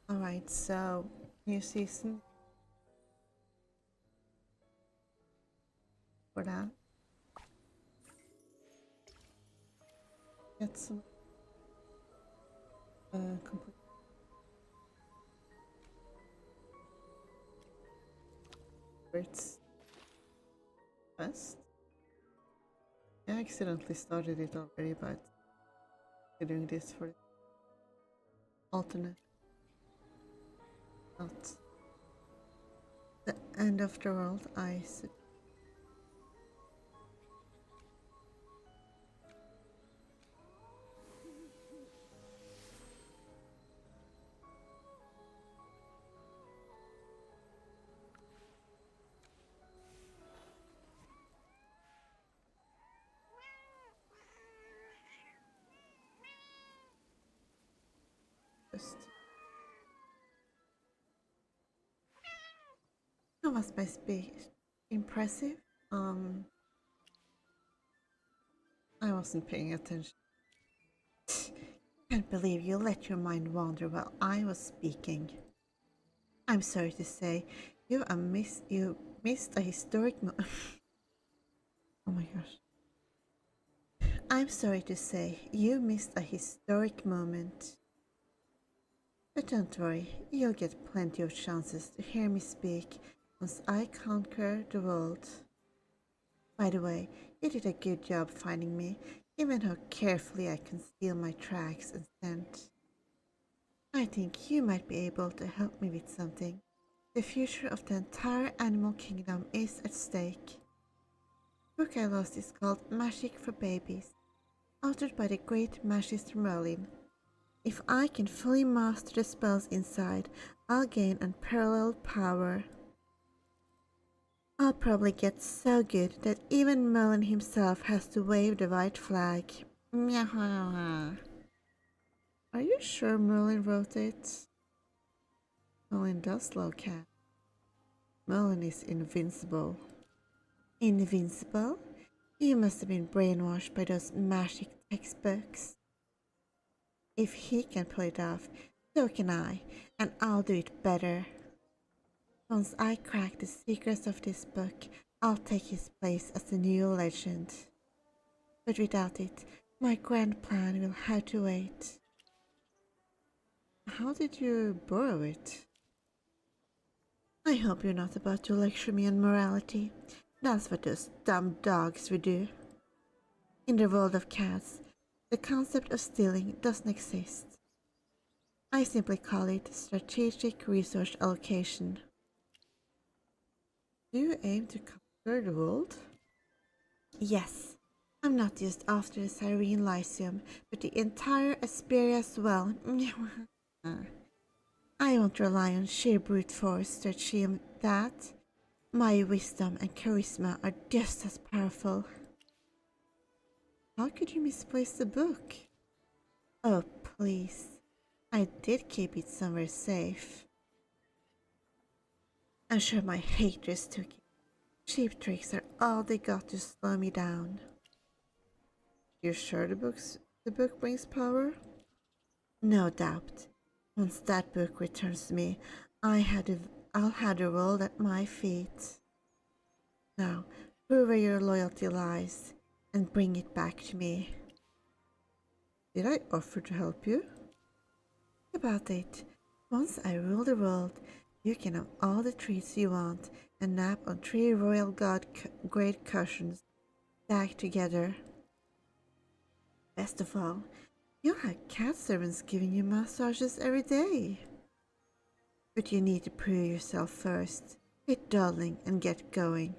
Alright, so new season for that. Get some complete words first. I accidentally started it already, but we're doing this for alternate, not the end of the world. I suggest. How was my speech? Impressive? I wasn't paying attention. Can't believe you let your mind wander while I was speaking. I'm sorry to say, you missed a historic oh my gosh. I'm sorry to say, you missed a historic moment. But don't worry, you'll get plenty of chances to hear me speak once I conquer the world. By the way, you did a good job finding me, given how carefully I conceal my tracks and scent. I think you might be able to help me with something. The future of the entire animal kingdom is at stake. The book I lost is called Magic for Babies, authored by the great magist Merlin. If I can fully master the spells inside, I'll gain unparalleled power. I'll probably get so good that even Merlin himself has to wave the white flag. Are you sure Merlin wrote it? Merlin does love cats. Merlin is invincible. Invincible? You must have been brainwashed by those magic textbooks. If he can pull it off, so can I, and I'll do it better. Once I crack the secrets of this book, I'll take his place as the new legend. But without it, my grand plan will have to wait. How did you borrow it? I hope you're not about to lecture me on morality. That's what those dumb dogs would do. In the world of cats, the concept of stealing doesn't exist. I simply call it strategic resource allocation. Do you aim to conquer the world? Yes. I'm not just after the Cyrene Lyceum, but the entire Asperia as well. I won't rely on sheer brute force to achieve that. My wisdom and charisma are just as powerful. How could you misplace the book? Oh, please. I did keep it somewhere safe. I'm sure my haters took it. Cheap tricks are all they got to slow me down. You're sure the book brings power? No doubt. Once that book returns to me, I'll have the world at my feet. Now, prove where your loyalty lies and bring it back to me. Did I offer to help you? About it. Once I rule the world, you can have all the treats you want and nap on 3 royal grade cushions stacked together. Best of all, you'll have cat servants giving you massages every day. But you need to prove yourself first. Quit dawdling and get going.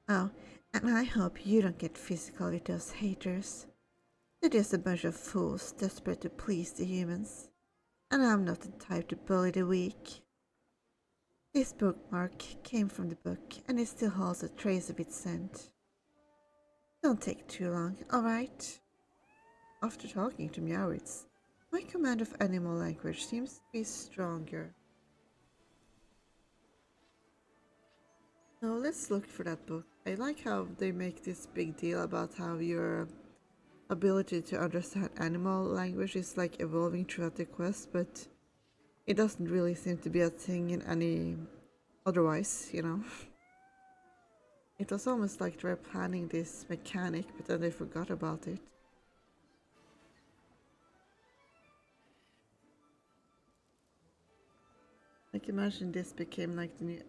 Oh, and I hope you don't get physical with those haters. They're just a bunch of fools desperate to please the humans. And I'm not the type to bully the weak. This bookmark came from the book, and it still holds a trace of its scent. Don't take too long, alright? After talking to Meowits, my command of animal language seems to be stronger. Now let's look for that book. I like how they make this big deal about how your ability to understand animal language is like evolving throughout the quest, but it doesn't really seem to be a thing in any otherwise, you know. It was almost like they were planning this mechanic, but then they forgot about it. Like imagine this became like the new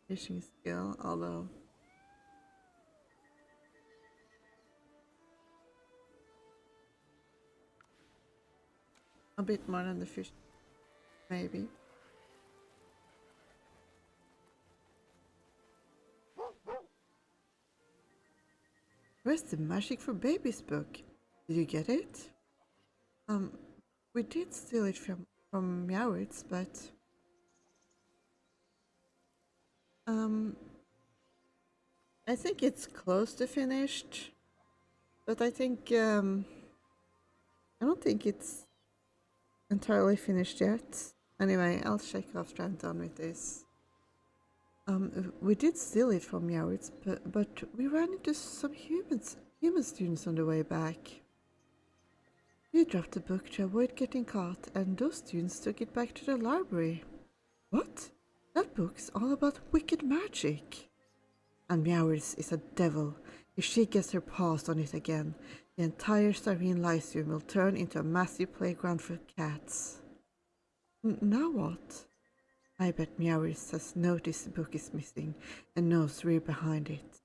fishing skill, although a bit more than the fish, maybe. Where's the Magic for Babies book? Did you get it? Um, we did steal it from Meowits, but um, I think it's close to finished. But I think I don't think it's entirely finished yet. Anyway, I'll check after I'm done with this. We did steal it from Meowits, but we ran into some human students on the way back. We dropped the book to avoid getting caught, and those students took it back to the library. What? That book's all about wicked magic. And Meowers is a devil. If she gets her paws on it again, the entire Serene Lyceum will turn into a massive playground for cats. Now what? I bet Meowers has noticed the book is missing and knows we're behind it.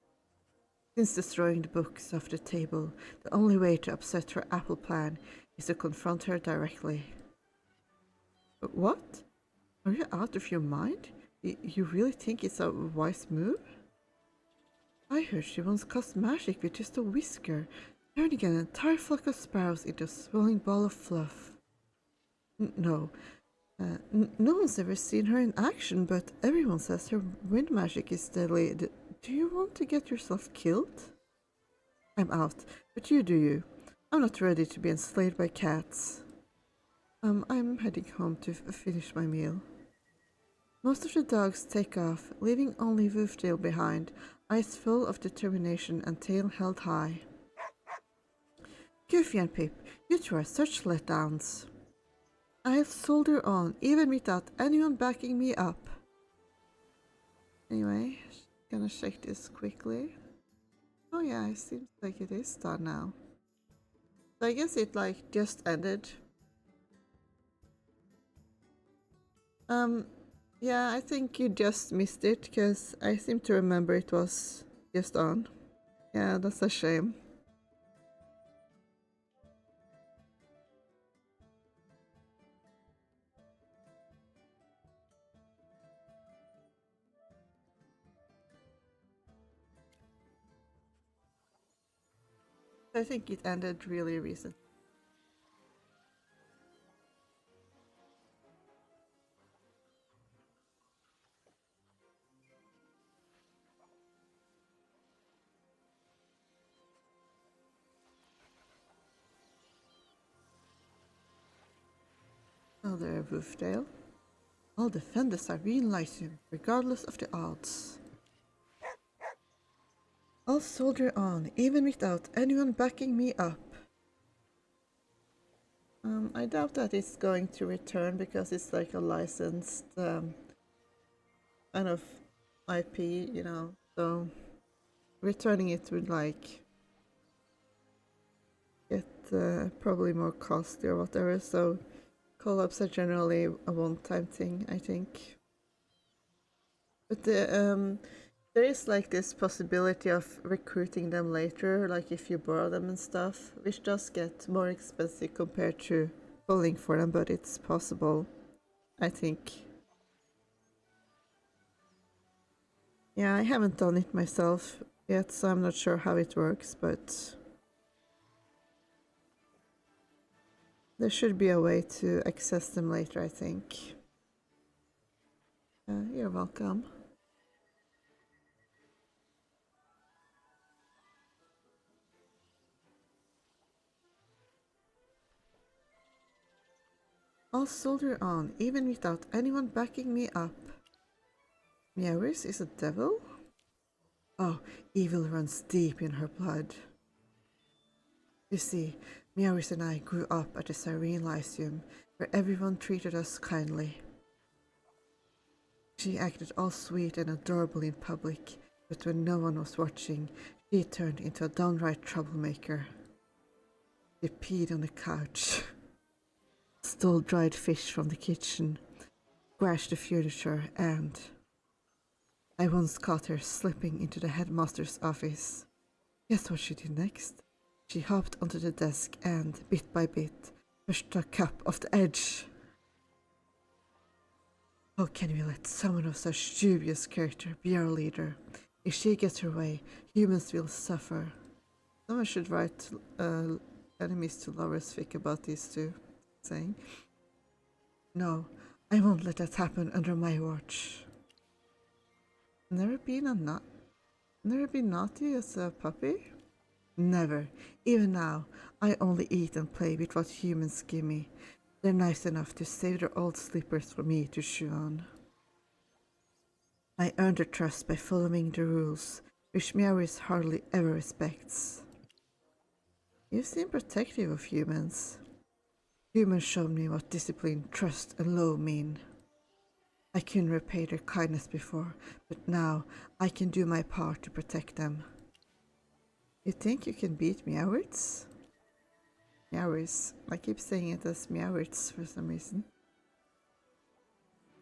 Since destroying the books off the table, the only way to upset her apple plan is to confront her directly. What? Are you out of your mind? You really think it's a wise move? I heard she once cast magic with just a whisker, turning an entire flock of sparrows into a swirling ball of fluff. No, no one's ever seen her in action, but everyone says her wind magic is deadly. Do you want to get yourself killed? I'm out, but you do you. I'm not ready to be enslaved by cats. I'm heading home to finish my meal. Most of the dogs take off, leaving only Wooftail behind, eyes full of determination and tail held high. Goofy and Pip, you two are such letdowns. I'll soldier on, even without anyone backing me up. Anyway, gonna check this quickly. Oh yeah, it seems like it is done now. So I guess it like just ended. Yeah, I think you just missed it because I seem to remember it was just on. Yeah, that's a shame. I think it ended really recent. Oh, there, Wooftail. I'll defend the Serene Lyceum, regardless of the odds. I'll soldier on, even without anyone backing me up. I doubt that it's going to return because it's like a licensed kind of IP, you know, so returning it would like get probably more costly or whatever, so collabs are generally a one-time thing, I think. But there is like this possibility of recruiting them later, like if you borrow them and stuff, which does get more expensive compared to pulling for them, but it's possible, I think. Yeah, I haven't done it myself yet, so I'm not sure how it works, but there should be a way to access them later, I think. You're welcome. I'll soldier on, even without anyone backing me up. Meowers is a devil? Oh, evil runs deep in her blood. You see, Meowers and I grew up at the Serene Lyceum, where everyone treated us kindly. She acted all sweet and adorable in public, but when no one was watching, she turned into a downright troublemaker. She peed on the couch, stole dried fish from the kitchen, squashed the furniture, and I once caught her slipping into the headmaster's office. Guess what she did next? She hopped onto the desk and, bit by bit, pushed the cup off the edge. How can we let someone of such dubious character be our leader? If she gets her way, humans will suffer. Someone should write enemies to lovers fic about these two, saying, "No, I won't let that happen under my watch." Never been naughty as a puppy? Never. Even now, I only eat and play with what humans give me. They're nice enough to save their old slippers for me to chew on. I earned their trust by following the rules, which Meowris hardly ever respects. You seem protective of humans. Humans showed me what discipline, trust, and love mean. I couldn't repay their kindness before, but now I can do my part to protect them. You think you can beat Meowritz? Meowris. I keep saying it as Meowritz for some reason.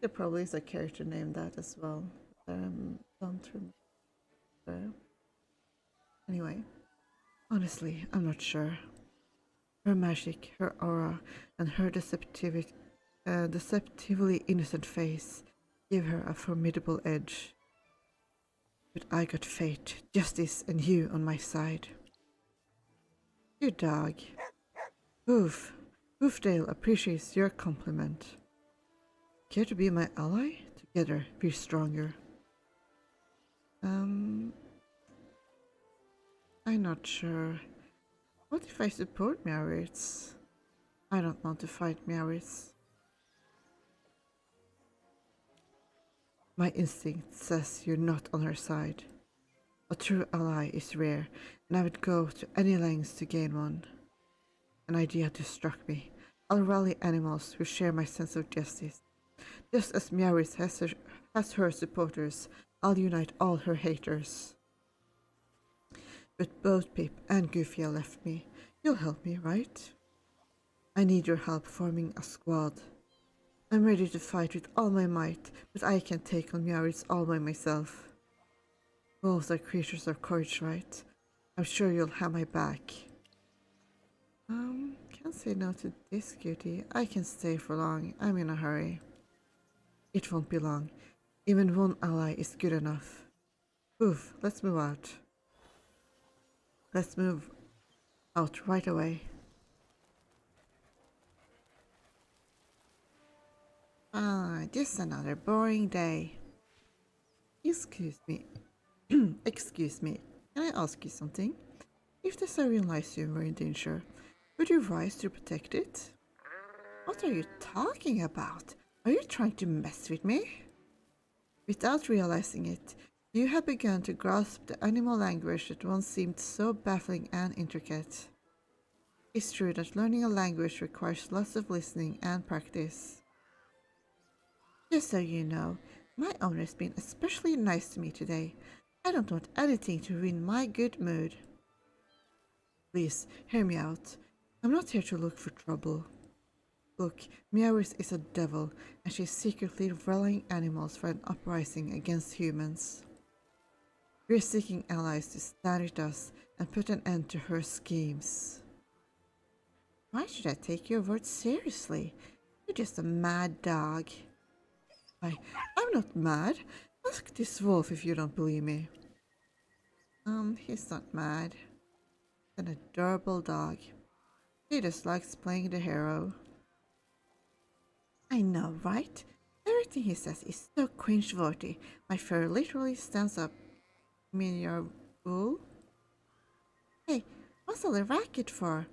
There probably is a character named that as well. Don't remember. Anyway, honestly, I'm not sure. Her magic, her aura, and her deceptively innocent face give her a formidable edge. But I got fate, justice, and you on my side. You dog. Hoof. Hoofdale appreciates your compliment. Care to be my ally? Together, we're stronger. I'm not sure. What if I support Meowritz? I don't want to fight Meowritz. My instinct says you're not on her side. A true ally is rare, and I would go to any lengths to gain one. An idea just struck me. I'll rally animals who share my sense of justice. Just as Meowris has her supporters, I'll unite all her haters. But both Pip and Goofy left me. You'll help me, right? I need your help forming a squad. I'm ready to fight with all my might, but I can't take on Meowritz all by myself. Wolves are creatures of courage, right? I'm sure you'll have my back. Can't say no to this, cutie. I can stay for long. I'm in a hurry. It won't be long. Even one ally is good enough. Oof, let's move out. Let's move out right away. Just another boring day. Excuse me. Excuse me. Can I ask you something? If the Syrian Lyceum were in danger, would you rise to protect it? What are you talking about? Are you trying to mess with me? Without realizing it, you have begun to grasp the animal language that once seemed so baffling and intricate. It's true that learning a language requires lots of listening and practice. Just so you know, my owner's been especially nice to me today. I don't want anything to ruin my good mood. Please, hear me out. I'm not here to look for trouble. Look, Meowris is a devil, and she's secretly rallying animals for an uprising against humans. We're seeking allies to stand with us and put an end to her schemes. Why should I take your words seriously? You're just a mad dog. I'm not mad. Ask this wolf if you don't believe me. He's not mad. He's an adorable dog. He just likes playing the hero. I know, right? Everything he says is so cringe-worthy. My fur literally stands up. You mean your wool? Hey, what's all the racket for?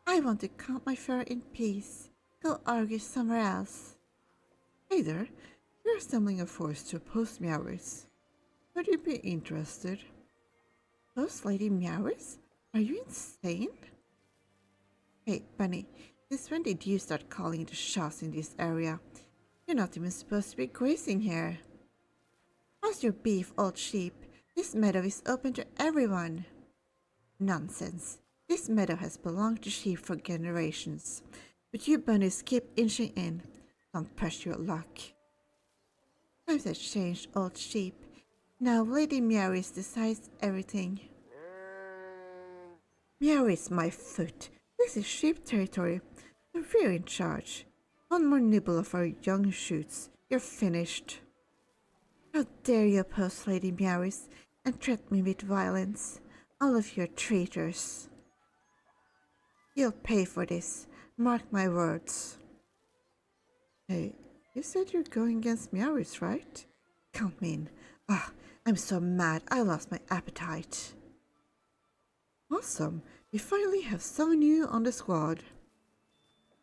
I want to count my fur in peace. Go argue somewhere else. Hey there, we're assembling a force to oppose Meowris. Would you be interested? Oppose Lady Meowris? Are you insane? Hey, Bunny, since when did you start calling the shots in this area? You're not even supposed to be grazing here. What's your beef, old sheep? This meadow is open to everyone. Nonsense. This meadow has belonged to sheep for generations. But you bunnies keep inching in. Don't push your luck. Times have changed, old sheep. Now Lady Meowris decides everything. Meowris, my foot. This is sheep territory. We're in charge. One more nibble of our young shoots. You're finished. How dare you oppose Lady Meowris and threaten me with violence? All of you are traitors. You'll pay for this. Mark my words. Hey, you said you're going against Meowris, right? Count me in. Ah, I'm so mad I lost my appetite. Awesome. We finally have someone new on the squad.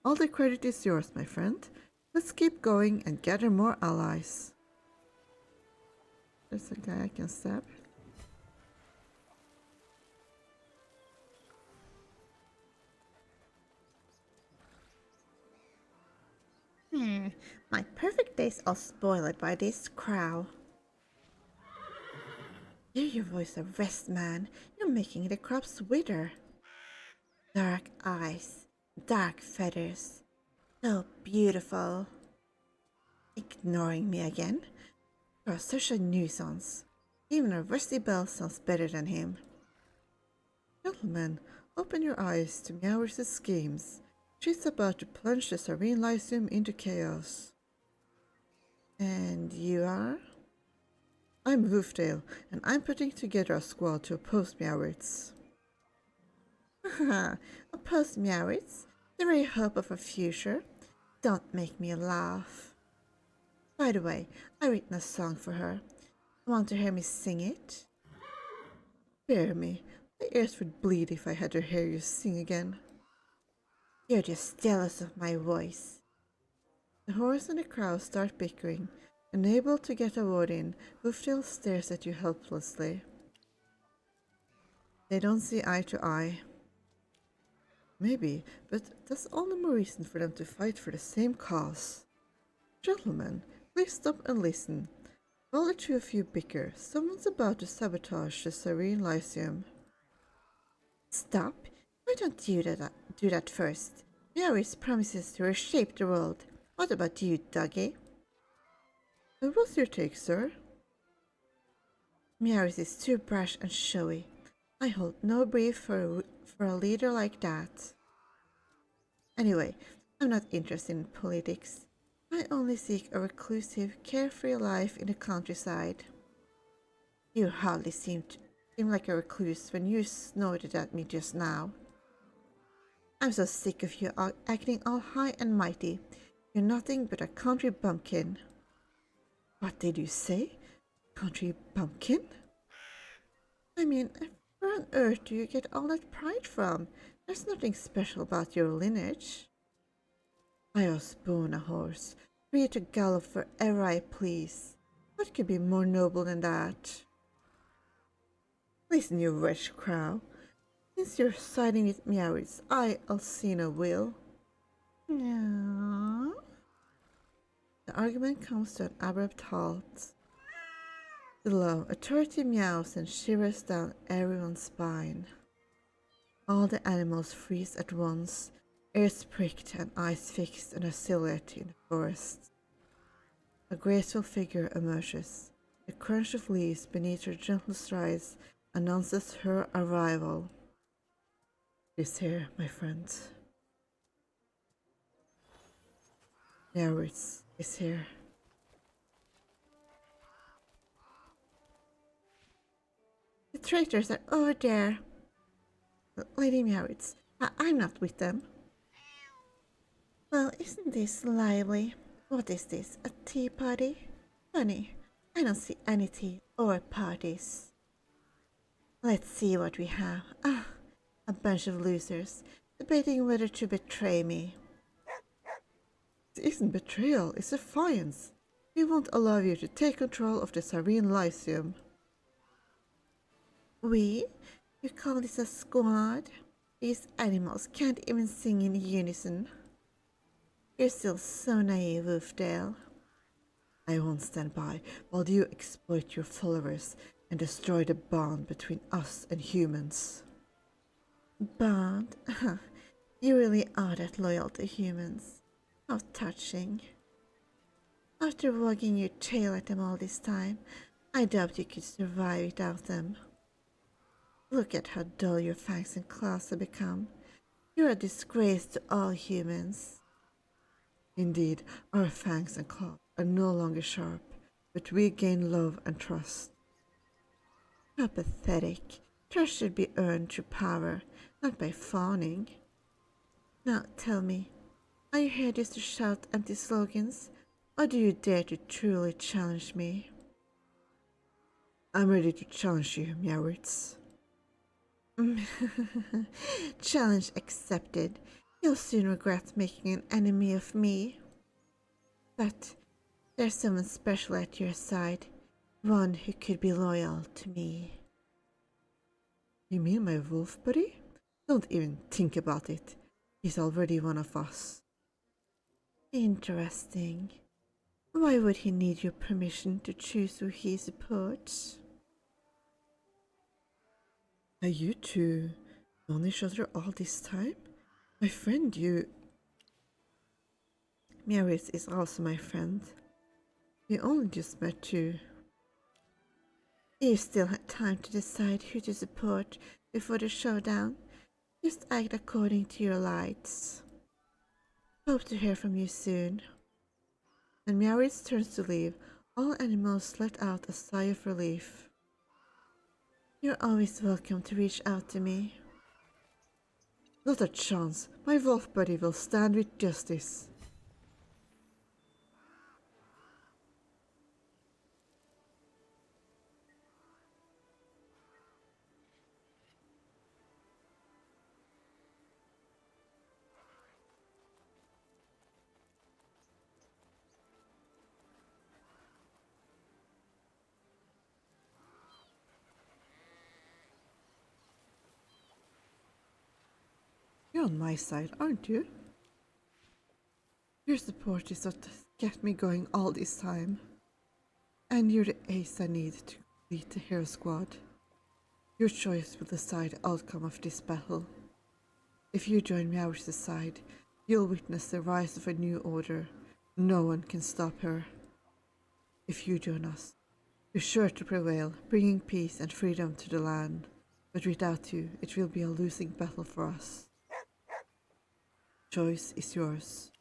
All the credit is yours, my friend. Let's keep going and gather more allies. There's a guy I can stab. My perfect day's all spoiled by this crow. Hear your voice of rest, man. You're making the crops wither. Dark eyes, dark feathers. So beautiful. Ignoring me again? You're such a nuisance. Even a rusty bell sounds better than him. Gentlemen, open your eyes to Meowris' schemes. She's about to plunge the Serene Lyceum into chaos. And you are? I'm Woofdale, and I'm putting together a squad to oppose Meowris. Haha, oppose Meowris? The very hope of a future? Don't make me laugh. By the way, I've written a song for her. Want to hear me sing it? Spare me. My ears would bleed if I had to hear you sing again. You're just jealous of my voice. The horse and the crow start bickering. Unable to get a word in, Woofdale stares at you helplessly. They don't see eye to eye. Maybe, but that's all the more reason for them to fight for the same cause. Gentlemen, please stop and listen. While the two of you bicker, someone's about to sabotage the Serene Lyceum. Stop? Why don't you do that first? Meowris promises to reshape the world. What about you, Doggy? What's your take, sir? Meowris is too brash and showy. I hold no brief for a leader like that. Anyway, I'm not interested in politics. I only seek a reclusive, carefree life in the countryside. You hardly seem like a recluse when you snorted at me just now. I'm so sick of you acting all high and mighty. You're nothing but a country bumpkin. What did you say? Country bumpkin? I mean, where on earth do you get all that pride from? There's nothing special about your lineage. I was born a horse, free to gallop wherever I please. What could be more noble than that? Listen, you wretched crow. Since you're siding with Meowris, I, Alcina, will. No. The argument comes to an abrupt halt. Below, authority meows and shivers down everyone's spine. All the animals freeze at once, ears pricked and eyes fixed on a silhouette in the forest. A graceful figure emerges. The crunch of leaves beneath her gentle strides announces her arrival. She's here, my friend. Meowris is here. The traitors are over there. Lady Meowris, I'm not with them. Well, isn't this lively? What is this, a tea party? Funny, I don't see any tea or parties. Let's see what we have. Ah, a bunch of losers, debating whether to betray me. It isn't betrayal, it's defiance. We won't allow you to take control of the Serene Lyceum. We? You call this a squad? These animals can't even sing in unison. You're still so naive, Woofdale. I won't stand by while you exploit your followers and destroy the bond between us and humans. Bond? You really are that loyal to humans. How touching. After wagging your tail at them all this time, I doubt you could survive without them. Look at how dull your fangs and claws have become. You're a disgrace to all humans. Indeed, our fangs and claws are no longer sharp, but we gain love and trust. How pathetic. Trust should be earned through power, not by fawning. Now tell me, are you here just to shout empty slogans, or do you dare to truly challenge me? I'm ready to challenge you, Meowits. Challenge accepted. You'll soon regret making an enemy of me. But there's someone special at your side, one who could be loyal to me. You mean my wolf buddy? Don't even think about it. He's already one of us. Interesting. Why would he need your permission to choose who he supports? Are you two known each other all this time? My friend, you... Meowis is also my friend. We only just met too. You still had time to decide who to support before the showdown. Just act according to your lights. Hope to hear from you soon. When Meowis turns to leave, all animals let out a sigh of relief. You're always welcome to reach out to me. Not a chance. My wolf buddy will stand with justice. You're on my side, aren't you? Your support is what kept me going all this time. And you're the ace I need to complete the hero squad. Your choice will decide the outcome of this battle. If you join Meow's side, you'll witness the rise of a new order. No one can stop her. If you join us, you're sure to prevail, bringing peace and freedom to the land. But without you, it will be a losing battle for us. Choice is yours.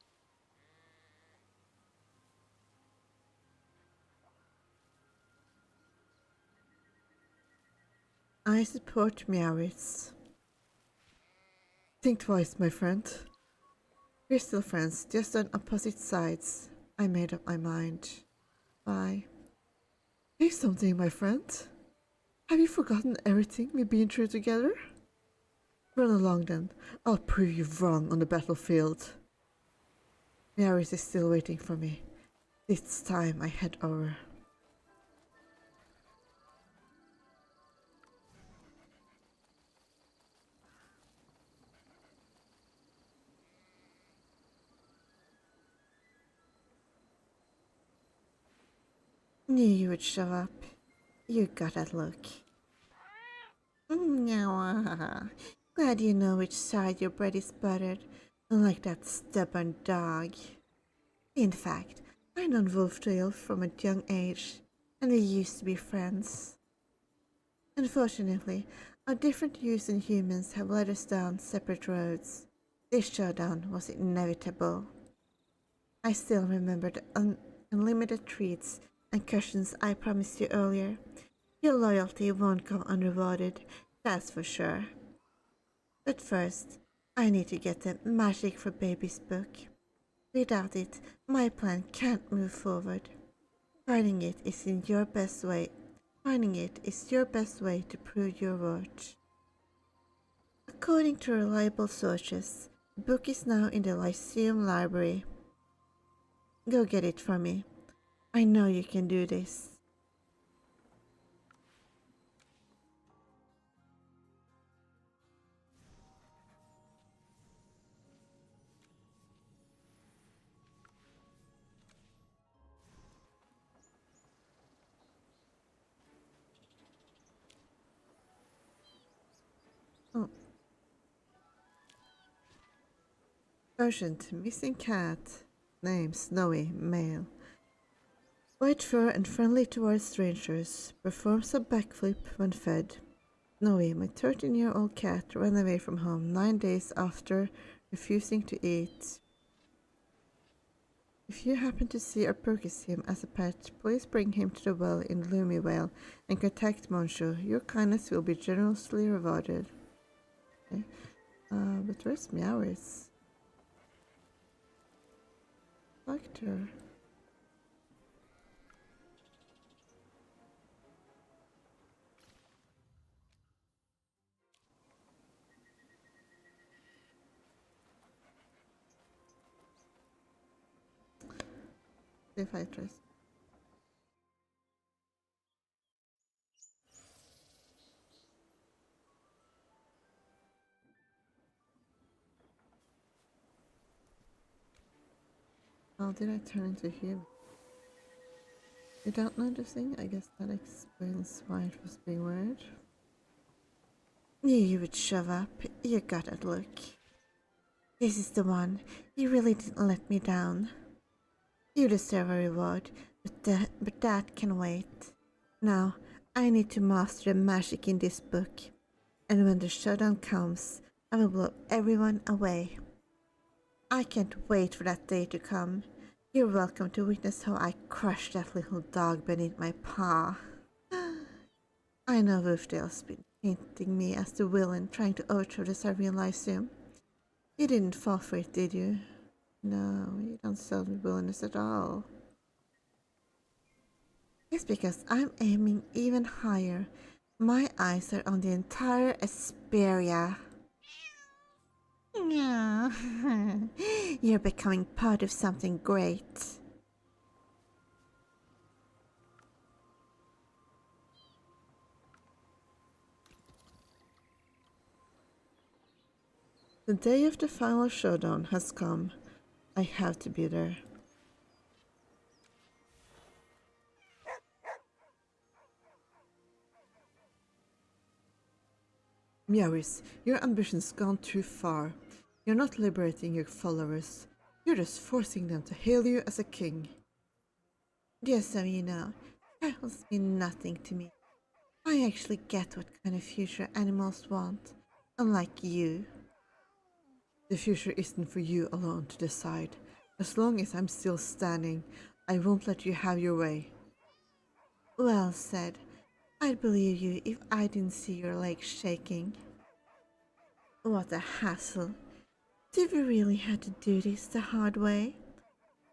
I support Meowits. Think twice, my friend. We're still friends, just on opposite sides. I made up my mind. Bye. Say something, my friend. Have you forgotten everything we've been through together? Run along then. I'll prove you wrong on the battlefield. Meowis is still waiting for me. This time I head over. Knew you would show up. You got that look. Now, glad you know which side your bread is buttered, unlike that stubborn dog. In fact, I know Wolftail from a young age, and we used to be friends. Unfortunately, our different views and humans have led us down separate roads. This showdown was inevitable. I still remember the unlimited treats and cushions I promised you earlier. Your loyalty won't go unrewarded, that's for sure. But first, I need to get the Magic for Babies book. Without it, my plan can't move forward. Finding it is your best way to prove your worth. According to reliable sources, the book is now in the Lyceum Library. Go get it for me. I know you can do this. Urgent, missing cat. Name, Snowy, male. White fur and friendly towards strangers. Performs a backflip when fed. Snowy, my 13-year-old cat, ran away from home 9 days after refusing to eat. If you happen to see or purchase him as a pet, please bring him to the well in Lumivale and contact Monshu. Your kindness will be generously rewarded. Okay. But where's Meowers? Doctor. See if I trust. How did I turn into human? Without noticing, I guess that explains why it was being weird. Knew you would show up. You got it, look. This is the one. You really didn't let me down. You deserve a reward, but that can wait. Now, I need to master the magic in this book, and when the showdown comes, I will blow everyone away. I can't wait for that day to come. You're welcome to witness how I crush that little dog beneath my paw. I know Wolfdale's been painting me as the villain trying to overthrow the Sarvian Lyceum. You didn't fall for it, did you? No, you don't sell me villainous at all. It's because I'm aiming even higher. My eyes are on the entire Asperia. You're becoming part of something great. The day of the final showdown has come. I have to be there. Meowris, your ambition's gone too far. You're not liberating your followers. You're just forcing them to hail you as a king. Just so you know, titles mean nothing to me. I actually get what kind of future animals want, unlike you. The future isn't for you alone to decide. As long as I'm still standing, I won't let you have your way. Well said. I'd believe you if I didn't see your legs shaking. What a hassle. Did we really have to do this the hard way?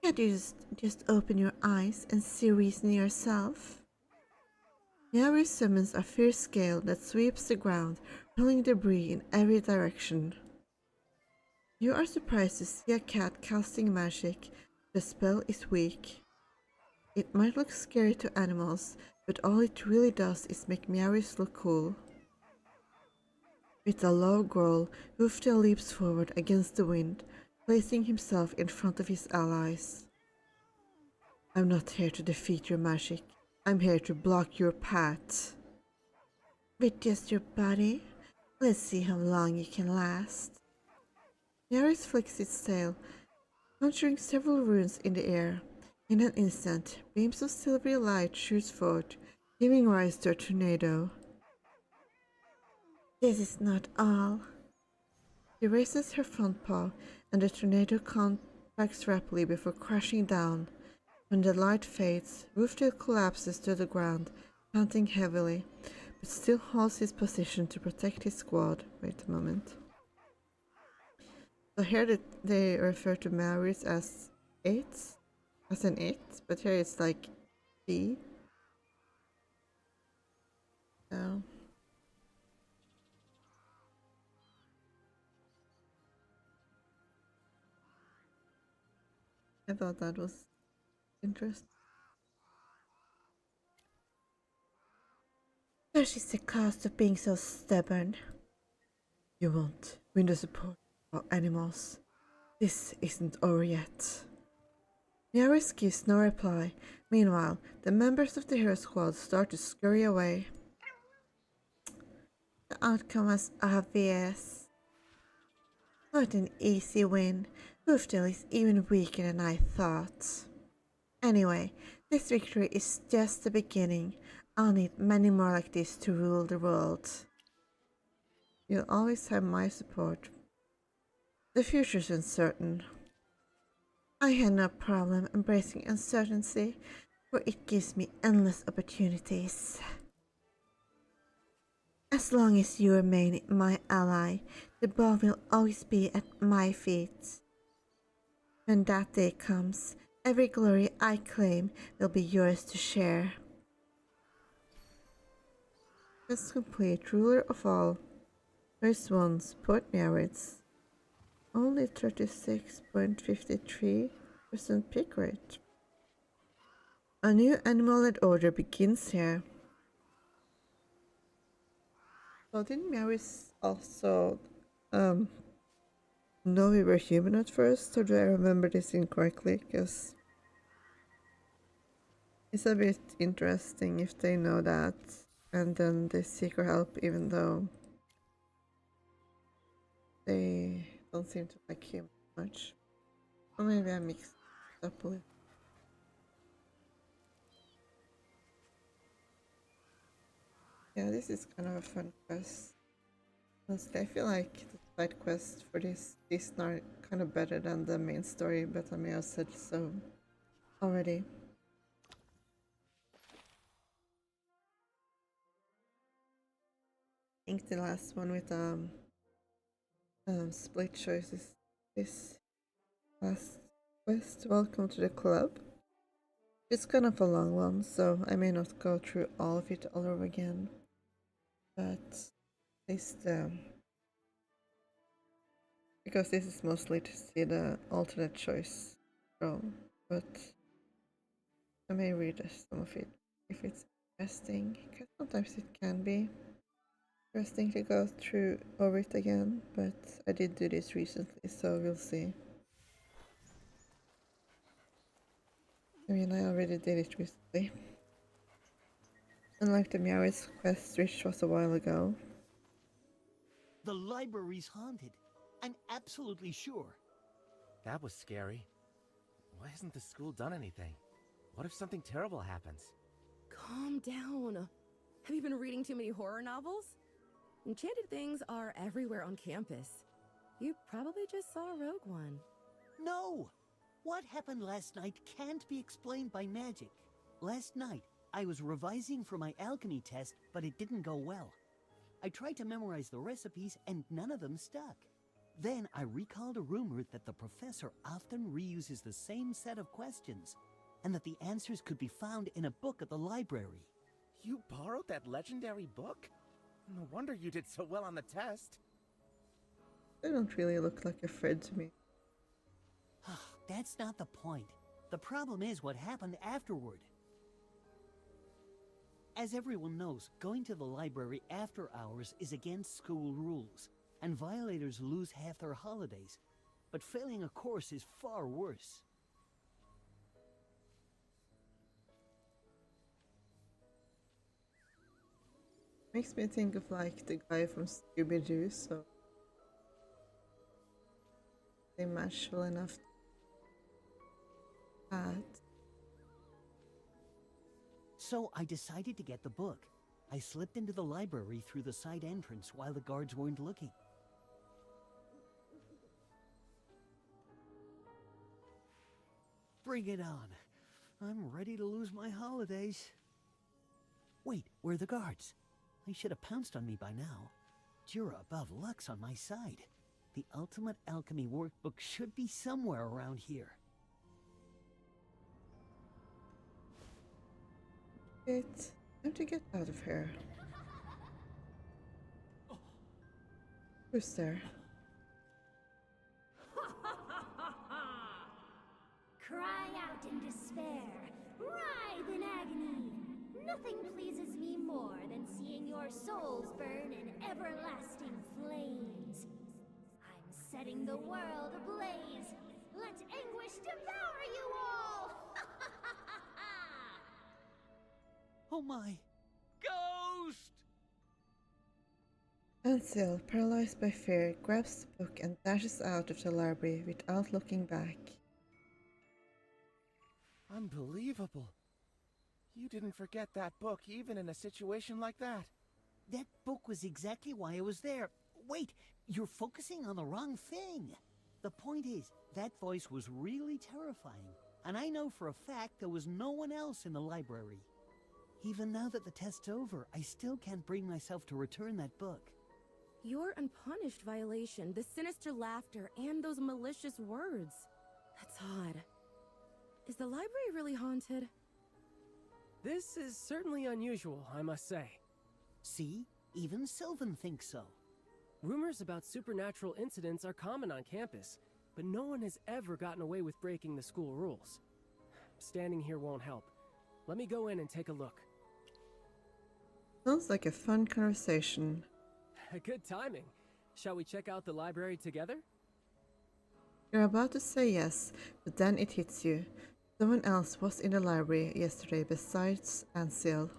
Can't you just open your eyes and see reason yourself? Yari summons a fierce gale that sweeps the ground, hurling debris in every direction. You are surprised to see a cat casting magic. The spell is weak. It might look scary to animals, but all it really does is make Meowris look cool. With a low growl, Hooftail leaps forward against the wind, placing himself in front of his allies. I'm not here to defeat your magic. I'm here to block your path. With just your body? Let's see how long you can last. Meowris flicks its tail, conjuring several runes in the air. In an instant, beams of silvery light shoots forth, giving rise to a tornado. This is not all. She raises her front paw, and the tornado contracts rapidly before crashing down. When the light fades, Wolftail collapses to the ground, panting heavily, but still holds his position to protect his squad. Wait a moment. So here they refer to Meowris as an it, but here it's like D. So I thought that was interesting. Such is the cost of being so stubborn. You won't win the support of animals. This isn't over yet. Meowris gives no reply. Meanwhile, the members of the hero squad start to scurry away. The outcome was obvious. What an easy win. Hoofdale is even weaker than I thought. Anyway, this victory is just the beginning. I'll need many more like this to rule the world. You'll always have my support. The future's uncertain. I had no problem embracing uncertainty, for it gives me endless opportunities. As long as you remain my ally, the ball will always be at my feet. When that day comes, every glory I claim will be yours to share. Just complete, ruler of all. First ones, Port Merits. Only 36.53% pick rate. A new animal-led order begins here. So didn't Merits also know we were human at first, or do I remember this incorrectly? Because it's a bit interesting if they know that and then they seek our help even though they don't seem to like him much. Or maybe I mixed it up a little. Yeah, this is kind of a fun quest. Honestly, I feel like the side quests for this season are kind of better than the main story, but I may have said so already. I think the last one with split choices this last quest. Welcome to the club. It's kind of a long one, so I may not go through all of it all over again. But at least because this is mostly to see the alternate choice roll, but I may read some of it if it's interesting, because sometimes it can be interesting to go through over it again, but I did do this recently, so we'll see. I mean, I already did it recently. Unlike the Meowth quest, which was a while ago. The library's haunted. I'm absolutely sure. That was scary. Why hasn't the school done anything? What if something terrible happens? Calm down. Have you been reading too many horror novels? Enchanted things are everywhere on campus. You probably just saw a rogue one. No! What happened last night can't be explained by magic. Last night, I was revising for my alchemy test, but it didn't go well. I tried to memorize the recipes, and none of them stuck. Then I recalled a rumor that the professor often reuses the same set of questions, and that the answers could be found in a book at the library. You borrowed that legendary book? No wonder you did so well on the test. They don't really look like a friend to me. That's not the point. The problem is what happened afterward. As everyone knows, going to the library after hours is against school rules, and violators lose half their holidays. But failing a course is far worse. Makes me think of like the guy from Scooby-Doo, so they match well enough to that. So I decided to get the book. I slipped into the library through the side entrance while the guards weren't looking. Bring it on. I'm ready to lose my holidays. Wait, where are the guards? They should have pounced on me by now. Jura above luck's on my side. The Ultimate Alchemy workbook should be somewhere around here. It's time to get out of here. Who's there? Cry out in despair, writhe in agony. Nothing pleases me more than seeing your souls burn in everlasting flames. I'm setting the world ablaze. Let anguish devour you all! Oh my! Ghost! Ansel, paralyzed by fear, grabs the book and dashes out of the library without looking back. Unbelievable. You didn't forget that book even in a situation like that. That book was exactly why I was there. Wait, you're focusing on the wrong thing. The point is, that voice was really terrifying. And I know for a fact there was no one else in the library. Even now that the test's over, I still can't bring myself to return that book. Your unpunished violation, the sinister laughter, and those malicious words. That's odd. Is the library really haunted? This is certainly unusual, I must say. See? Even Sylvan thinks so. Rumors about supernatural incidents are common on campus, but no one has ever gotten away with breaking the school rules. Standing here won't help. Let me go in and take a look. Sounds like a fun conversation. Good timing. Shall we check out the library together? You're about to say yes, but then it hits you. Someone else was in the library yesterday besides Ansel.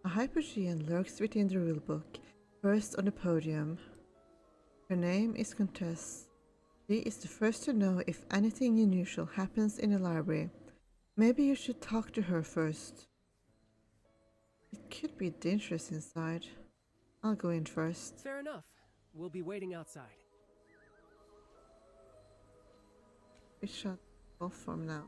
A Hypergean lurks within the rulebook, first on the podium. Her name is Countess. She is the first to know if anything unusual happens in the library. Maybe you should talk to her first. It could be dangerous inside. I'll go in first. Fair enough. We'll be waiting outside. We shut off from now.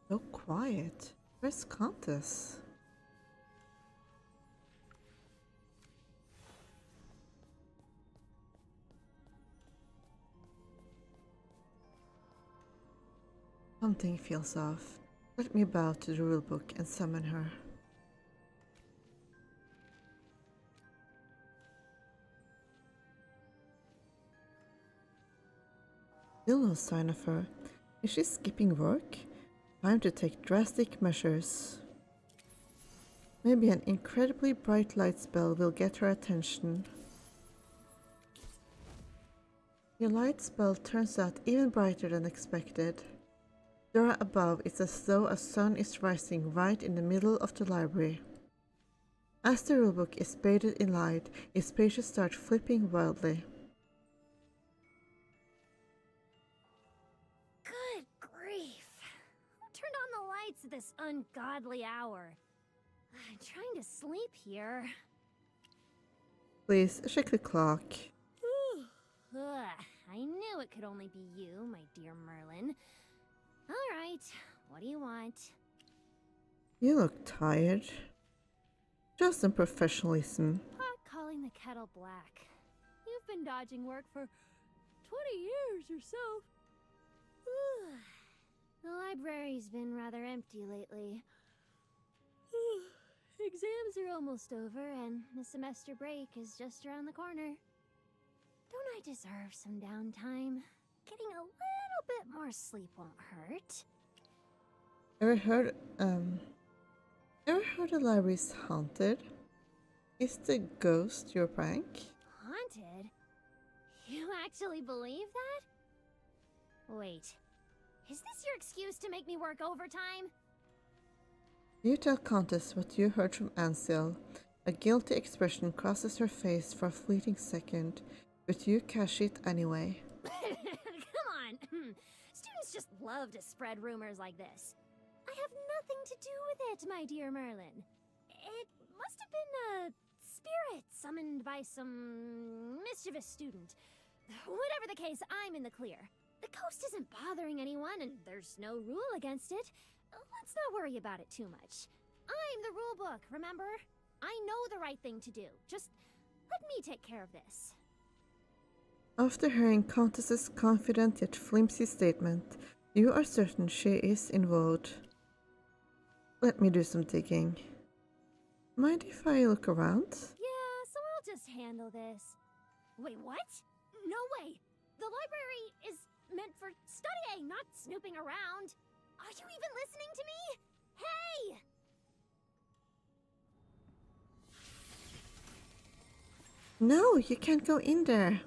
So quiet. Where's Countess? Something feels off. Let me bow to the rulebook and summon her. Still no sign of her. Is she skipping work? Time to take drastic measures. Maybe an incredibly bright light spell will get her attention. Your light spell turns out even brighter than expected. The aura above is as though a sun is rising right in the middle of the library. As the rulebook is bathed in light, its pages start flipping wildly. Good grief. Who turned on the lights at this ungodly hour? I'm trying to sleep here. Please check the clock. Ugh, I knew it could only be you, my dear Merlin. All right, what do you want? You look tired. Show some professionalism. Pot calling the kettle black. You've been dodging work for 20 years or so. The library's been rather empty lately. Exams are almost over, and the semester break is just around the corner. Don't I deserve some downtime? Getting a little bit more sleep won't hurt. Ever heard the library's haunted? Is the ghost your prank? Haunted? You actually believe that? Wait, is this your excuse to make me work overtime? You tell Countess what you heard from Ansel. A guilty expression crosses her face for a fleeting second, but you cash it anyway. Come on. Students just love to spread rumors like this. I have nothing to do with it, my dear Merlin. It must have been a spirit summoned by some mischievous student. Whatever the case, I'm in the clear. The ghost isn't bothering anyone, and there's no rule against it. Let's not worry about it too much. I'm the rule book, remember? I know the right thing to do. Just let me take care of this. After hearing Countess's confident yet flimsy statement, you are certain she is involved. Let me do some digging. Mind if I look around? Yeah, so I'll just handle this. Wait, what? No way! The library is meant for studying, not snooping around. Are you even listening to me? Hey! No, you can't go in there.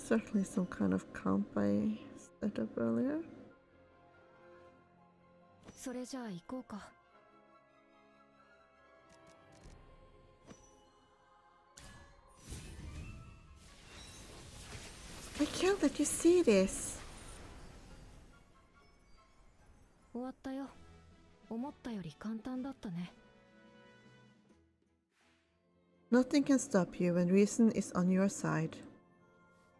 certainly some kind of comp I set up earlier. それじゃあ行こうか。I can't let you see this. 終わったよ。思ったより簡単だったね。Nothing can stop you when reason is on your side.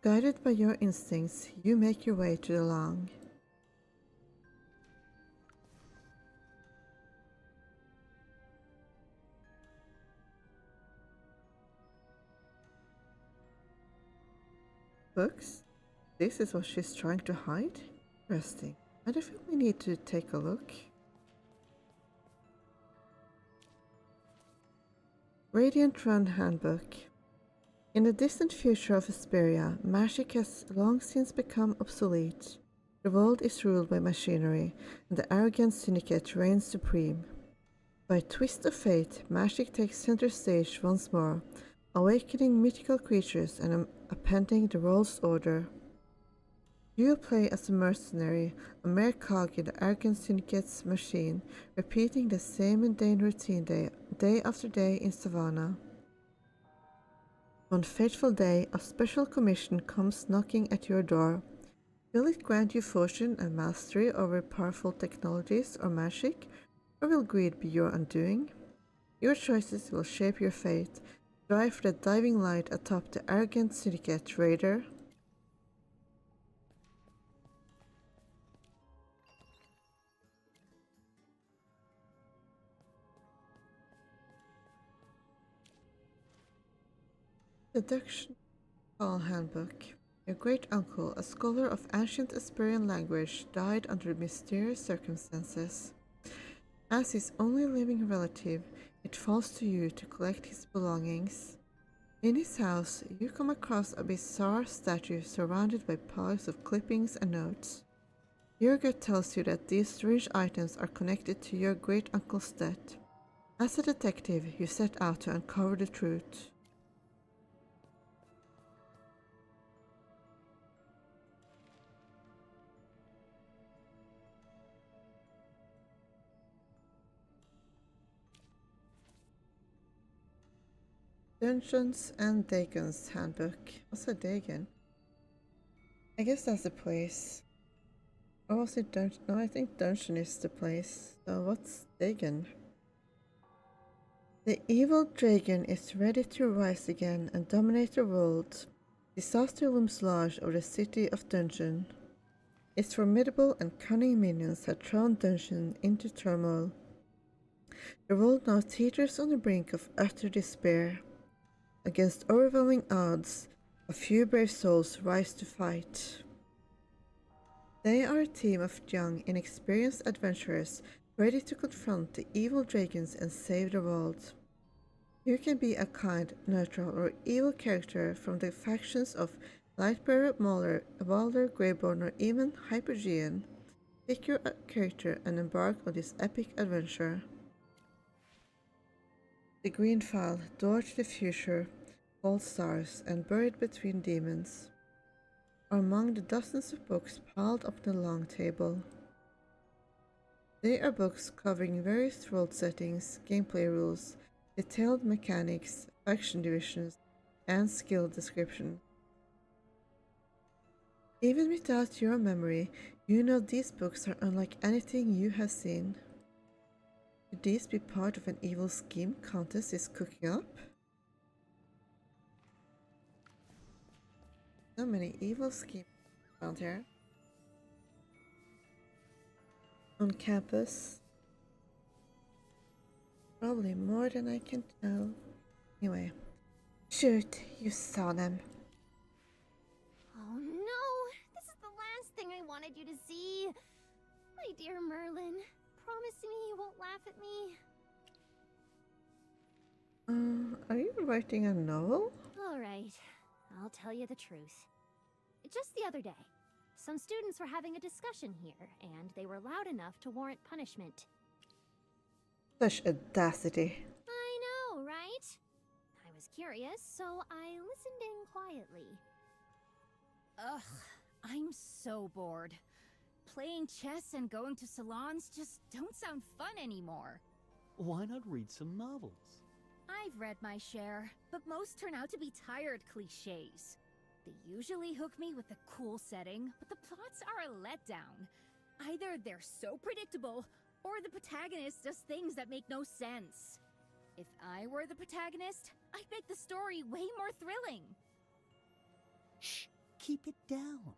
Guided by your instincts, you make your way to the long. Books? This is what she's trying to hide? Interesting. I definitely need to take a look. Radiant Run Handbook. In the distant future of Hesperia, magic has long since become obsolete. The world is ruled by machinery, and the arrogant syndicate reigns supreme. By a twist of fate, magic takes center stage once more, awakening mythical creatures and appending the world's order. You play as a mercenary, a mere cog in the arrogant syndicate's machine, repeating the same mundane routine day after day in Savannah. One fateful day, a special commission comes knocking at your door. Will it grant you fortune and mastery over powerful technologies or magic, or will greed be your undoing? Your choices will shape your fate. Strive for the diving light atop the arrogant syndicate, Raider. Deduction Hall Handbook. Your great-uncle, a scholar of ancient Hesperian language, died under mysterious circumstances. As his only living relative, it falls to you to collect his belongings. In his house, you come across a bizarre statue surrounded by piles of clippings and notes. Your gut tells you that these strange items are connected to your great-uncle's death. As a detective, you set out to uncover the truth. Dungeons and Dragons Handbook. What's a Dagon? I guess that's the place. Or was it Dungeon? No, I think Dungeon is the place. So what's Dagon? The evil dragon is ready to rise again and dominate the world. Disaster looms large over the city of Dungeon. Its formidable and cunning minions have thrown Dungeon into turmoil. The world now teeters on the brink of utter despair. Against overwhelming odds, a few brave souls rise to fight. They are a team of young, inexperienced adventurers ready to confront the evil dragons and save the world. You can be a kind, neutral, or evil character from the factions of Lightbearer, Mauler, Balder, Greyborn, or even Hypergean. Pick your character and embark on this epic adventure. The Green File, Door to the Future, Cold Stars, and Buried Between Demons are among the dozens of books piled up on the long table. They are books covering various world settings, gameplay rules, detailed mechanics, faction divisions, and skill description. Even without your memory, you know these books are unlike anything you have seen. Could these be part of an evil scheme Countess is cooking up? So many evil schemes around here. On campus. Probably more than I can tell. Anyway. Shoot, you saw them. Oh no! This is the last thing I wanted you to see! My dear Merlin, promise me you won't laugh at me. Are you writing a novel? Alright, I'll tell you the truth. Just the other day, some students were having a discussion here, and they were loud enough to warrant punishment. Such audacity. I know, right? I was curious, so I listened in quietly. Ugh, I'm so bored. Playing chess and going to salons just don't sound fun anymore. Why not read some novels? I've read my share, but most turn out to be tired cliches. They usually hook me with a cool setting, but the plots are a letdown. Either they're so predictable, or the protagonist does things that make no sense. If I were the protagonist, I'd make the story way more thrilling. Shh, keep it down.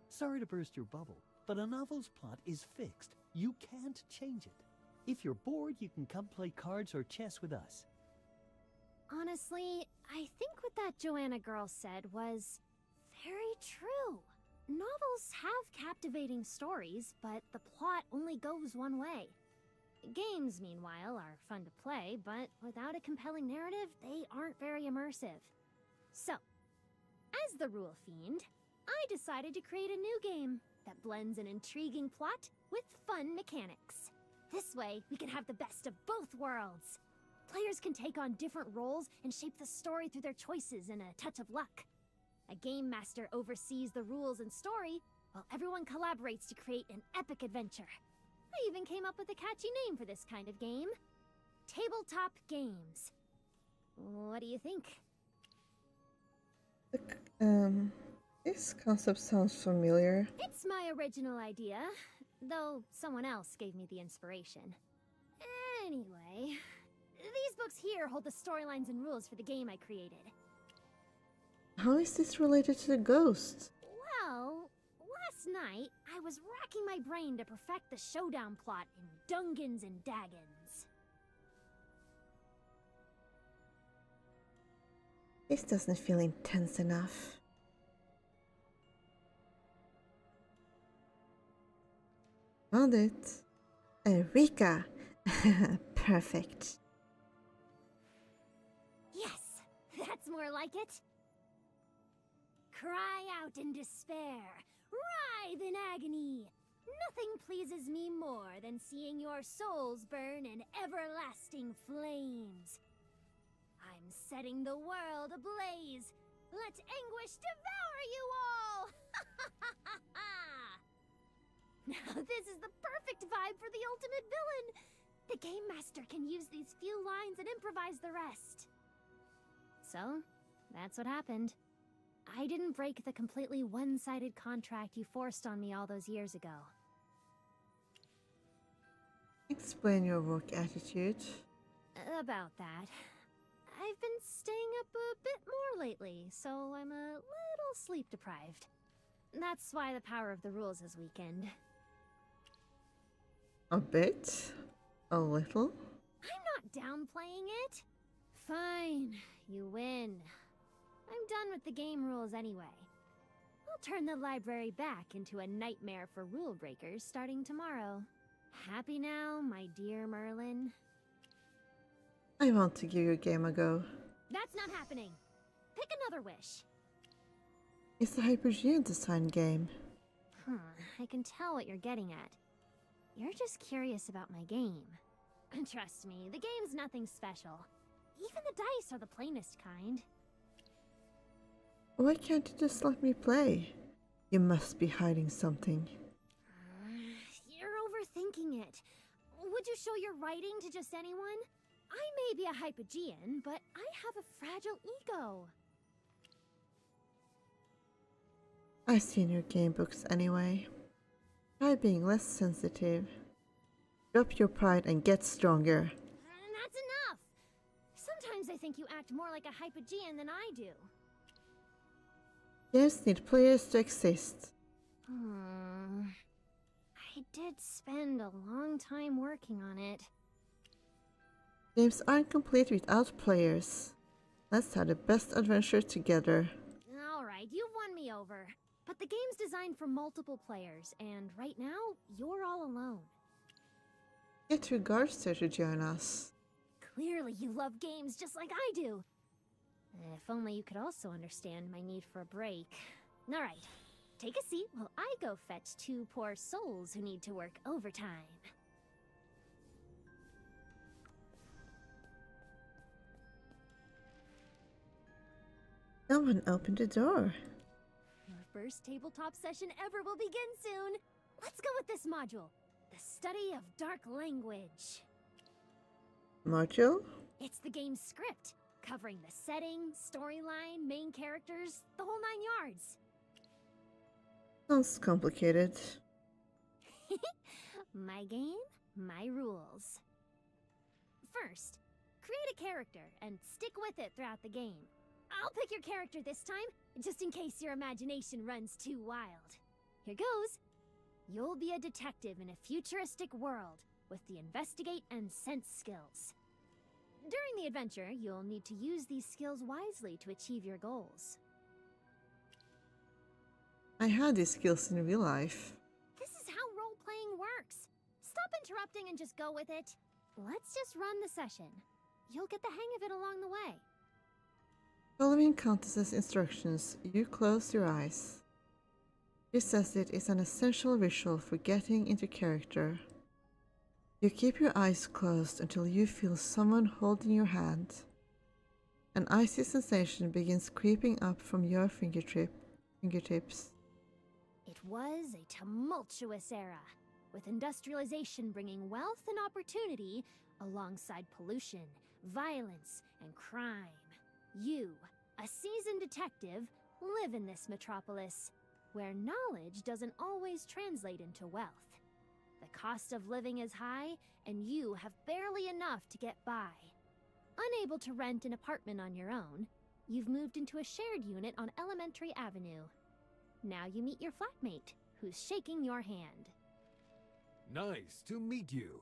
Sorry to burst your bubble, but a novel's plot is fixed. You can't change it. If you're bored, you can come play cards or chess with us. Honestly, I think what that Joanna girl said was very true. Novels have captivating stories, but the plot only goes one way. Games, meanwhile, are fun to play, but without a compelling narrative, they aren't very immersive. So, as the Rule Fiend, I decided to create a new game that blends an intriguing plot with fun mechanics. This way, we can have the best of both worlds. Players can take on different roles and shape the story through their choices and a touch of luck. A game master oversees the rules and story, while everyone collaborates to create an epic adventure. I even came up with a catchy name for this kind of game. Tabletop Games. What do you think? This concept sounds familiar. It's my original idea, though someone else gave me the inspiration. Anyway, these books here hold the storylines and rules for the game I created. How is this related to the ghost? Well, last night I was racking my brain to perfect the showdown plot in Dungans and Daggins. This doesn't feel intense enough. Found it. Eureka! Perfect. Yes, that's more like it. Cry out in despair, writhe in agony. Nothing pleases me more than seeing your souls burn in everlasting flames. I'm setting the world ablaze. Let anguish devour you all! Now this is the perfect vibe for the ultimate villain. The Game Master can use these few lines and improvise the rest. So, that's what happened. I didn't break the completely one-sided contract you forced on me all those years ago. Explain your work attitude. About that. I've been staying up a bit more lately, so I'm a little sleep-deprived. That's why the power of the rules has weakened. A bit? A little? I'm not downplaying it. Fine, you win. I'm done with the game rules anyway. I'll turn the library back into a nightmare for rule breakers starting tomorrow. Happy now, my dear Merlin? I want to give your game a go. That's not happening. Pick another wish. It's a Hypergean design game. I can tell what you're getting at. You're just curious about my game. Trust me, the game's nothing special. Even the dice are the plainest kind. Why can't you just let me play? You must be hiding something. You're overthinking it. Would you show your writing to just anyone? I may be a Hypogean, but I have a fragile ego. I've seen your game books anyway. Try being less sensitive. Drop your pride and get stronger. That's enough! Sometimes I think you act more like a Hypogean than I do. Games need players to exist. I did spend a long time working on it. Games aren't complete without players. Let's have the best adventure together. Alright, you've won me over. But the game's designed for multiple players, and right now, you're all alone. Get your Garster to join us. Clearly you love games just like I do. If only you could also understand my need for a break. Alright, take a seat while I go fetch two poor souls who need to work overtime. Someone opened the door. first tabletop session ever will begin soon. Let's go with this module. The study of dark language. Module? It's the game's script, covering the setting, storyline, main characters, the whole 9 yards. Sounds complicated. My game, my rules. First, create a character and stick with it throughout the game. I'll pick your character this time, just in case your imagination runs too wild. Here goes. You'll be a detective in a futuristic world with the investigate and sense skills. During the adventure, you'll need to use these skills wisely to achieve your goals. I had these skills in real life. This is how role-playing works. Stop interrupting and just go with it. Let's just run the session. You'll get the hang of it along the way. Following Countess's instructions, you close your eyes. She says it is an essential ritual for getting into character. You keep your eyes closed until you feel someone holding your hand. An icy sensation begins creeping up from your fingertips. It was a tumultuous era, with industrialization bringing wealth and opportunity alongside pollution, violence, and crime. You, a seasoned detective, live in this metropolis, where knowledge doesn't always translate into wealth. The cost of living is high, and you have barely enough to get by. Unable to rent an apartment on your own, you've moved into a shared unit on Elementary Avenue. Now you meet your flatmate, who's shaking your hand. Nice to meet you.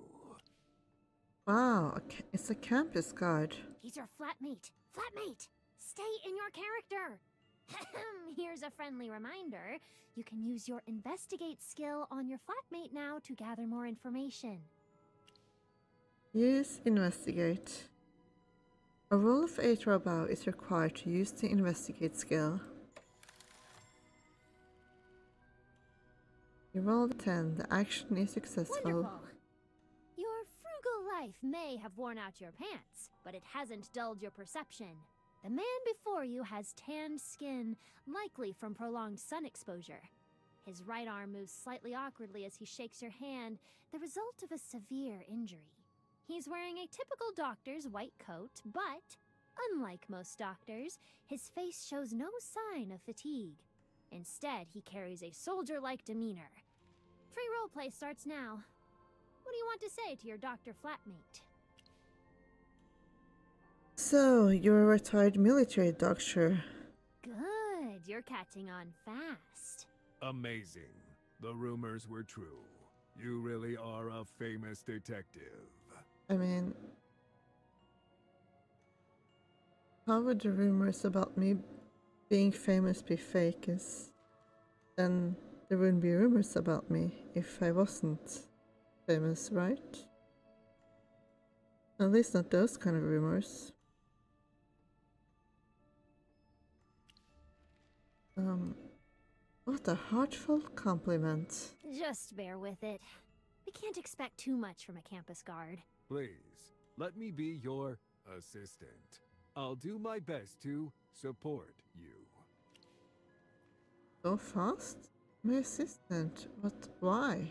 Wow, it's a campus guard. He's your flatmate. Flatmate! Stay in your character! Here's a friendly reminder. You can use your investigate skill on your flatmate now to gather more information. Use investigate. A roll of 8 or above is required to use the investigate skill. You rolled a 10, the action is successful. Wonderful! Your frugal life may have worn out your pants, but it hasn't dulled your perception. The man before you has tanned skin, likely from prolonged sun exposure. His right arm moves slightly awkwardly as he shakes your hand, the result of a severe injury. He's wearing a typical doctor's white coat, but, unlike most doctors, his face shows no sign of fatigue. Instead, he carries a soldier-like demeanor. Free roleplay starts now. What do you want to say to your doctor flatmate? So, you're a retired military doctor. Good, you're catching on fast. Amazing. The rumors were true. You really are a famous detective. I mean, how would the rumors about me being famous be fake? Then there wouldn't be rumors about me if I wasn't famous, right? At least not those kind of rumors. What a heartfelt compliment. Just bear with it. We can't expect too much from a campus guard. Please, let me be your assistant. I'll do my best to support you. So fast? My assistant? Why?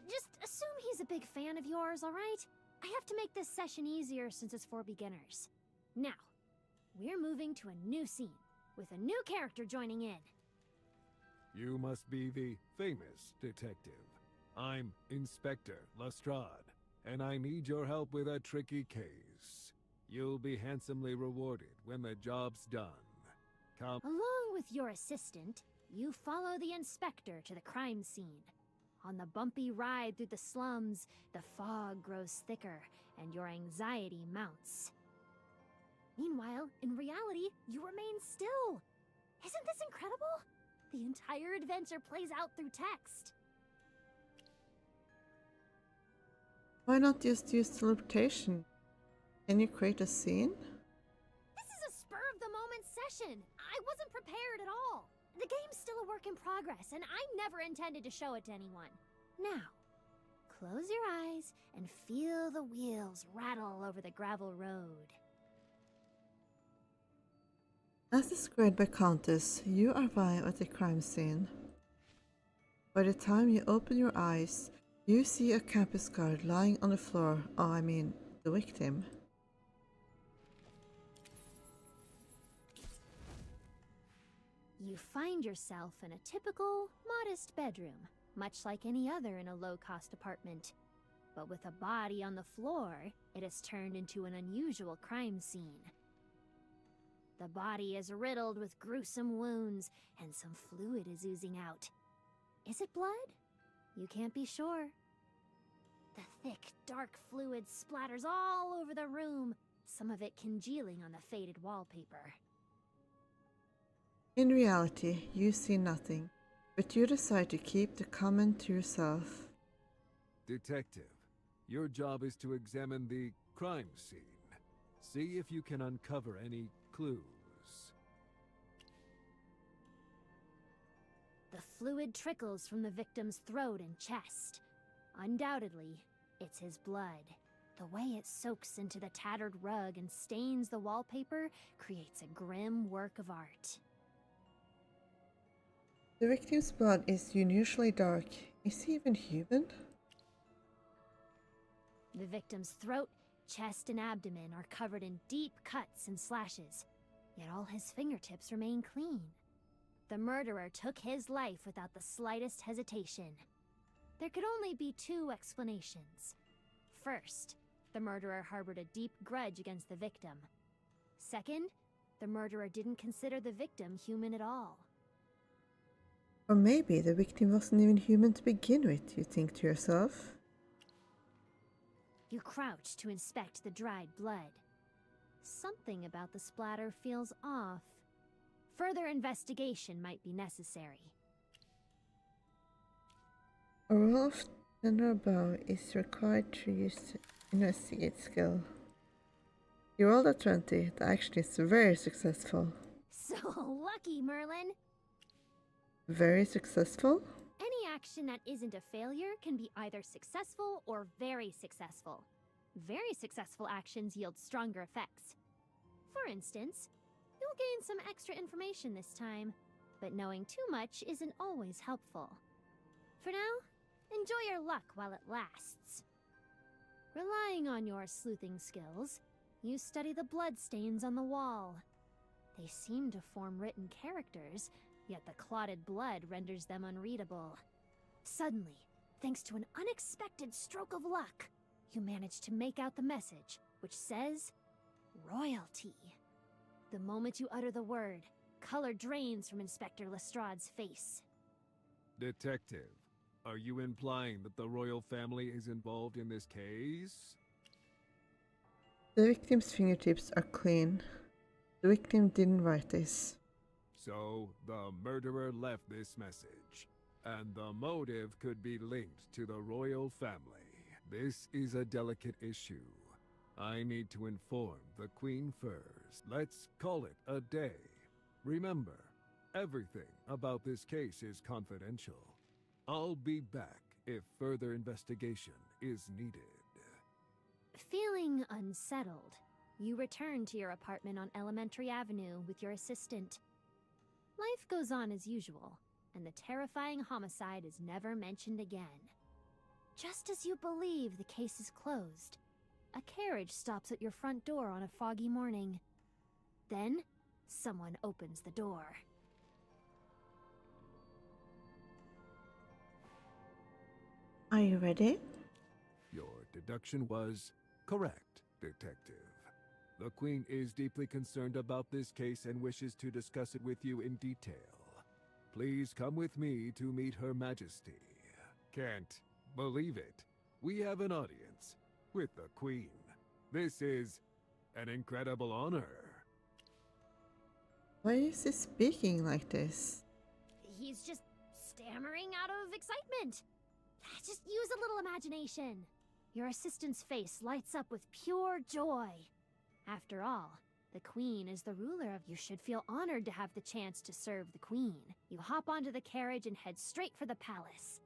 Just assume he's a big fan of yours, alright? I have to make this session easier since it's for beginners. Now, we're moving to a new scene, with a new character joining in. You must be the famous detective. I'm Inspector Lestrade, and I need your help with a tricky case. You'll be handsomely rewarded when the job's done. Come. Along with your assistant, you follow the inspector to the crime scene. On the bumpy ride through the slums, the fog grows thicker and your anxiety mounts. Meanwhile, in reality, you remain still. Isn't this incredible? The entire adventure plays out through text. Why not just use teleportation? Can you create a scene? This is a spur-of-the-moment session. I wasn't prepared at all. The game's still a work in progress, and I never intended to show it to anyone. Now, close your eyes and feel the wheels rattle over the gravel road. As described by Countess, you arrive at the crime scene. By the time you open your eyes, you see a campus guard lying on the floor. Oh, I mean, the victim. You find yourself in a typical, modest bedroom, much like any other in a low-cost apartment. But with a body on the floor, it has turned into an unusual crime scene. The body is riddled with gruesome wounds, and some fluid is oozing out. Is it blood? You can't be sure. The thick, dark fluid splatters all over the room, some of it congealing on the faded wallpaper. In reality, you see nothing, but you decide to keep the comment to yourself. Detective, your job is to examine the crime scene. See if you can uncover any clues. The fluid trickles from the victim's throat and chest. Undoubtedly, it's his blood. The way it soaks into the tattered rug and stains the wallpaper creates a grim work of art. The victim's blood is unusually dark. Is he even human? The victim's throat, chest, and abdomen are covered in deep cuts and slashes, yet all his fingertips remain clean. The murderer took his life without the slightest hesitation. There could only be two explanations. First, the murderer harbored a deep grudge against the victim. Second, the murderer didn't consider the victim human at all. Or maybe the victim wasn't even human to begin with, you think to yourself. You crouch to inspect the dried blood. Something about the splatter feels off. Further investigation might be necessary. A roll of general bow is required to use the investigate skill. You rolled a 20, the action is very successful. So lucky, Merlin! Very successful? Any action that isn't a failure can be either successful or very successful. Very successful actions yield stronger effects. For instance, you'll gain some extra information this time, but knowing too much isn't always helpful. For now, enjoy your luck while it lasts. Relying on your sleuthing skills, you study the bloodstains on the wall. They seem to form written characters, yet the clotted blood renders them unreadable. Suddenly, thanks to an unexpected stroke of luck, you manage to make out the message, which says, royalty. The moment you utter the word, color drains from Inspector Lestrade's face. Detective, are you implying that the royal family is involved in this case? The victim's fingertips are clean. The victim didn't write this. So, the murderer left this message, and the motive could be linked to the royal family. This is a delicate issue. I need to inform the Queen first. Let's call it a day. Remember, everything about this case is confidential. I'll be back if further investigation is needed. Feeling unsettled, you return to your apartment on Elementary Avenue with your assistant. Life goes on as usual, and the terrifying homicide is never mentioned again. Just as you believe the case is closed, a carriage stops at your front door on a foggy morning. Then, someone opens the door. Are you ready? Your deduction was correct, Detective. The Queen is deeply concerned about this case and wishes to discuss it with you in detail. Please come with me to meet Her Majesty. Can't believe it. We have an audience with the Queen. This is an incredible honor. Why is he speaking like this? He's just stammering out of excitement. Just use a little imagination. Your assistant's face lights up with pure joy. After all, the Queen is the ruler of you. Should feel honored to have the chance to serve the Queen. You hop onto the carriage and head straight for the palace.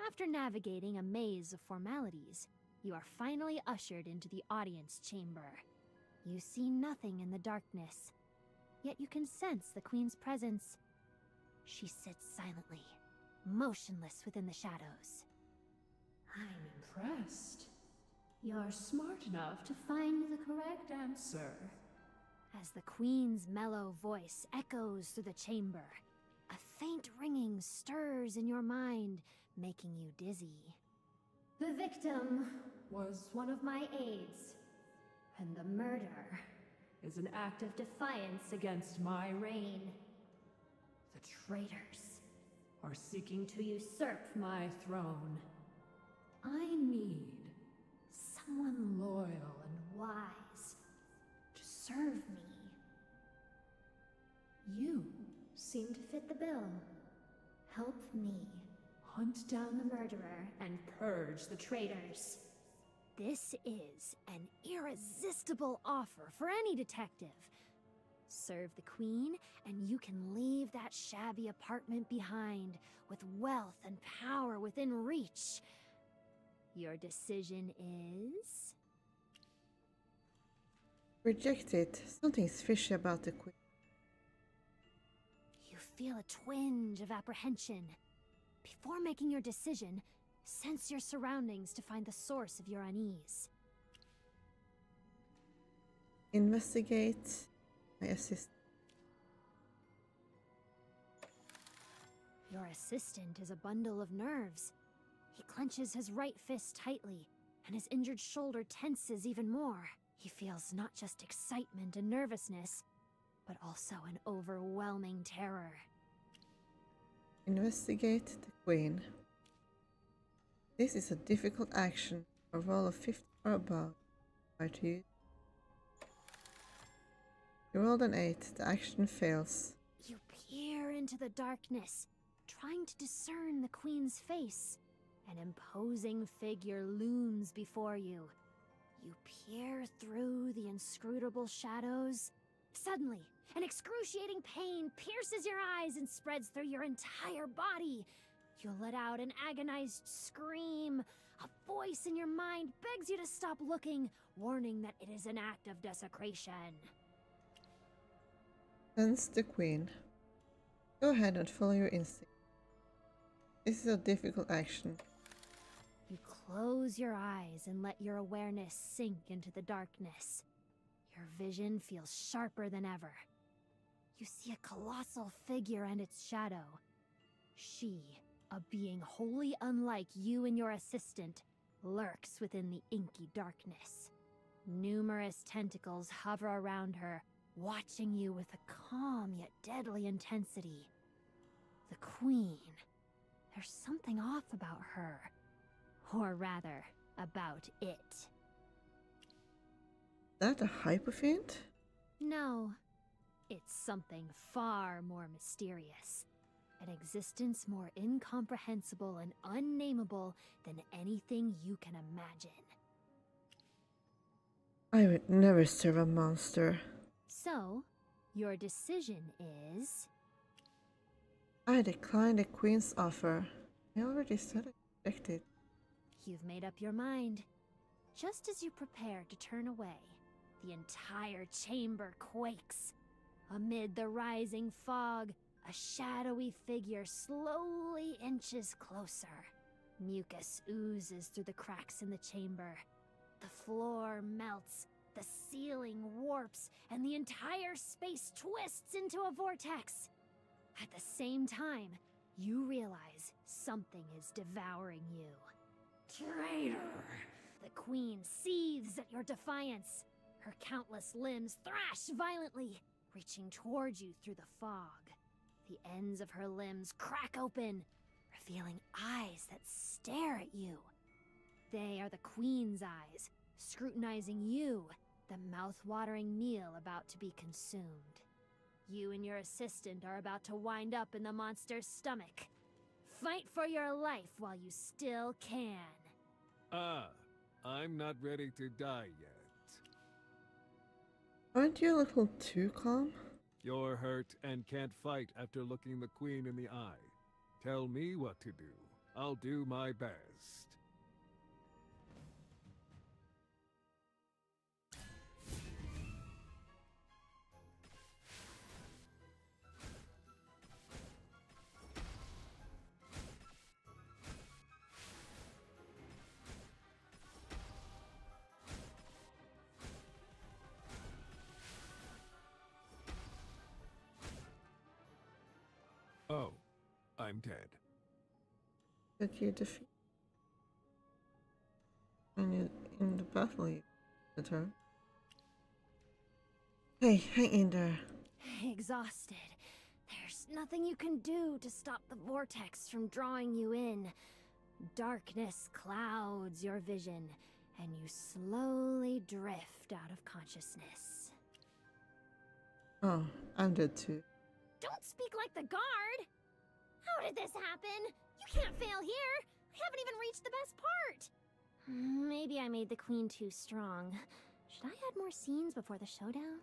After navigating a maze of formalities, you are finally ushered into the audience chamber. You see nothing in the darkness. yet you can sense the Queen's presence. She sits silently, motionless within the shadows. I'm impressed. You're smart enough to find the correct answer. As the Queen's mellow voice echoes through the chamber, a faint ringing stirs in your mind, making you dizzy. The victim was one of my aides, and the murder is an act of defiance against my reign. The traitors are seeking to usurp my throne. I need someone loyal and wise to serve me. You seem to fit the bill. Help me hunt down the murderer and purge the traitors. This is an irresistible offer for any detective. Serve the Queen, and you can leave that shabby apartment behind, with wealth and power within reach. Your decision is... Reject it. Something's fishy about the Queen. You feel a twinge of apprehension. Before making your decision, sense your surroundings to find the source of your unease. Investigate my assistant. Your assistant is a bundle of nerves. He clenches his right fist tightly, and his injured shoulder tenses even more. He feels not just excitement and nervousness, but also an overwhelming terror. Investigate the Queen. This is a difficult action. A roll of 50 or above. Are to use. You rolled an 8. The action fails. You peer into the darkness, trying to discern the Queen's face. An imposing figure looms before you. You peer through the inscrutable shadows. Suddenly, an excruciating pain pierces your eyes and spreads through your entire body. You let out an agonized scream. A voice in your mind begs you to stop looking, warning that it is an act of desecration. Sense the Queen. Go ahead and follow your instinct. This is a difficult action. You close your eyes and let your awareness sink into the darkness. Your vision feels sharper than ever. You see a colossal figure and its shadow. She, a being wholly unlike you and your assistant, lurks within the inky darkness. Numerous tentacles hover around her, watching you with a calm yet deadly intensity. The Queen. There's something off about her. Or rather, about it. That a hypofiend? No. It's something far more mysterious. An existence more incomprehensible and unnameable than anything you can imagine. I would never serve a monster. So, your decision is... I decline the Queen's offer. I already said I rejected. You've made up your mind. Just as you prepare to turn away, the entire chamber quakes. Amid the rising fog, a shadowy figure slowly inches closer. Mucus oozes through the cracks in the chamber. The floor melts, the ceiling warps, and the entire space twists into a vortex. At the same time, you realize something is devouring you. Traitor! The Queen seethes at your defiance. Her countless limbs thrash violently, reaching towards you through the fog. The ends of her limbs crack open, revealing eyes that stare at you. They are the Queen's eyes, scrutinizing you, the mouth-watering meal about to be consumed. You and your assistant are about to wind up in the monster's stomach. Fight for your life while you still can. I'm not ready to die yet. Aren't you a little too calm? You're hurt and can't fight after looking the Queen in the eye. Tell me what to do. I'll do my best. I'm dead. That you defeat. And in the battle, you did her. Hey, hang in there. Exhausted. There's nothing you can do to stop the vortex from drawing you in. Darkness clouds your vision, and you slowly drift out of consciousness. Oh, I'm dead too. Don't speak like the guard! How did this happen? You can't fail here! I haven't even reached the best part! Maybe I made the queen too strong. Should I add more scenes before the showdown?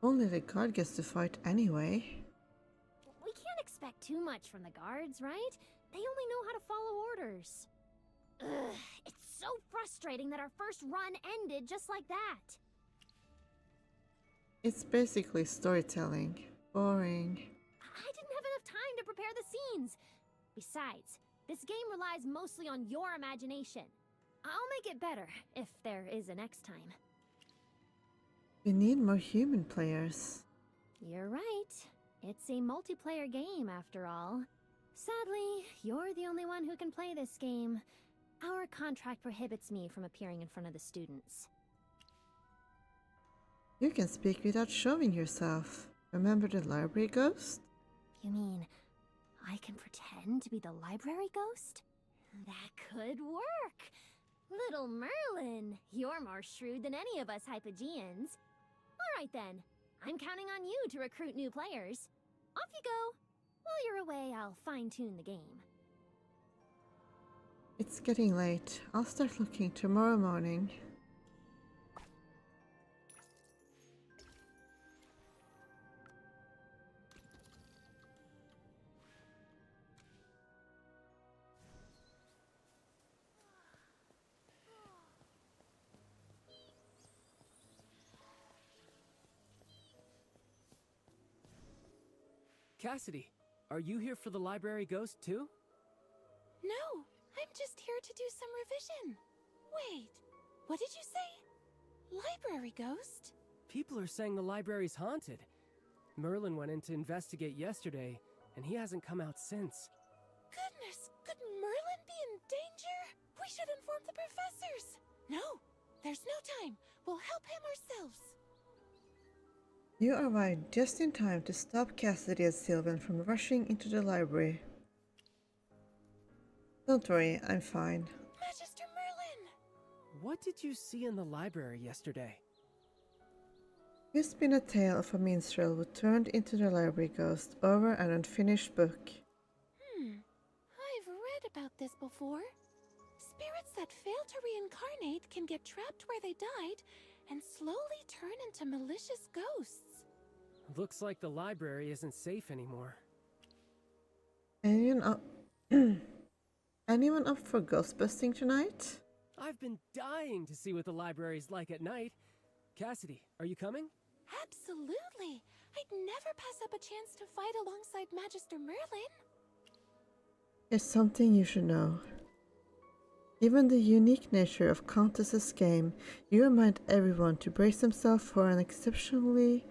Only the guard gets to fight anyway. We can't expect too much from the guards, right? They only know how to follow orders. Ugh, it's so frustrating that our first run ended just like that. It's basically storytelling. Boring. I didn't have enough time to prepare the scenes. Besides, this game relies mostly on your imagination. I'll make it better, if there is a next time. We need more human players. You're right. It's a multiplayer game, after all. Sadly, you're the only one who can play this game. Our contract prohibits me from appearing in front of the students. You can speak without showing yourself. Remember the library ghost? You mean, I can pretend to be the library ghost? That could work! Little Merlin, you're more shrewd than any of us Hypogeans. Alright then, I'm counting on you to recruit new players. Off you go! While you're away, I'll fine-tune the game. It's getting late. I'll start looking tomorrow morning. Cassidy, are you here for the library ghost too? No, I'm just here to do some revision. Wait, what did you say? Library ghost? People are saying the library's haunted. Merlin went in to investigate yesterday, and he hasn't come out since. Goodness, could Merlin be in danger? We should inform the professors. No, there's no time. We'll help him ourselves. You arrived just in time to stop Cassidy and Sylvan from rushing into the library. Don't worry, I'm fine. Magister Merlin! What did you see in the library yesterday? It's been a tale of a minstrel who turned into the library ghost over an unfinished book. I've read about this before. Spirits that fail to reincarnate can get trapped where they died and slowly turn into malicious ghosts. Looks like the library isn't safe anymore. Anyone up, anyone up for ghost busting tonight? I've been dying to see what the library's like at night. Cassidy, are you coming? Absolutely! I'd never pass up a chance to fight alongside Magister Merlin. There's something you should know. Given the unique nature of Countess's game, you remind everyone to brace themselves for an exceptionally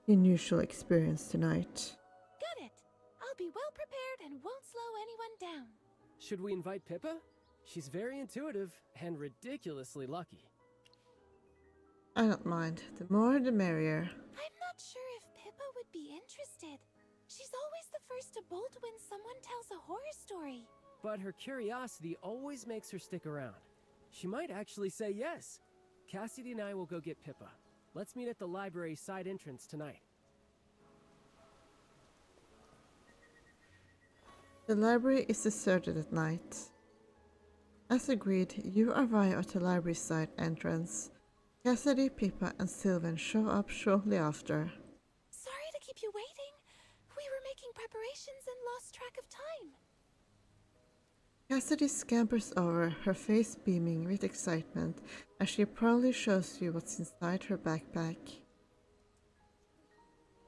unusual experience tonight. Got it! I'll be well prepared and won't slow anyone down. Should we invite Pippa? She's very intuitive and ridiculously lucky. I don't mind. The more the merrier. I'm not sure if Pippa would be interested. She's always the first to bolt when someone tells a horror story. But her curiosity always makes her stick around. She might actually say yes. Cassidy and I will go get Pippa. Let's meet at the library's side entrance tonight. The library is deserted at night. As agreed, you arrive at the library side entrance. Cassidy, Pippa, and Sylvan show up shortly after. Sorry to keep you waiting. We were making preparations and lost track of time. Cassidy scampers over, her face beaming with excitement as she proudly shows you what's inside her backpack.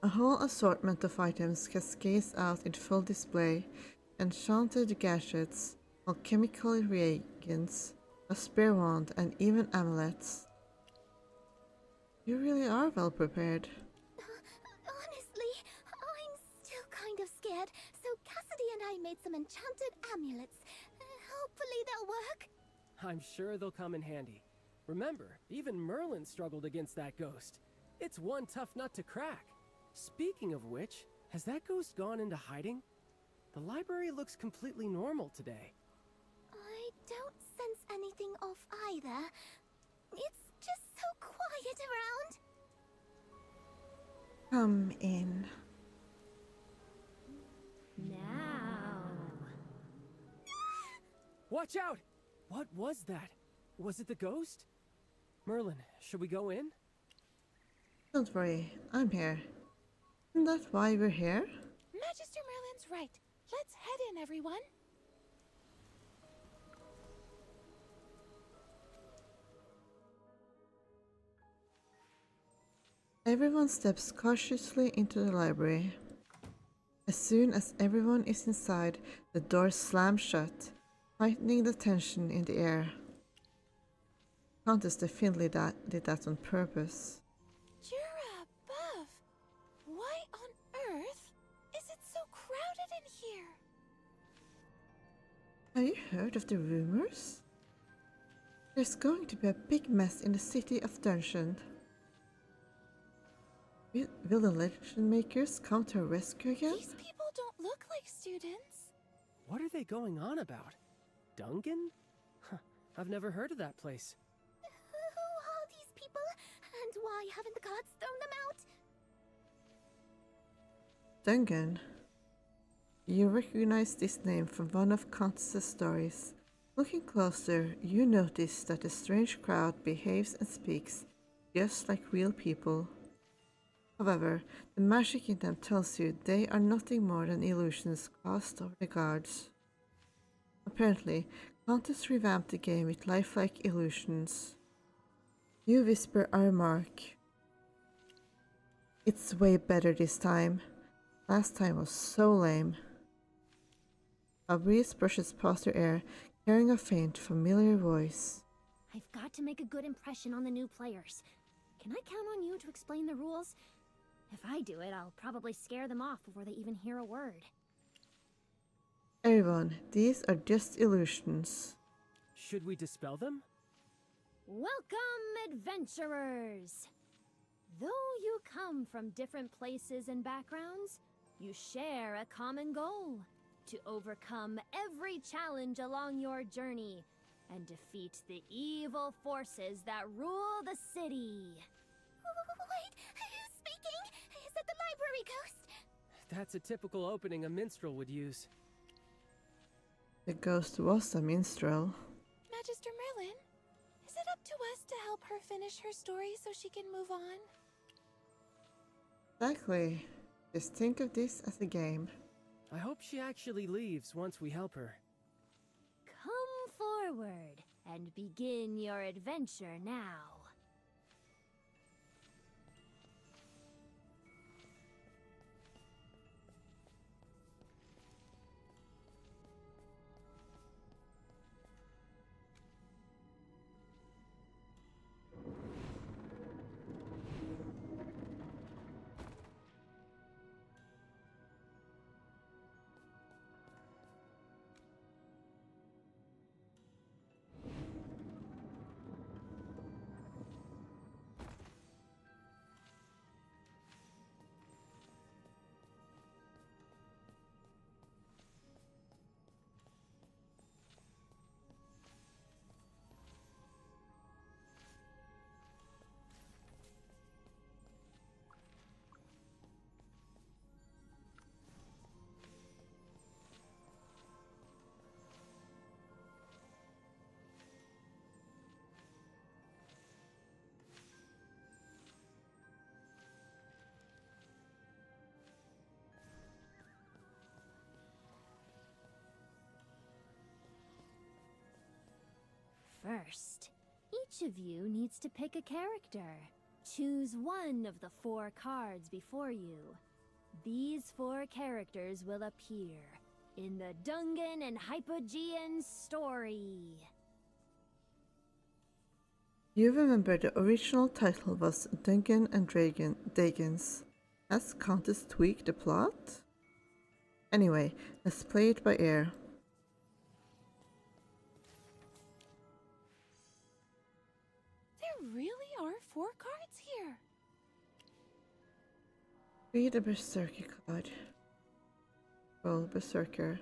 A whole assortment of items cascades out in full display: enchanted gadgets, alchemical reagents, a spear wand, and even amulets. You really are well prepared. Honestly, I'm still kind of scared, so Cassidy and I made some enchanted amulets. Hopefully they'll work. I'm sure they'll come in handy. Remember, even Merlin struggled against that ghost. It's one tough nut to crack. Speaking of which, has that ghost gone into hiding? The library looks completely normal today. I don't sense anything off either. It's just so quiet around. Come in. Now. Watch out! What was that? Was it the ghost? Merlin, should we go in? Don't worry, I'm here. Isn't that why we're here? Magister Merlin's right. Let's head in, everyone. Everyone steps cautiously into the library. As soon as everyone is inside, the doors slam shut, heightening the tension in the air. Countess definitely did that on purpose. Jura above! Why on earth is it so crowded in here? Have you heard of the rumors? There's going to be a big mess in the city of Dungeon. Will the legend makers come to our rescue again? These people don't look like students. What are they going on about? Dungan? Huh, I've never heard of that place. Who are these people? And why haven't the gods thrown them out? Dungan. You recognize this name from one of Countess's stories. Looking closer, you notice that the strange crowd behaves and speaks just like real people. However, the magic in them tells you they are nothing more than illusions cast over the guards. Apparently, Countess revamped the game with lifelike illusions. You whisper our mark. It's way better this time. Last time was so lame. A breeze brushes past your ear, carrying a faint, familiar voice. I've got to make a good impression on the new players. Can I count on you to explain the rules? If I do it, I'll probably scare them off before they even hear a word. Everyone, these are just illusions. Should we dispel them? Welcome, adventurers! Though you come from different places and backgrounds, you share a common goal: to overcome every challenge along your journey and defeat the evil forces that rule the city. Wait, who's speaking? Is it the library ghost? That's a typical opening a minstrel would use. The ghost was a minstrel. Magister Merlin, is it up to us to help her finish her story so she can move on? Exactly. Just think of this as a game. I hope she actually leaves once we help her. Come forward and begin your adventure now. First, each of you needs to pick a character. Choose one of the 4 cards before you. These 4 characters will appear in the Dungan and Hypogean story. You remember the original title was Dungeon and Dragons. Has Countess tweaked the plot? Anyway, let's play it by ear. There really are 4 cards here. Read the Berserker card. Roll Berserker.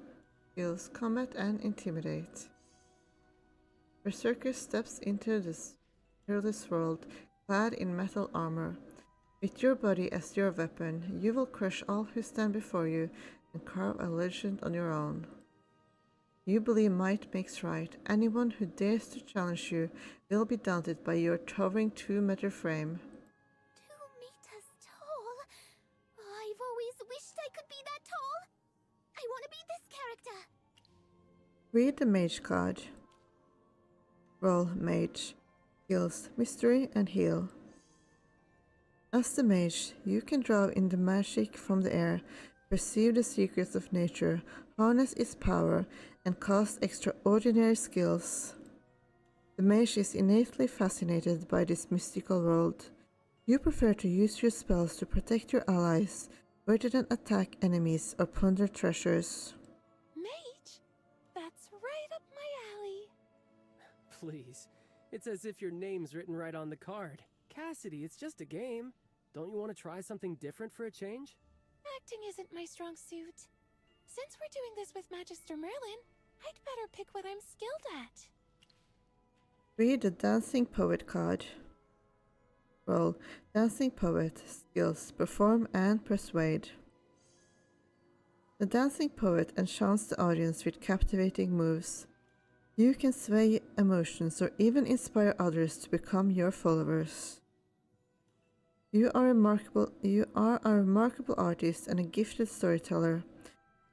Skills Combat and Intimidate. Berserker steps into this perilous world clad in metal armor. With your body as your weapon, you will crush all who stand before you and carve a legend on your own. You believe might makes right. Anyone who dares to challenge you will be daunted by your towering 2-meter frame. 2 meters tall? I've always wished I could be that tall. I want to be this character. Read the Mage card. Roll Mage. Skills Mystery and Heal. As the mage, you can draw in the magic from the air, perceive the secrets of nature, harness its power, and cast extraordinary skills. The mage is innately fascinated by this mystical world. You prefer to use your spells to protect your allies, rather than attack enemies or plunder treasures. Mage? That's right up my alley. Please. It's as if your name's written right on the card. Cassidy, it's just a game. Don't you want to try something different for a change? Acting isn't my strong suit. Since we're doing this with Magister Merlin, I'd better pick what I'm skilled at. Read the Dancing Poet card. Roll Dancing Poet. Skills Perform and Persuade. The Dancing Poet enchants the audience with captivating moves. You can sway emotions or even inspire others to become your followers. You are a remarkable artist and a gifted storyteller.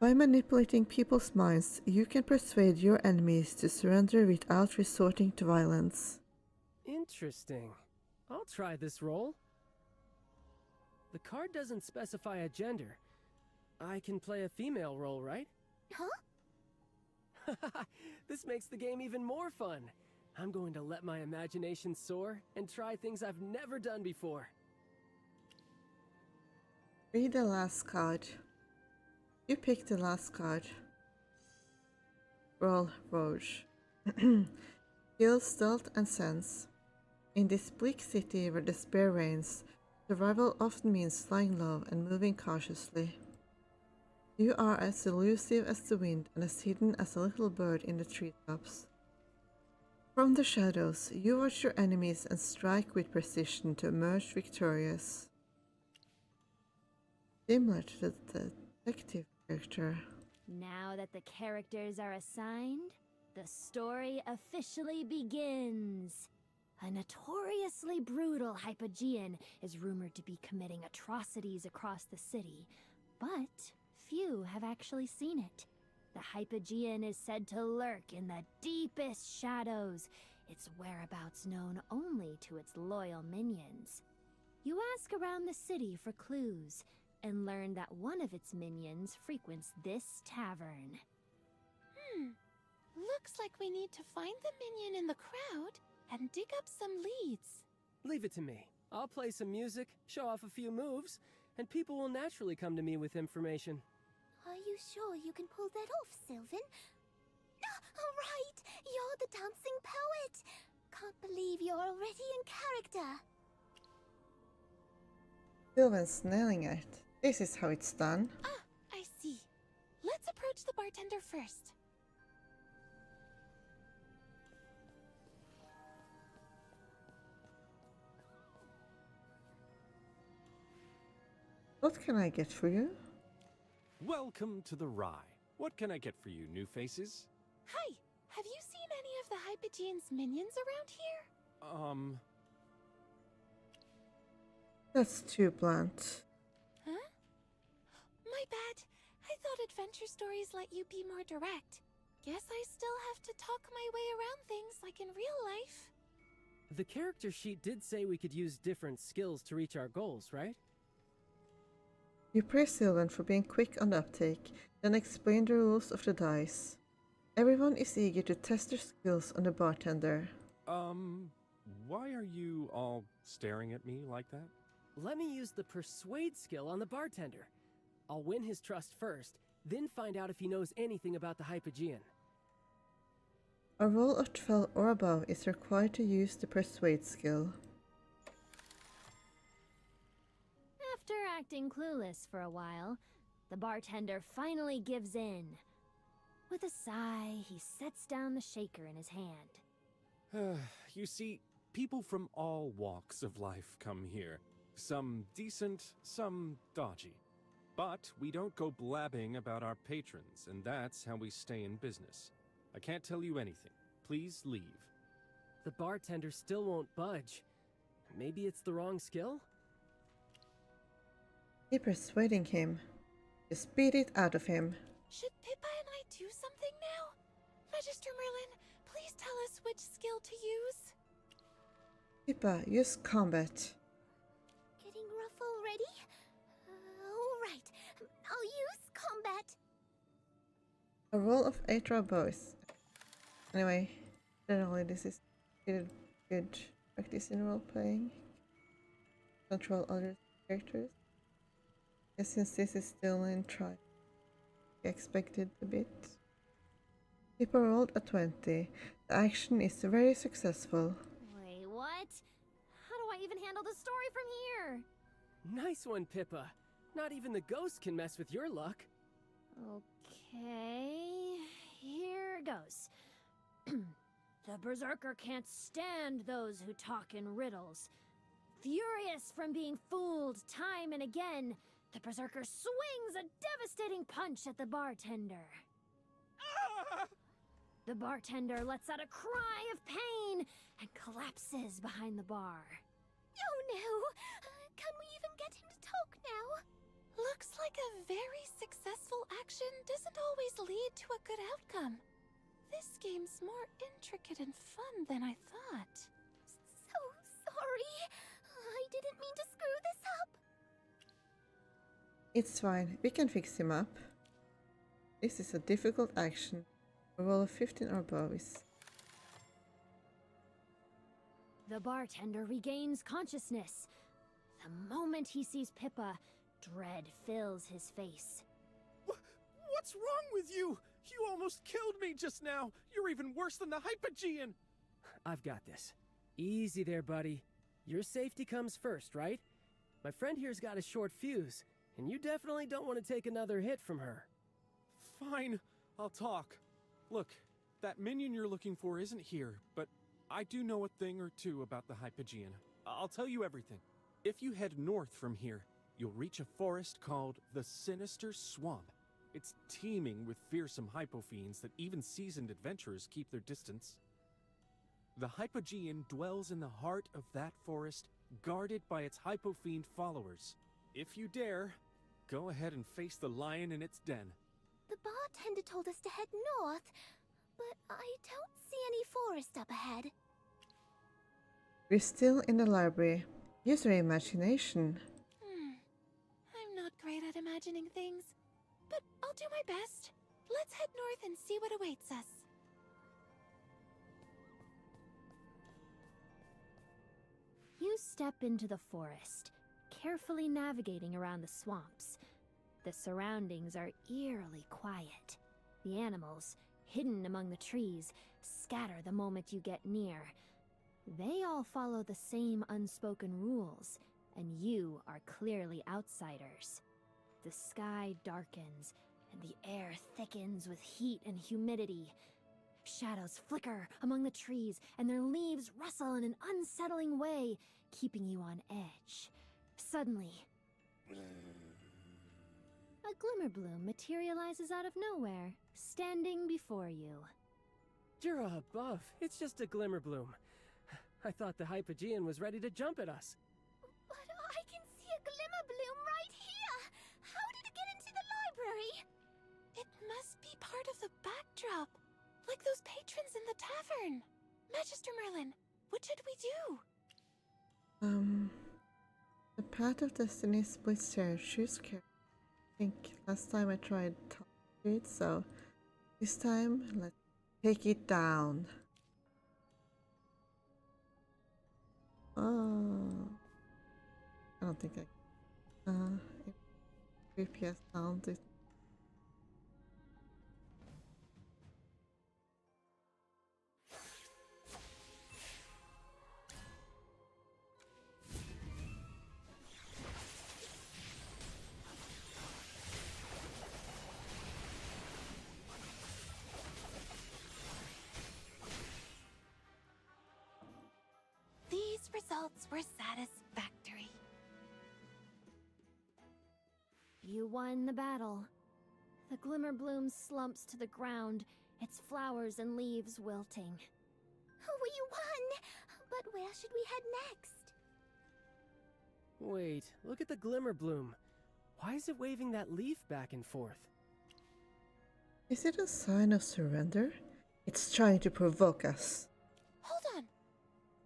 By manipulating people's minds, you can persuade your enemies to surrender without resorting to violence. Interesting. I'll try this role. The card doesn't specify a gender. I can play a female role, right? Huh? This makes the game even more fun. I'm going to let my imagination soar and try things I've never done before. Read the last card. You pick the last card. Roll Roge. Skill Stealth and Sense. In this bleak city where despair reigns, survival often means flying low and moving cautiously. You are as elusive as the wind and as hidden as a little bird in the treetops. From the shadows, you watch your enemies and strike with precision to emerge victorious. Similar to the detective character. Now that the characters are assigned, the story officially begins. A notoriously brutal Hypogean is rumored to be committing atrocities across the city, but few have actually seen it. The Hypogean is said to lurk in the deepest shadows, its whereabouts known only to its loyal minions. You ask around the city for clues, and learn that one of its minions frequents this tavern. Looks like we need to find the minion in the crowd and dig up some leads. Leave it to me. I'll play some music, show off a few moves, and people will naturally come to me with information. Are you sure you can pull that off, Sylvan? All right, you're the dancing poet. Can't believe you're already in character. Sylvan's nailing it. This is how it's done. Ah, I see. Let's approach the bartender first. What can I get for you? Welcome to the Rye. What can I get for you, new faces? Hi, have you seen any of the Hypogean's minions around here? That's too blunt. Huh? My bad. I thought adventure stories let you be more direct. Guess I still have to talk my way around things like in real life. The character sheet did say we could use different skills to reach our goals, right? You praise Sylvan for being quick on the uptake, then explain the rules of the dice. Everyone is eager to test their skills on the bartender. Why are you all staring at me like that? Let me use the persuade skill on the bartender. I'll win his trust first, then find out if he knows anything about the Hypogean. A roll of 12 or above is required to use the persuade skill. After acting clueless for a while, the bartender finally gives in. With a sigh, he sets down the shaker in his hand. You see, people from all walks of life come here. Some decent, some dodgy. But we don't go blabbing about our patrons, and that's how we stay in business. I can't tell you anything. Please leave. The bartender still won't budge. Maybe it's the wrong skill? Keep persuading him. Just beat it out of him. Should Pippa and I do something now? Magister Merlin, please tell us which skill to use. Pippa, use combat. Getting rough already? Alright, I'll use combat. A roll of 8 or above. Anyway, generally this is good practice in role playing. Control other characters. And since this is still in trial, I expected a bit. Pippa rolled a 20. The action is very successful. Wait, what? How do I even handle the story from here? Nice one, Pippa. Not even the ghost can mess with your luck. Okay, here goes. The Berserker can't stand those who talk in riddles. Furious from being fooled time and again, the Berserker swings a devastating punch at the bartender. The bartender lets out a cry of pain and collapses behind the bar. Oh no! Can we even get him to talk now? Looks like a very successful action doesn't always lead to a good outcome. This game's more intricate and fun than I thought. So sorry. I didn't mean to screw this up. It's fine, we can fix him up. This is a difficult action. A roll of 15 or above is... The bartender regains consciousness. The moment he sees Pippa, dread fills his face. What's wrong with you? You almost killed me just now. You're even worse than the Hypogean. I've got this. Easy there, buddy. Your safety comes first, right? My friend here's got a short fuse, and you definitely don't want to take another hit from her. Fine, I'll talk. Look, that minion you're looking for isn't here, but I do know a thing or two about the Hypogean. I'll tell you everything. If you head north from here, you'll reach a forest called the Sinister Swamp. It's teeming with fearsome hypofiends that even seasoned adventurers keep their distance. The Hypogean dwells in the heart of that forest, guarded by its hypofiend followers. If you dare, go ahead and face the lion in its den. The bartender told us to head north, but I don't see any forest up ahead. We're still in the library. Use your imagination. I'm not great at imagining things, but I'll do my best. Let's head north and see what awaits us. You step into the forest, carefully navigating around the swamps. The surroundings are eerily quiet. The animals, hidden among the trees, scatter the moment you get near. They all follow the same unspoken rules, and you are clearly outsiders. The sky darkens, and the air thickens with heat and humidity. Shadows flicker among the trees, and their leaves rustle in an unsettling way, keeping you on edge. Suddenly, a Glimmerbloom materializes out of nowhere, standing before you. Jura above, it's just a Glimmerbloom. I thought the Hypogean was ready to jump at us. But I can see a Glimmerbloom right here! How did it get into the library? It must be part of the backdrop, like those patrons in the tavern. Magister Merlin, what should we do? The path of destiny splits here. Choose care. I think last time I tried top it, so this time let's take it down. Oh, I don't think I. If GPS sound it. results were satisfactory. You won the battle. The glimmer bloom slumps to the ground, its flowers and leaves wilting. We won! But where should we head next? Wait, look at the glimmer bloom. Why is it waving that leaf back and forth? Is it a sign of surrender? It's trying to provoke us. Hold on.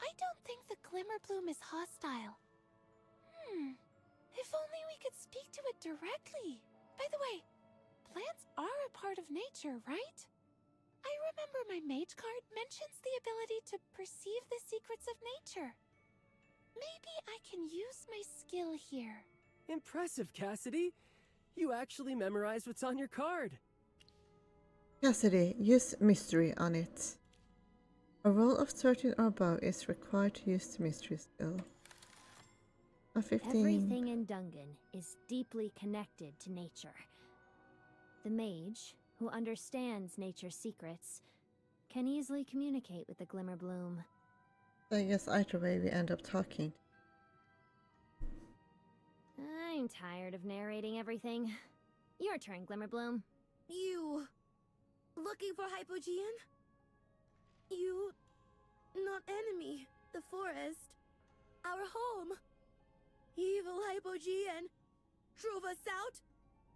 I don't think the glimmer bloom is hostile. If only we could speak to it directly. By the way, plants are a part of nature, right? I remember my mage card mentions the ability to perceive the secrets of nature. Maybe I can use my skill here. Impressive, Cassidy. You actually memorized what's on your card. Cassidy, use mystery on it. A roll of 13 or above is required to use the mystery skill. A 15. Everything in Dungan is deeply connected to nature. The mage, who understands nature's secrets, can easily communicate with the glimmer bloom. I guess either way we end up talking. I'm tired of narrating everything. Your turn, Glimmerbloom. You... looking for Hypogean? You... not enemy, the forest. Our home. Evil Hypogean drove us out,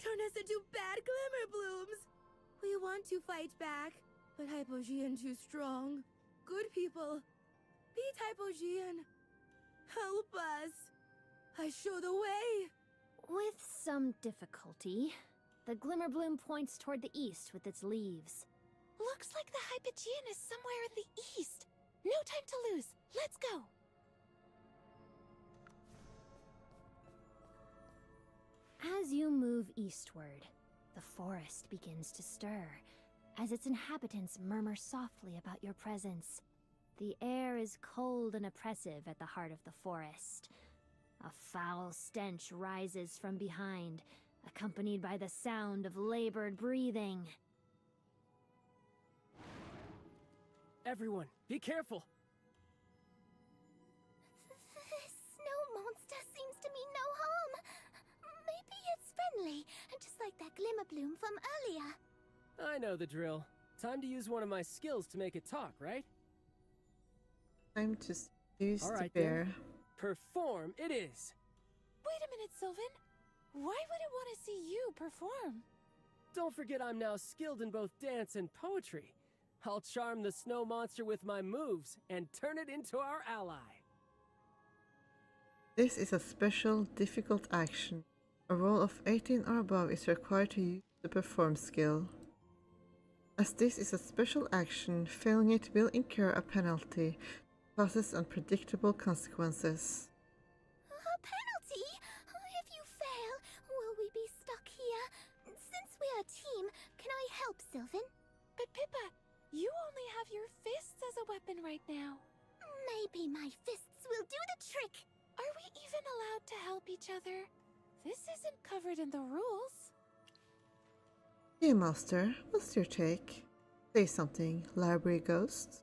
turned us into bad Glimmerblooms. We want to fight back, but Hypogean too strong. Good people, beat Hypogean. Help us. I show the way. With some difficulty, the Glimmerbloom points toward the east with its leaves. Looks like the Hypogean is somewhere in the east. No time to lose. Let's go. As you move eastward, the forest begins to stir, as its inhabitants murmur softly about your presence. The air is cold and oppressive at the heart of the forest. A foul stench rises from behind, accompanied by the sound of labored breathing. Everyone, be careful! This snow monster seems to mean no harm. Maybe it's friendly, just like that Glimmerbloom from earlier. I know the drill. Time to use one of my skills to make it talk, right? Time to seduce All the right, bear. then. Perform it is! Wait a minute, Sylvan. Why would it want to see you perform? Don't forget I'm now skilled in both dance and poetry. I'll charm the snow monster with my moves and turn it into our ally. This is a special, difficult action. A roll of 18 or above is required to use the perform skill. As this is a special action, failing it will incur a penalty, causes unpredictable consequences. A penalty? If you fail, will we be stuck here? Since we're a team, can I help, Sylvan? But Pippa, you only have your fists as a weapon right now. Maybe my fists will do the trick. Are we even allowed to help each other? This isn't covered in the rules. Hey Master, what's your take? Say something, library ghost?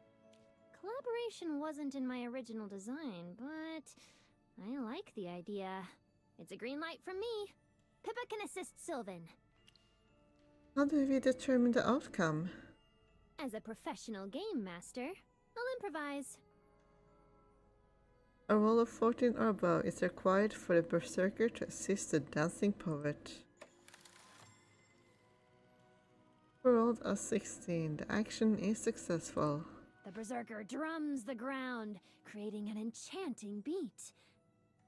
Collaboration wasn't in my original design, but I like the idea. It's a green light from me. Pippa can assist Sylvan. How do we determine the outcome? As a professional game master, I'll improvise. A roll of 14 or above is required for the berserker to assist the dancing poet. Rolled a 16. The action is successful. The berserker drums the ground, creating an enchanting beat.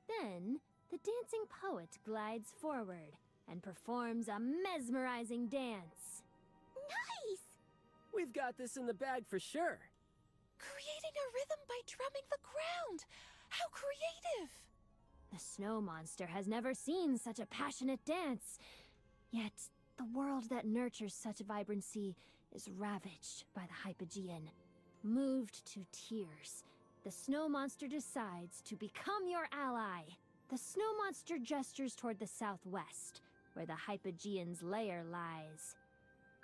Then, the dancing poet glides forward and performs a mesmerizing dance. Nice! We've got this in the bag for sure. Creating a rhythm by drumming the ground! How creative! The snow monster has never seen such a passionate dance. Yet, the world that nurtures such vibrancy is ravaged by the Hypogean. Moved to tears, the snow monster decides to become your ally. The snow monster gestures toward the southwest, where the Hypogean's lair lies.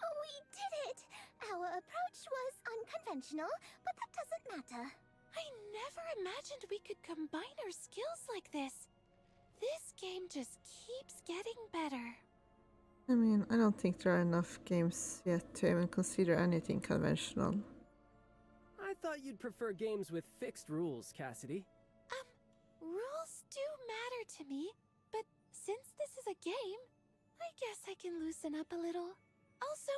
Oh, we did it! Our approach was unconventional, but that doesn't matter. I never imagined we could combine our skills like this. This game just keeps getting better. I mean, I don't think there are enough games yet to even consider anything conventional. I thought you'd prefer games with fixed rules, Cassidy. Rules do matter to me, but since this is a game, I guess I can loosen up a little. Also,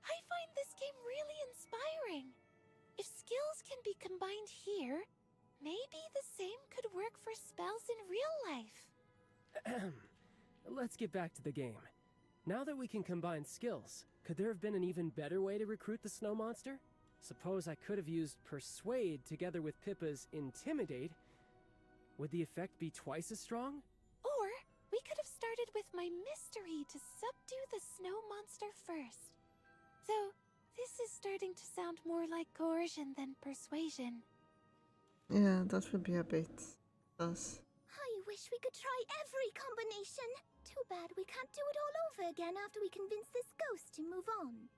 I find this game really inspiring. If skills can be combined here, maybe the same could work for spells in real life. Let's get back to the game. Now that we can combine skills, could there have been an even better way to recruit the snow monster? Suppose I could have used Persuade together with Pippa's Intimidate. Would the effect be twice as strong? Or we could have started with my mystery to subdue the snow monster first. Though, this is starting to sound more like coercion than persuasion. Yeah, that would be a bit sus. I wish we could try every combination. Too bad we can't do it all over again after we convince this ghost to move on.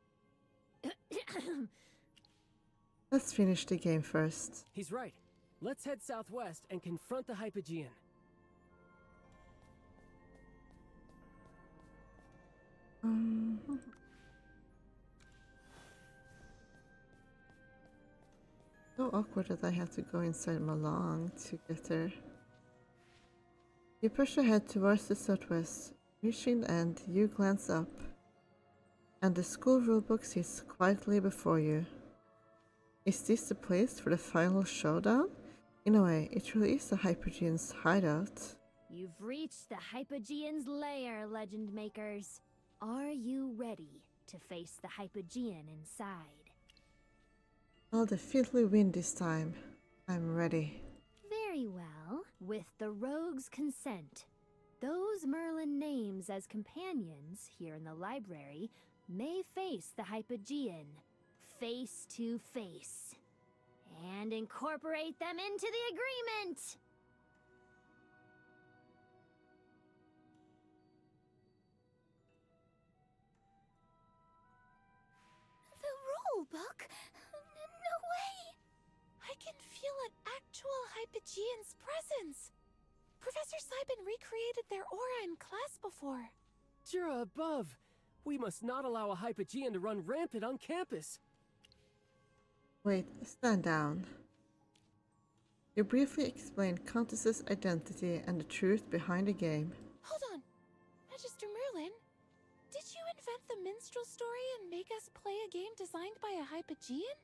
Let's finish the game first. He's right. Let's head southwest and confront the Hypogean. So awkward that I have to go inside Malong to get there. You push ahead towards the southwest. Reaching the end, you glance up, and the school rulebook sits quietly before you. Is this the place for the final showdown? In a way, it really is the Hypogean's hideout. You've reached the Hypogean's lair, Legend Makers. Are you ready to face the Hypogean inside? I'll definitely win this time. I'm ready. Very well. With the rogue's consent, those Merlin names as companions here in the library may face the Hypogean face to face and incorporate them into the agreement. The rulebook? No way! I can feel an actual Hypogean's presence. Professor Simon recreated their aura in class before. Jura above! We must not allow a Hypogean to run rampant on campus. Wait, stand down. You briefly explain Countess's identity and the truth behind the game. Hold on. Magister Merlin, did you invent the minstrel story and make us play a game designed by a Hypogean?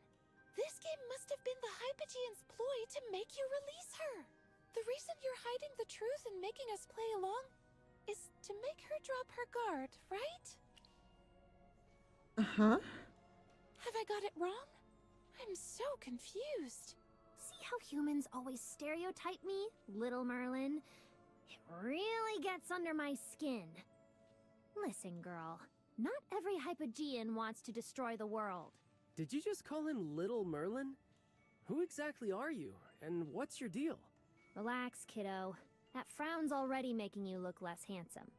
This game must have been the Hypogean's ploy to make you release her. The reason you're hiding the truth and making us play along is to make her drop her guard, right? Uh-huh. Have I got it wrong? I'm so confused. See how humans always stereotype me, little Merlin? It really gets under my skin. Listen, girl. Not every Hypogean wants to destroy the world. Did you just call him Little Merlin? Who exactly are you, and what's your deal? Relax, kiddo. That frown's already making you look less handsome.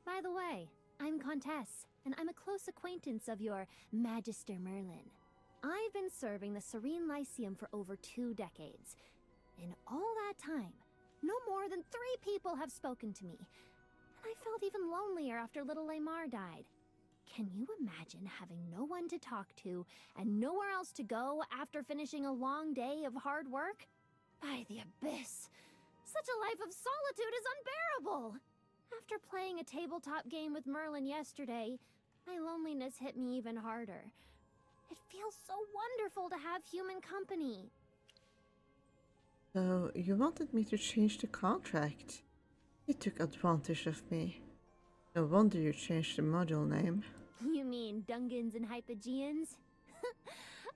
By the way, I'm Comtesse, and I'm a close acquaintance of your Magister Merlin. I've been serving the Serene Lyceum for over 2 decades. In all that time, no more than 3 people have spoken to me. And I felt even lonelier after little Lamar died. Can you imagine having no one to talk to and nowhere else to go after finishing a long day of hard work? By the abyss! Such a life of solitude is unbearable! After playing a tabletop game with Merlin yesterday, my loneliness hit me even harder. It feels so wonderful to have human company. So, you wanted me to change the contract. You took advantage of me. No wonder you changed the module name. You mean Dungans and Hypogeans?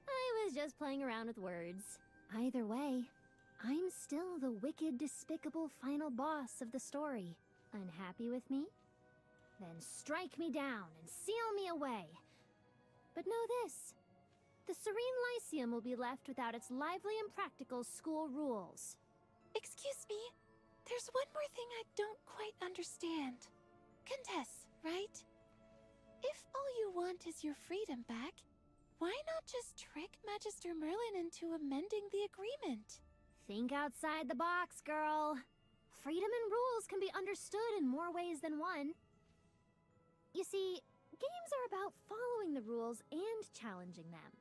I was just playing around with words. Either way, I'm still the wicked, despicable final boss of the story. Unhappy with me? Then strike me down and seal me away. But know this. The Serene Lyceum will be left without its lively and practical school rules. Excuse me, there's one more thing I don't quite understand. Comtesse, right? If all you want is your freedom back, Why not just trick Magister Merlin into amending the agreement? Think outside the box, girl. Freedom and rules can be understood in more ways than one. You see, games are about following the rules and challenging them.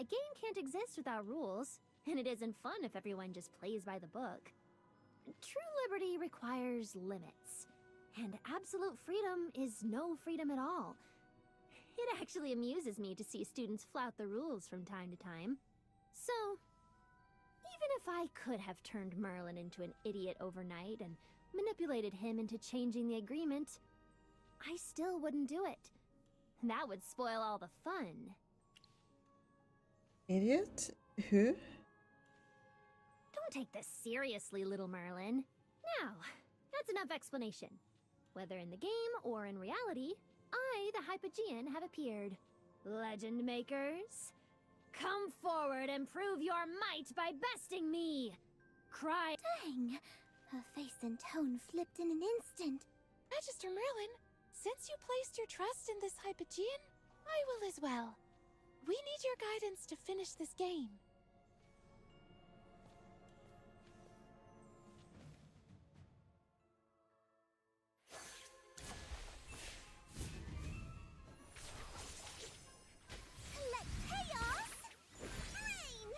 A game can't exist without rules, and it isn't fun if everyone just plays by the book. True liberty requires limits, and absolute freedom is no freedom at all. It actually amuses me to see students flout the rules from time to time. So, even if I could have turned Merlin into an idiot overnight and manipulated him into changing the agreement, I still wouldn't do it. That would spoil all the fun. Idiot? Who? Don't take this seriously, little Merlin. Now, that's enough explanation. Whether in the game or in reality, I, the Hypogean, have appeared. Legend makers, come forward and prove your might by besting me! Cry— Dang! Her face and tone flipped in an instant. Magister Merlin, since you placed your trust in this Hypogean, I will as well. We need your guidance to finish this game. Let chaos reign!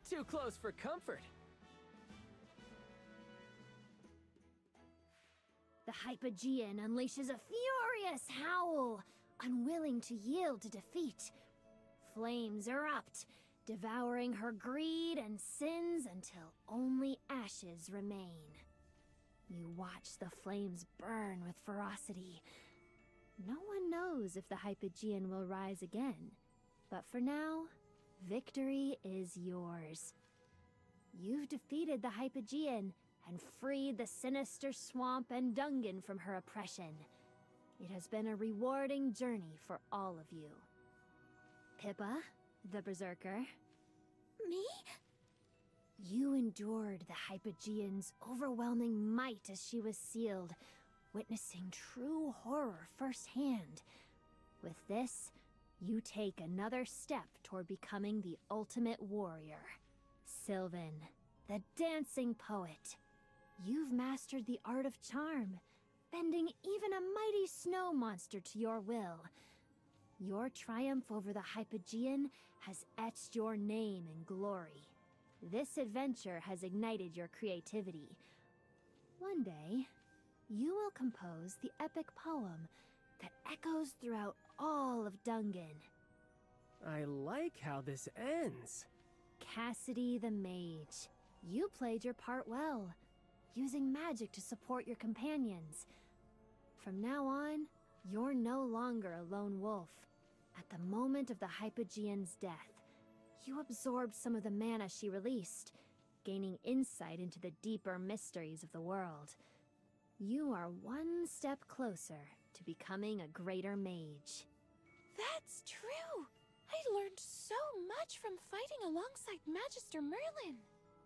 Too close for comfort. The Hypogean unleashes a furious howl, unwilling to yield to defeat. Flames erupt, devouring her greed and sins until only ashes remain. You watch the flames burn with ferocity. No one knows if the Hypogean will rise again, but for now, victory is yours. You've defeated the Hypogean and freed the sinister swamp and Dungan from her oppression. It has been a rewarding journey for all of you. Pippa, the Berserker. Me? You endured the Hypogean's overwhelming might as she was sealed, witnessing true horror firsthand. With this, you take another step toward becoming the ultimate warrior. Sylvan, the dancing poet. You've mastered the art of charm, bending even a mighty snow monster to your will. Your triumph over the Hypogean has etched your name in glory. This adventure has ignited your creativity. One day, you will compose the epic poem that echoes throughout all of Dungan. I like how this ends. Cassidy the Mage, you played your part well, using magic to support your companions. From now on, you're no longer a lone wolf. At the moment of the Hypogean's death, you absorbed some of the mana she released, gaining insight into the deeper mysteries of the world. You are one step closer to becoming a greater mage. That's true! I learned so much from fighting alongside Magister Merlin.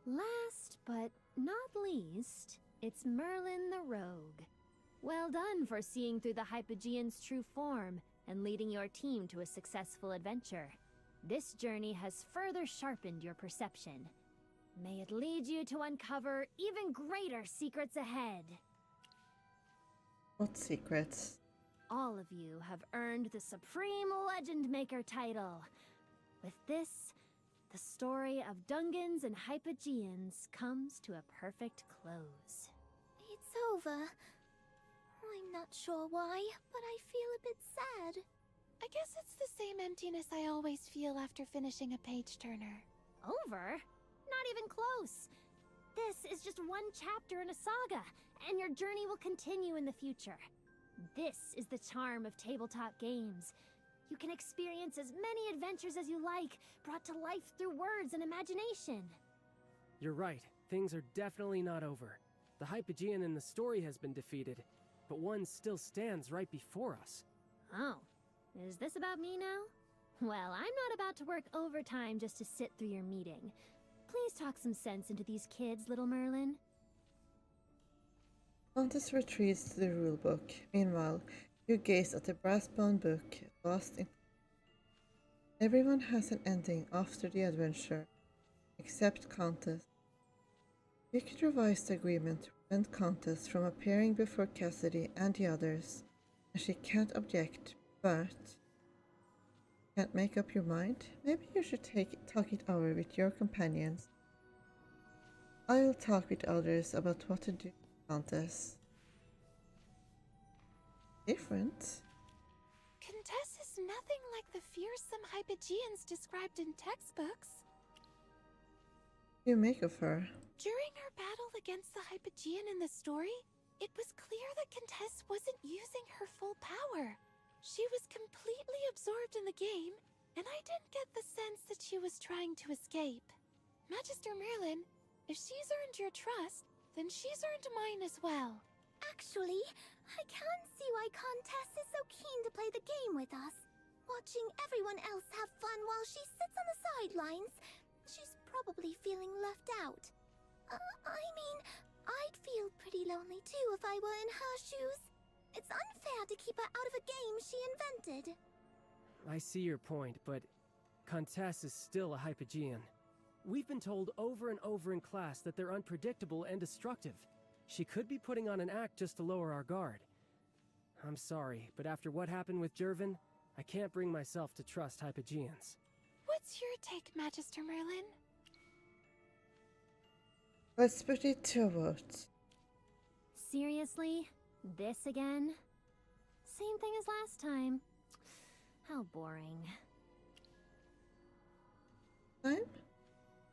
Last but not least, it's Merlin the Rogue. Well done for seeing through the Hypogean's true form and leading your team to a successful adventure. This journey has further sharpened your perception. May it lead you to uncover even greater secrets ahead. What secrets? All of you have earned the Supreme Legend Maker title. With this, the story of Dungans and Hypogeans comes to a perfect close. It's over. I'm not sure why, but I feel a bit sad. I guess it's the same emptiness I always feel after finishing a page-turner. Over? Not even close. This is just one chapter in a saga, and your journey will continue in the future. This is the charm of tabletop games. You can experience as many adventures as you like, brought to life through words and imagination. You're right. Things are definitely not over. The Hypogean in the story has been defeated, but one still stands right before us. Oh, is this about me now? Well, I'm not about to work overtime just to sit through your meeting. Please talk some sense into these kids, little Merlin. Countess retreats to the rulebook. Meanwhile, you gaze at the brass-bound book, lost in. Everyone has an ending after the adventure, except Countess. You could revise the agreement to prevent Countess from appearing before Cassidy and the others, and she can't object, but can't make up your mind? Maybe you should talk it over with your companions. I will talk with others about what to do, Countess. Different? Contess is nothing like the fearsome Hypogeans described in textbooks. What do you make of her? During her battle against the Hypogean in the story, it was clear that Contess wasn't using her full power. She was completely absorbed in the game, and I didn't get the sense that she was trying to escape. Magister Merlin, if she's earned your trust, then she's earned mine as well. Actually, I can't see why Contess is so keen to play the game with us. Watching everyone else have fun while she sits on the sidelines, she's probably feeling left out. I mean, I'd feel pretty lonely too if I were in her shoes. It's unfair to keep her out of a game she invented. I see your point, but Contess is still a Hypogean. We've been told over and over in class that they're unpredictable and destructive. She could be putting on an act just to lower our guard. I'm sorry, but after what happened with Jervin, I can't bring myself to trust Hypogeans. What's your take, Magister Merlin? Let's put it to a vote. Seriously? This again? Same thing as last time. How boring. Time?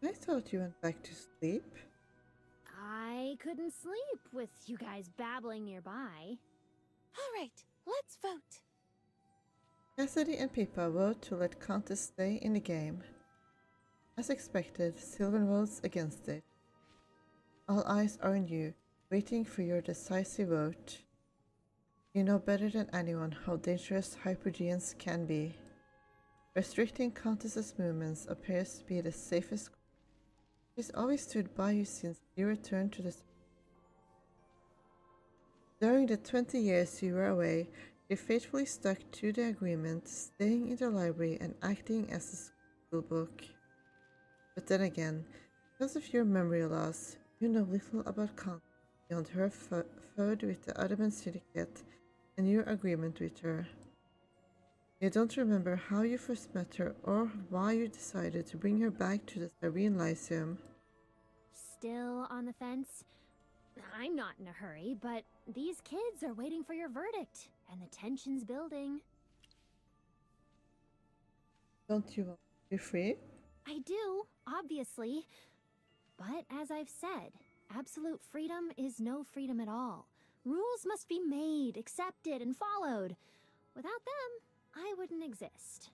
I thought you went back to sleep. I couldn't sleep with you guys babbling nearby. All right, let's vote. Cassidy and Pippa vote to let Countess stay in the game. As expected, Sylvan votes against it. All eyes are on you, waiting for your decisive vote. You know better than anyone how dangerous Hypogeans can be. Restricting Countess's movements appears to be the safest. She's always stood by you since you returned to the. During the 20 years you were away, you faithfully stuck to the agreement, staying in the library and acting as a school book. But then again, because of your memory loss, you know little about Countess beyond her feud with the Adamant Syndicate and your agreement with her. You don't remember how you first met her or why you decided to bring her back to the Serene Lyceum. Still on the fence? I'm not in a hurry, but these kids are waiting for your verdict, and the tension's building. Don't you want to be free? I do, obviously. But as I've said, absolute freedom is no freedom at all. Rules must be made, accepted, and followed. Without them, I wouldn't exist.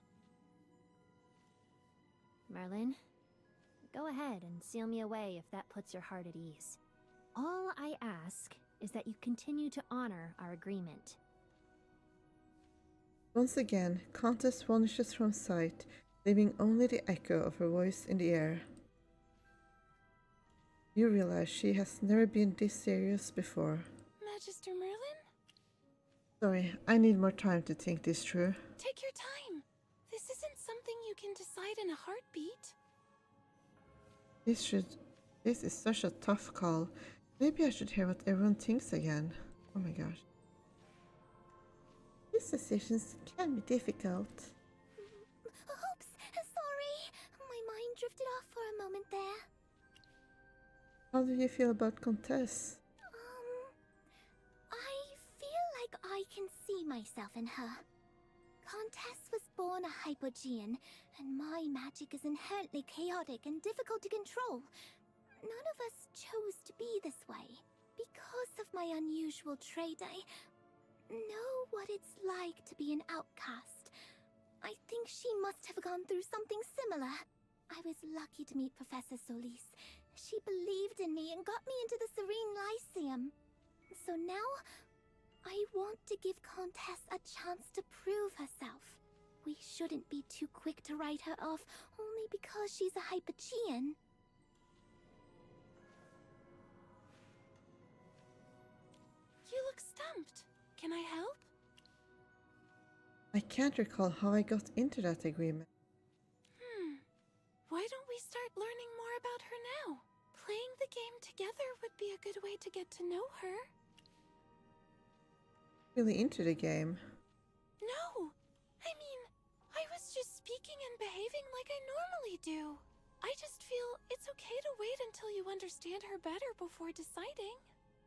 Merlin, go ahead and seal me away if that puts your heart at ease. All I ask is that you continue to honor our agreement. Once again, Countess vanishes from sight, leaving only the echo of her voice in the air. You realize she has never been this serious before. Magister Merlin? Sorry, I need more time to think this through. Take your time. This isn't something you can decide in a heartbeat. This is such a tough call. Maybe I should hear what everyone thinks again. Oh my gosh. These decisions can be difficult. Oops, sorry. My mind drifted off for a moment there. How do you feel about Countess? I feel like I can see myself in her. Countess was born a Hypogean, and my magic is inherently chaotic and difficult to control. None of us chose to be this way. Because of my unusual trait, I know what it's like to be an outcast. I think she must have gone through something similar. I was lucky to meet Professor Solis. She believed in me and got me into the Serene Lyceum. So now, I want to give Countess a chance to prove herself. We shouldn't be too quick to write her off only because she's a Hypogean. exempt. Can I help? I can't recall how I got into that agreement. Why don't we start learning more about her now? Playing the game together would be a good way to get to know her. Really into the game. No! I mean, I was just speaking and behaving like I normally do. I just feel it's okay to wait until you understand her better before deciding.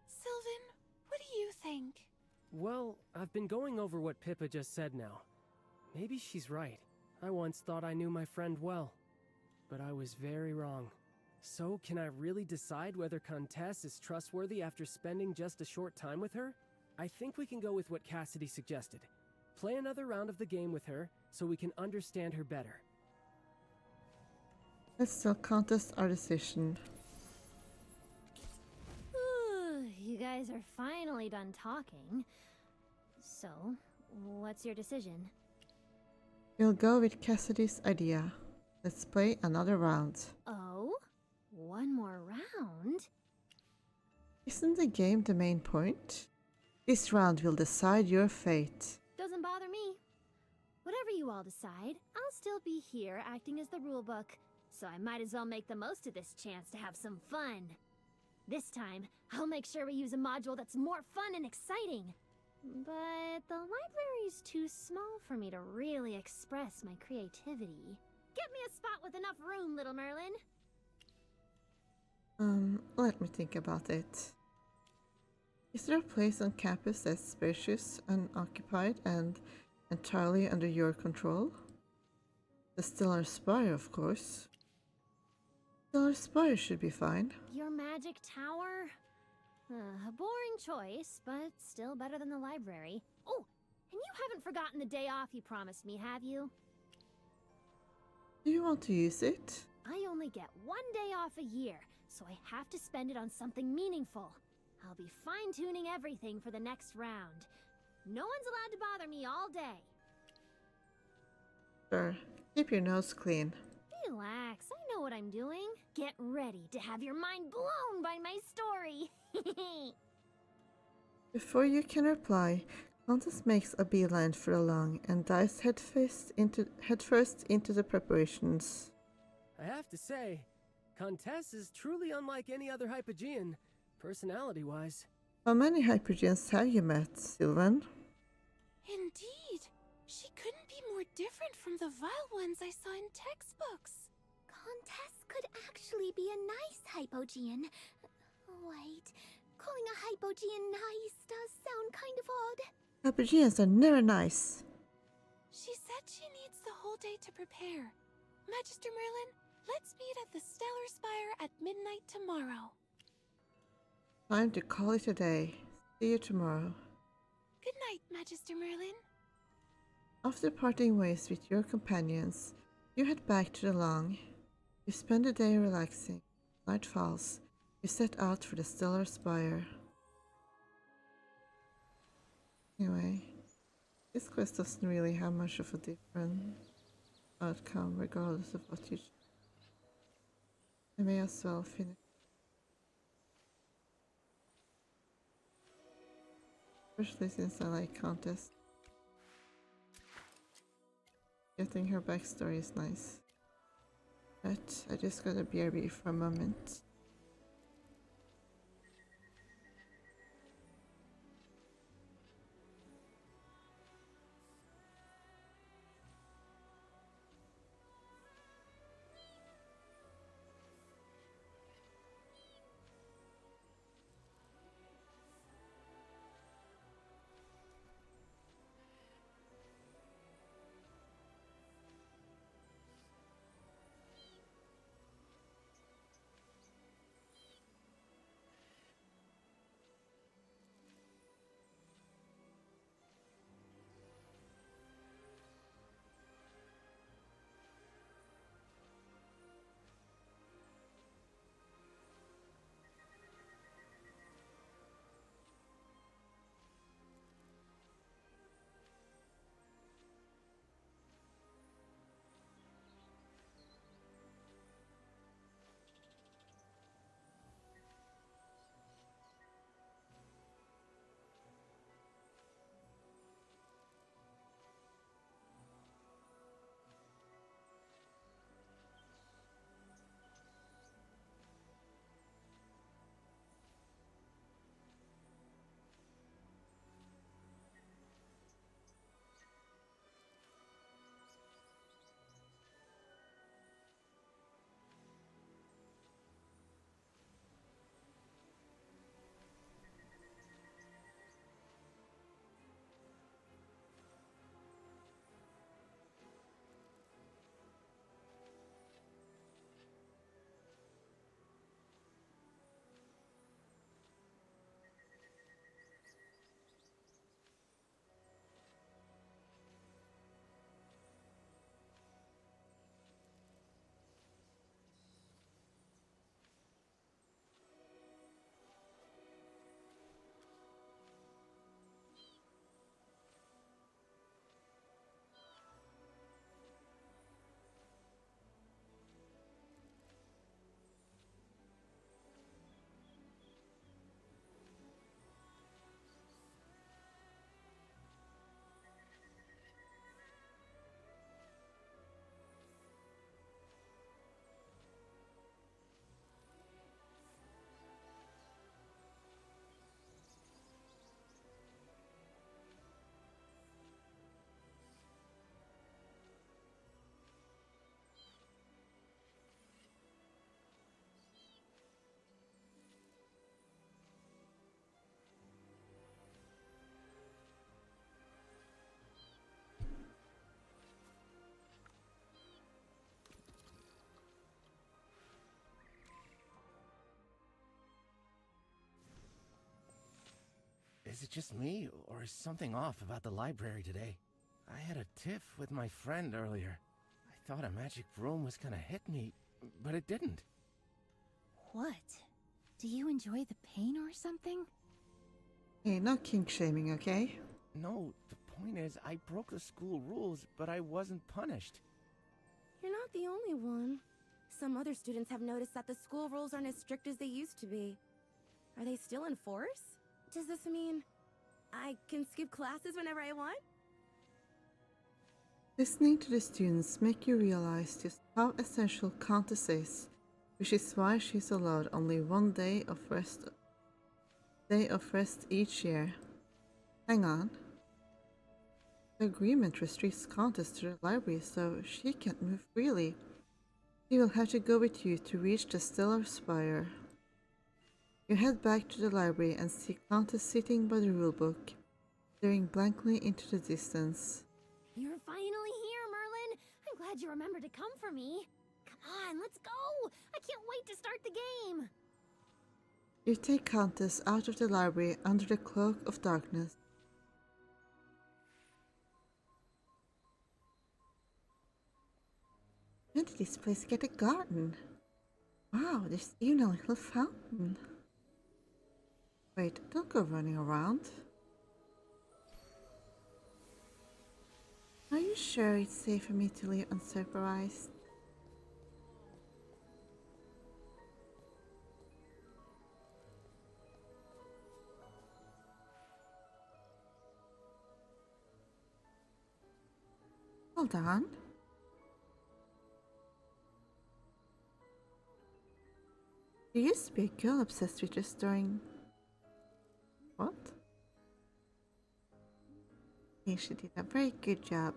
Sylvan, what do you think? Well, I've been going over what Pippa just said now. Maybe she's right. I once thought I knew my friend well, but I was very wrong. So, can I really decide whether Contessa is trustworthy after spending just a short time with her? I think we can go with what Cassidy suggested. Play another round of the game with her, so we can understand her better. Let's still contest our decision. You guys are finally done talking. So, what's your decision? We'll go with Cassidy's idea. Let's play another round. Oh? One more round? Isn't the game the main point? This round will decide your fate. Doesn't bother me. Whatever you all decide, I'll still be here acting as the rulebook, so I might as well make the most of this chance to have some fun. This time, I'll make sure we use a module that's more fun and exciting. But the library's too small for me to really express my creativity. Get me a spot with enough room, little Merlin. Let me think about it. Is there a place on campus that's spacious, unoccupied, and entirely under your control? The Stellar Spire, of course. Stellar Spire should be fine. Your magic tower? A boring choice, but still better than the library. Oh, and you haven't forgotten the day off you promised me, have you? Do you want to use it? I only get one day off a year, so I have to spend it on something meaningful. I'll be fine-tuning everything for the next round. No one's allowed to bother me all day. Sure. Keep your nose clean. Relax, I know what I'm doing. Get ready to have your mind blown by my story. Before you can reply, Countess makes a beeline for the lung and dives headfirst into the preparations. I have to say, Contessa is truly unlike any other Hypogean, personality-wise. How many Hypergeans have you met, Sylvan? Indeed. She couldn't be more different from the vile ones I saw in textbooks. Contess could actually be a nice Hypogean. Wait, calling a Hypogean nice does sound kind of odd. Hypergeans are never nice. She said she needs the whole day to prepare. Magister Merlin, let's meet at the Stellar Spire at midnight tomorrow. Time to call it a day. See you tomorrow. Good night, Magister Merlin. After parting ways with your companions, you head back to the Long. You spend the day relaxing. Night falls. You set out for the Stellar Spire. Anyway, this quest doesn't really have much of a different outcome regardless of what you choose. I may as well finish. Especially since I like Countess. Getting her backstory is nice. But I just gotta BRB for a moment. Is it just me, or is something off about the library today? I had a tiff with my friend earlier. I thought a magic broom was gonna hit me, but it didn't. What? Do you enjoy the pain or something? Hey, no kink shaming, okay? No, the point is, I broke the school rules, but I wasn't punished. You're not the only one. Some other students have noticed that the school rules aren't as strict as they used to be. Are they still in force? Does this mean I can skip classes whenever I want? Listening to the students make you realize just how essential Countess is, which is why she's allowed only one day of rest each year. Hang on. The agreement restricts Countess to the library, so she can't move freely. She will have to go with you to reach the Stellar Spire. You head back to the library and see Countess sitting by the rulebook, staring blankly into the distance. You're finally here, Merlin! I'm glad you remembered to come for me. Come on, let's go! I can't wait to start the game! You take Countess out of the library under the cloak of darkness. When did this place get a garden? Wow, there's even a little fountain. Wait, don't go running around. Are you sure it's safe for me to leave unsupervised? Hold on. You used to be a girl obsessed with restoring... What? Yeah, she did a very good job.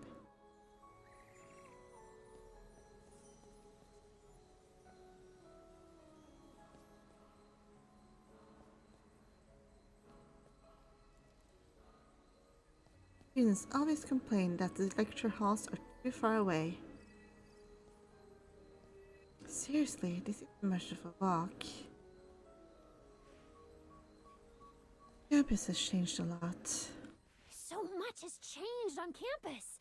Students always complain that the lecture halls are too far away. Seriously, this isn't much of a walk. Campus has changed a lot. So much has changed on campus!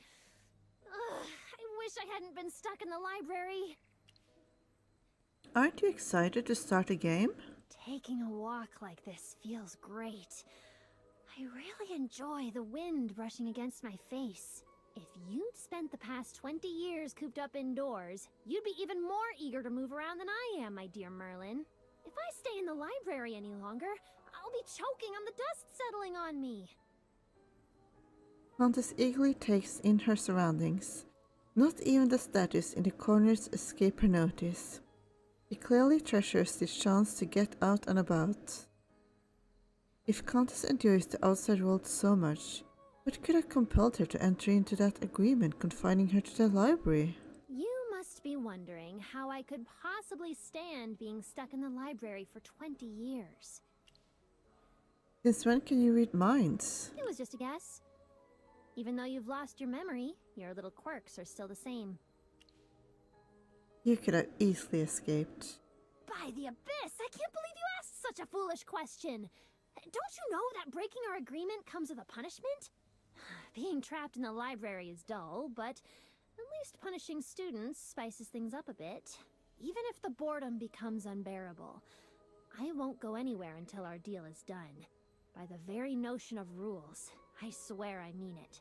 Ugh, I wish I hadn't been stuck in the library. Aren't you excited to start a game? Taking a walk like this feels great. I really enjoy the wind brushing against my face. If you'd spent the past 20 years cooped up indoors, you'd be even more eager to move around than I am, my dear Merlin. If I stay in the library any longer, I'll be choking on the dust settling on me. Countess eagerly takes in her surroundings. Not even the statues in the corners escape her notice. She clearly treasures this chance to get out and about. If Countess enjoys the outside world so much, what could have compelled her to enter into that agreement confining her to the library? You must be wondering how I could possibly stand being stuck in the library for 20 years. Since when can you read minds? It was just a guess. Even though you've lost your memory, your little quirks are still the same. You could have easily escaped. By the abyss! I can't believe you asked such a foolish question! Don't you know that breaking our agreement comes with a punishment? Being trapped in the library is dull, but at least punishing students spices things up a bit. Even if the boredom becomes unbearable, I won't go anywhere until our deal is done. By the very notion of rules, I swear I mean it.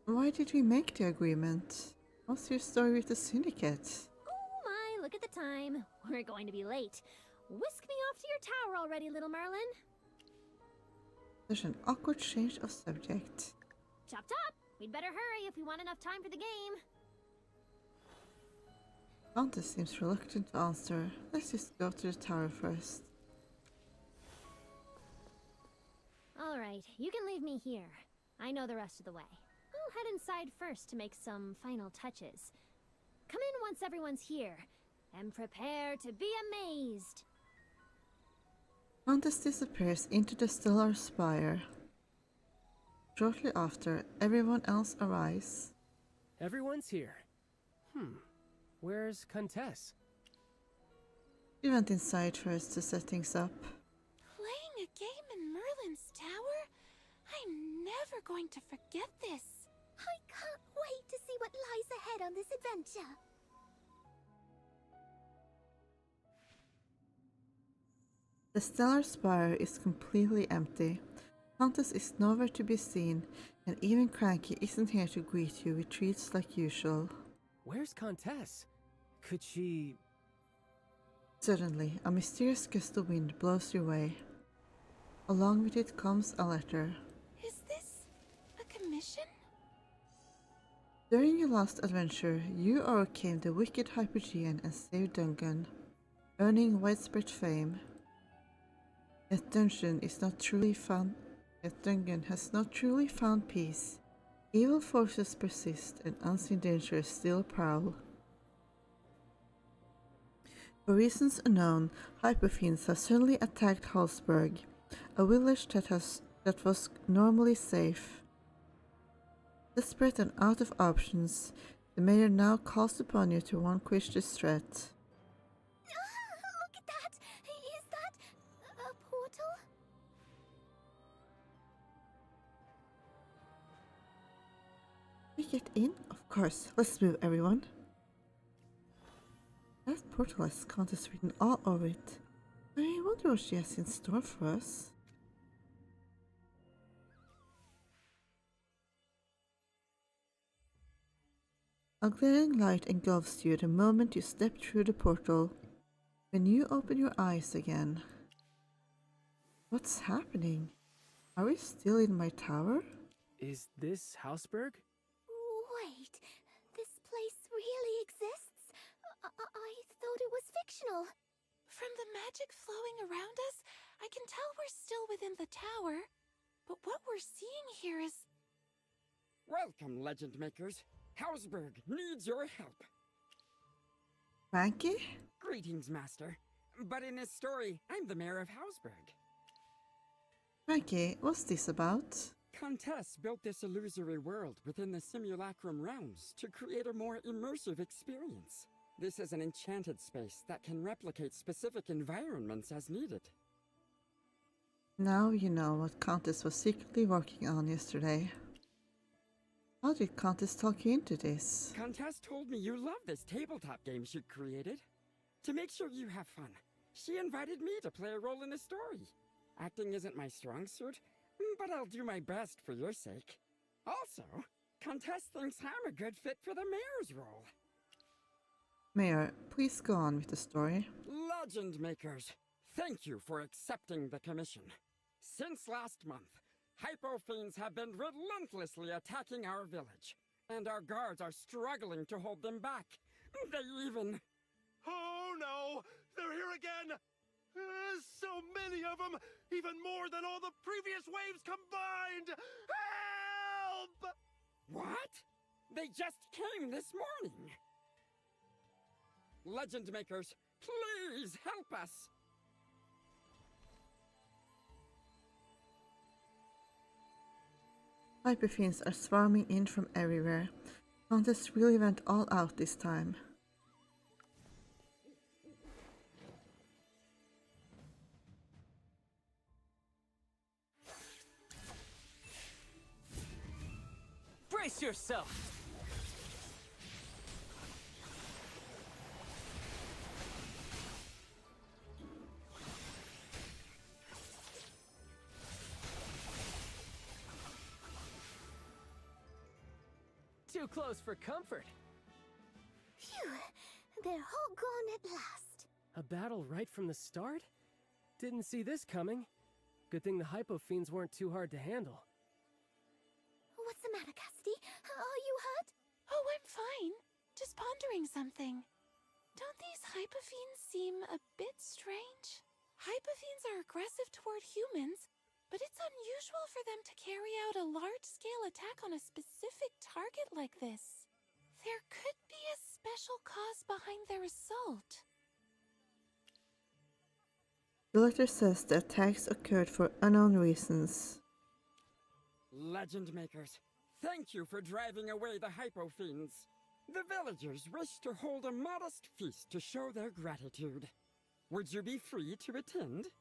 Why did we make the agreement? What's your story with the syndicate? Oh my, look at the time. We're going to be late. Whisk me off to your tower already, little Merlin. Such an awkward change of subject. Chop chop! We'd better hurry if we want enough time for the game. Countess seems reluctant to answer. Let's just go to the tower first. Alright, you can leave me here. I know the rest of the way. I'll head inside first to make some final touches. Come in once everyone's here, and prepare to be amazed. Countess disappears into the Stellar Spire. Shortly after, everyone else arrives. Everyone's here. Where's Countess? She went inside first to set things up. Playing a game in Merlin's going to forget this. I can't wait to see what lies ahead on this adventure. The stellar spire is completely empty. Countess is nowhere to be seen, and even Cranky isn't here to greet you with treats like usual. Where's Countess? Could she... Suddenly, a mysterious gust of wind blows your way. Along with it comes a letter. Is this a commission? During your last adventure, you overcame the wicked Hypogean and saved Duncan, earning widespread fame. Yet Duncan has not truly found peace. Evil forces persist and unseen dangers still prowl. For reasons unknown, Hypofiends have suddenly attacked Hallsberg, a village that was normally safe. Desperate and out of options, the mayor now calls upon you to vanquish this threat. Look at that! Is that a portal? We get in? Of course. Let's move, everyone. That portal has Countess written all over it. I wonder what she has in store for us. A glaring light engulfs you the moment you step through the portal. When you open your eyes again. What's happening? Are we still in my tower? Is this Houseburg? Wait, this place really exists? I thought it was fictional. From the magic flowing around us, I can tell we're still within the tower. But what we're seeing here is... Welcome, Legend Makers. Hausberg needs your help. Frankie? Greetings, Master. But in this story, I'm the mayor of Hausberg. Frankie, what's this about? Countess built this illusory world within the simulacrum realms to create a more immersive experience. This is an enchanted space that can replicate specific environments as needed. Now you know what Countess was secretly working on yesterday. How did Countess talk you into this? Countess told me you love this tabletop game she created. To make sure you have fun, she invited me to play a role in the story. Acting isn't my strong suit, but I'll do my best for your sake. Also, Countess thinks I'm a good fit for the mayor's role. Mayor, please go on with the story. Legend Makers, thank you for accepting the commission. Since last month, Hypofiends have been relentlessly attacking our village, and our guards are struggling to hold them back. They even... Oh no! They're here again! So many of them! Even more than all the previous waves combined! Help! What? They just came this morning! Legend Makers, please help us! Hyperfiends are swarming in from everywhere. Countess really went all out this time. Brace yourself! Too close for comfort. Phew, they're all gone at last. A battle right from the start? Didn't see this coming. Good thing the Hypofiends weren't too hard to handle. What's the matter, Cassidy? Are you hurt? Oh, I'm fine. Just pondering something. Don't these Hypofiends seem a bit strange? Hypofiends are aggressive toward humans, but it's unusual for them to carry out a large-scale attack on a specific target like this. There could be a special cause behind their assault. The letter says the attacks occurred for unknown reasons. Legend Makers, thank you for driving away the Hypofiends. The villagers wish to hold a modest feast to show their gratitude. Would you be free to attend?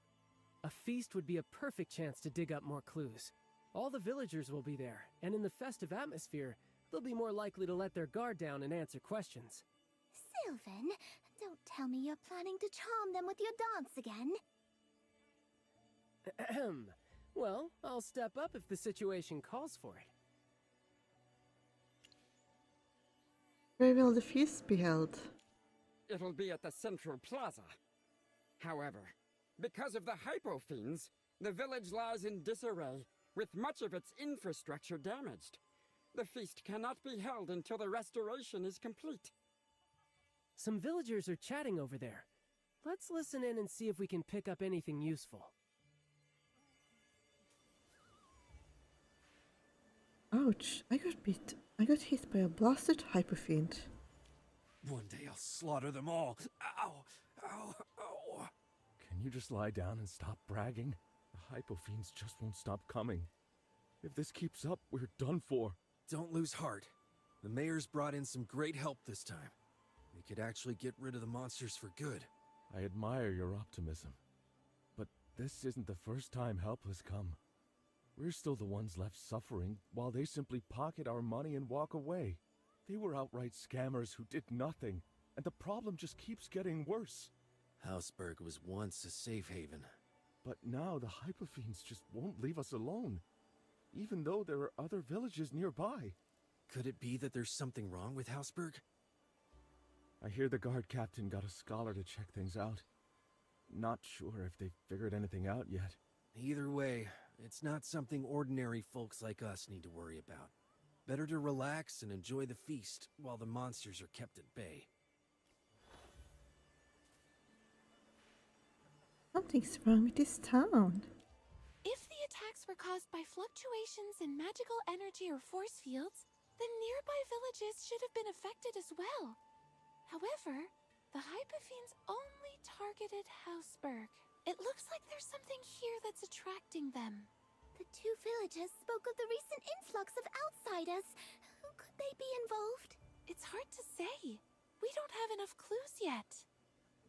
A feast would be a perfect chance to dig up more clues. All the villagers will be there, and in the festive atmosphere, they'll be more likely to let their guard down and answer questions. Sylvan, don't tell me you're planning to charm them with your dance again. Ahem. Well, I'll step up if the situation calls for it. Where will the feast be held? It'll be at the Central Plaza. However, because of the Hypofiends, the village lies in disarray, with much of its infrastructure damaged. The feast cannot be held until the restoration is complete. Some villagers are chatting over there. Let's listen in and see if we can pick up anything useful. Ouch, I got hit by a blasted Hypofiend. One day I'll slaughter them all. Ow! Ow! Ow! Can you just lie down and stop bragging? The Hypofiends just won't stop coming. If this keeps up, we're done for. Don't lose heart. The mayor's brought in some great help this time. We could actually get rid of the monsters for good. I admire your optimism. But this isn't the first time help has come. We're still the ones left suffering, while they simply pocket our money and walk away. They were outright scammers who did nothing, and the problem just keeps getting worse. Hausberg was once a safe haven. But now the Hypofiends just won't leave us alone, even though there are other villages nearby. Could it be that there's something wrong with Hausberg? I hear the guard captain got a scholar to check things out. Not sure if they've figured anything out yet. Either way, it's not something ordinary folks like us need to worry about. Better to relax and enjoy the feast while the monsters are kept at bay. Something's wrong with this town. If the attacks were caused by fluctuations in magical energy or force fields, then nearby villages should have been affected as well. However, the Hypofiends only targeted Hausberg. It looks like there's something here that's attracting them. The two villages spoke of the recent influx of outsiders. Could they be involved? It's hard to say. We don't have enough clues yet.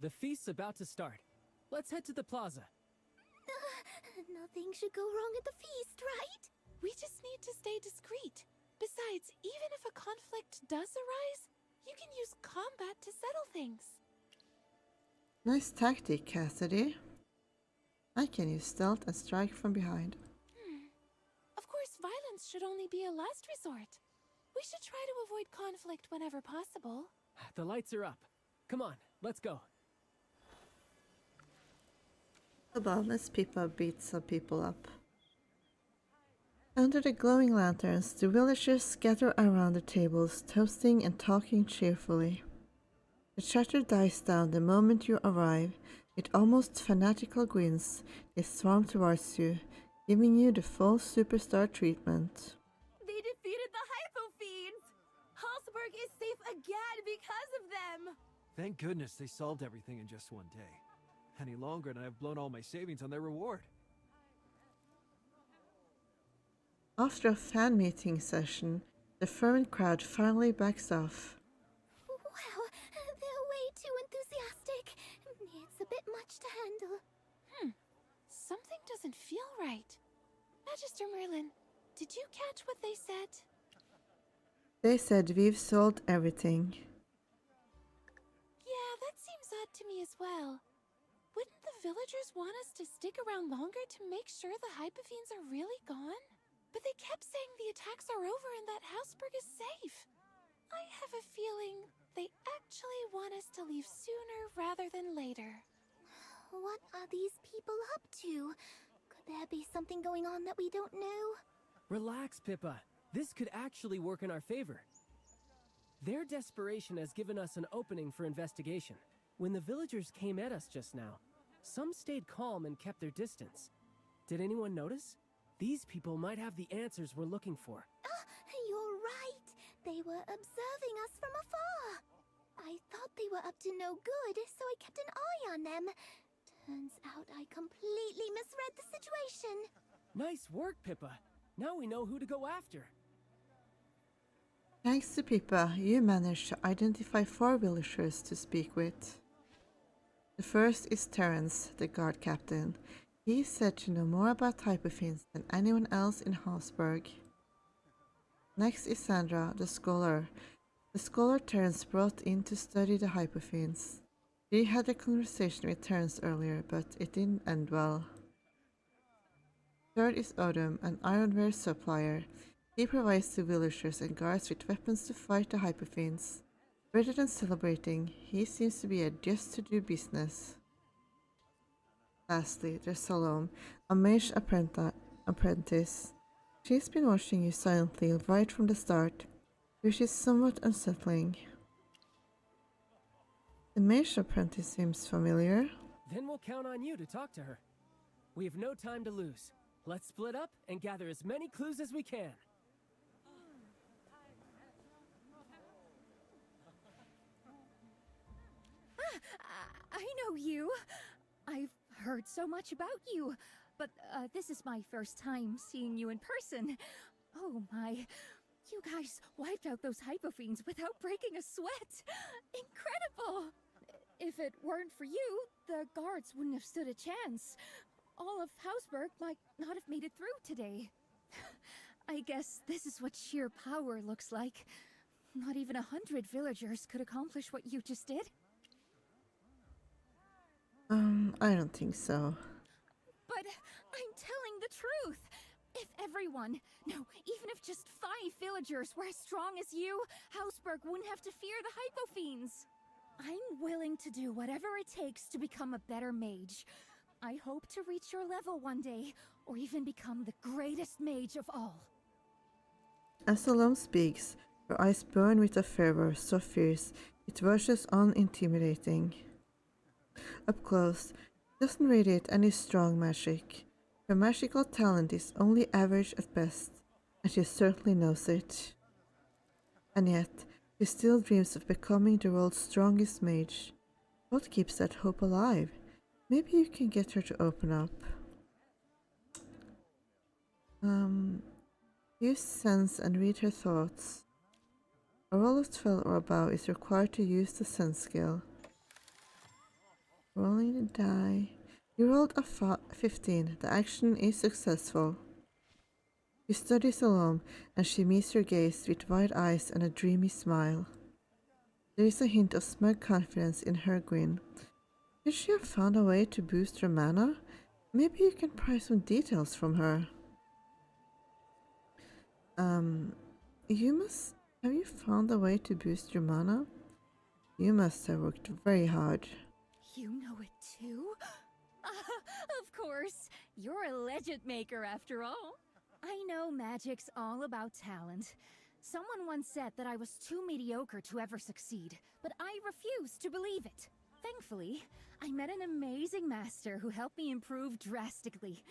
The feast's about to start. Let's head to the plaza. Nothing should go wrong at the feast, right? We just need to stay discreet. Besides, even if a conflict does arise, you can use combat to settle things. Nice tactic, Cassidy. I can use stealth and strike from behind. Of course, violence should only be a last resort. We should try to avoid conflict whenever possible. The lights are up. Come on, let's go. The bonus people beat some people up. Under the glowing lanterns, the villagers scatter around the tables, toasting and talking cheerfully. The chatter dies down the moment you arrive. With almost fanatical grins, they swarm towards you, giving you the full superstar treatment. They defeated the Hypofiends! Hausberg is safe again because of them! Thank goodness they solved everything in just one day. Any longer and I've blown all my savings on their reward. After a fan meeting session, the fervent crowd finally backs off. Wow, they're way too enthusiastic. It's a bit much to handle. Something doesn't feel right. Magister Merlin, did you catch what they said? They said we've sold everything. Yeah, that seems odd to me as well. Wouldn't the villagers want us to stick around longer to make sure the Hypofiends are really gone? But they kept saying the attacks are over and that Hausberg is safe. I have a feeling they actually want us to leave sooner rather than later. What are these people up to? Could there be something going on that we don't know? Relax, Pippa. This could actually work in our favor. Their desperation has given us an opening for investigation. When the villagers came at us just now, some stayed calm and kept their distance. Did anyone notice? These people might have the answers we're looking for. You're right. They were observing us from afar. I thought they were up to no good, so I kept an eye on them. Turns out I completely misread the situation. Nice work, Pippa. Now we know who to go after. Thanks to Pippa, you managed to identify 4 villagers to speak with. The first is Terence, the guard captain. He is said to know more about hypothenes than anyone else in Habsburg. Next is Sandra, the scholar. The scholar Terence brought in to study the hypothenes. She had a conversation with Terence earlier, but it didn't end well. Third is Odom, an ironware supplier. He provides the villagers and guards with weapons to fight the hypothenes. Rather than celebrating, he seems to be a just to do business. Lastly, there's Salome, a mage apprentice. She's been watching you silently right from the start, which is somewhat unsettling. The mage apprentice seems familiar. Then we'll count on you to talk to her. We have no time to lose. Let's split up and gather as many clues as we can. I know you. I've heard so much about you, but this is my first time seeing you in person. Oh my, you guys wiped out those hypothenes without breaking a sweat. Incredible! If it weren't for you, the guards wouldn't have stood a chance. All of Habsburg might not have made it through today. I guess this is what sheer power looks like. Not even 100 villagers could accomplish what you just did. I don't think so. But I'm telling the truth. If everyone, no, even if just 5 villagers were as strong as you, Habsburg wouldn't have to fear the hypothenes. I'm willing to do whatever it takes to become a better mage. I hope to reach your level one day, or even become the greatest mage of all. As Salome speaks, her eyes burn with a fervor so fierce it verges on intimidating. Up close, she doesn't radiate any strong magic. Her magical talent is only average at best, and she certainly knows it. And yet, she still dreams of becoming the world's strongest mage. What keeps that hope alive? Maybe you can get her to open up. Use sense and read her thoughts. A roll of 12 or above is required to use the sense skill. Rolling the die. You rolled a 15. The action is successful. You study Salome, and she meets your gaze with wide eyes and a dreamy smile. There is a hint of smug confidence in her grin. Could she have found a way to boost her mana? Maybe you can pry some details from her. Have you found a way to boost your mana? You must have worked very hard. You know it too? Of course. You're a legend maker after all. I know magic's all about talent. Someone once said that I was too mediocre to ever succeed, but I refused to believe it. Thankfully, I met an amazing master who helped me improve drastically.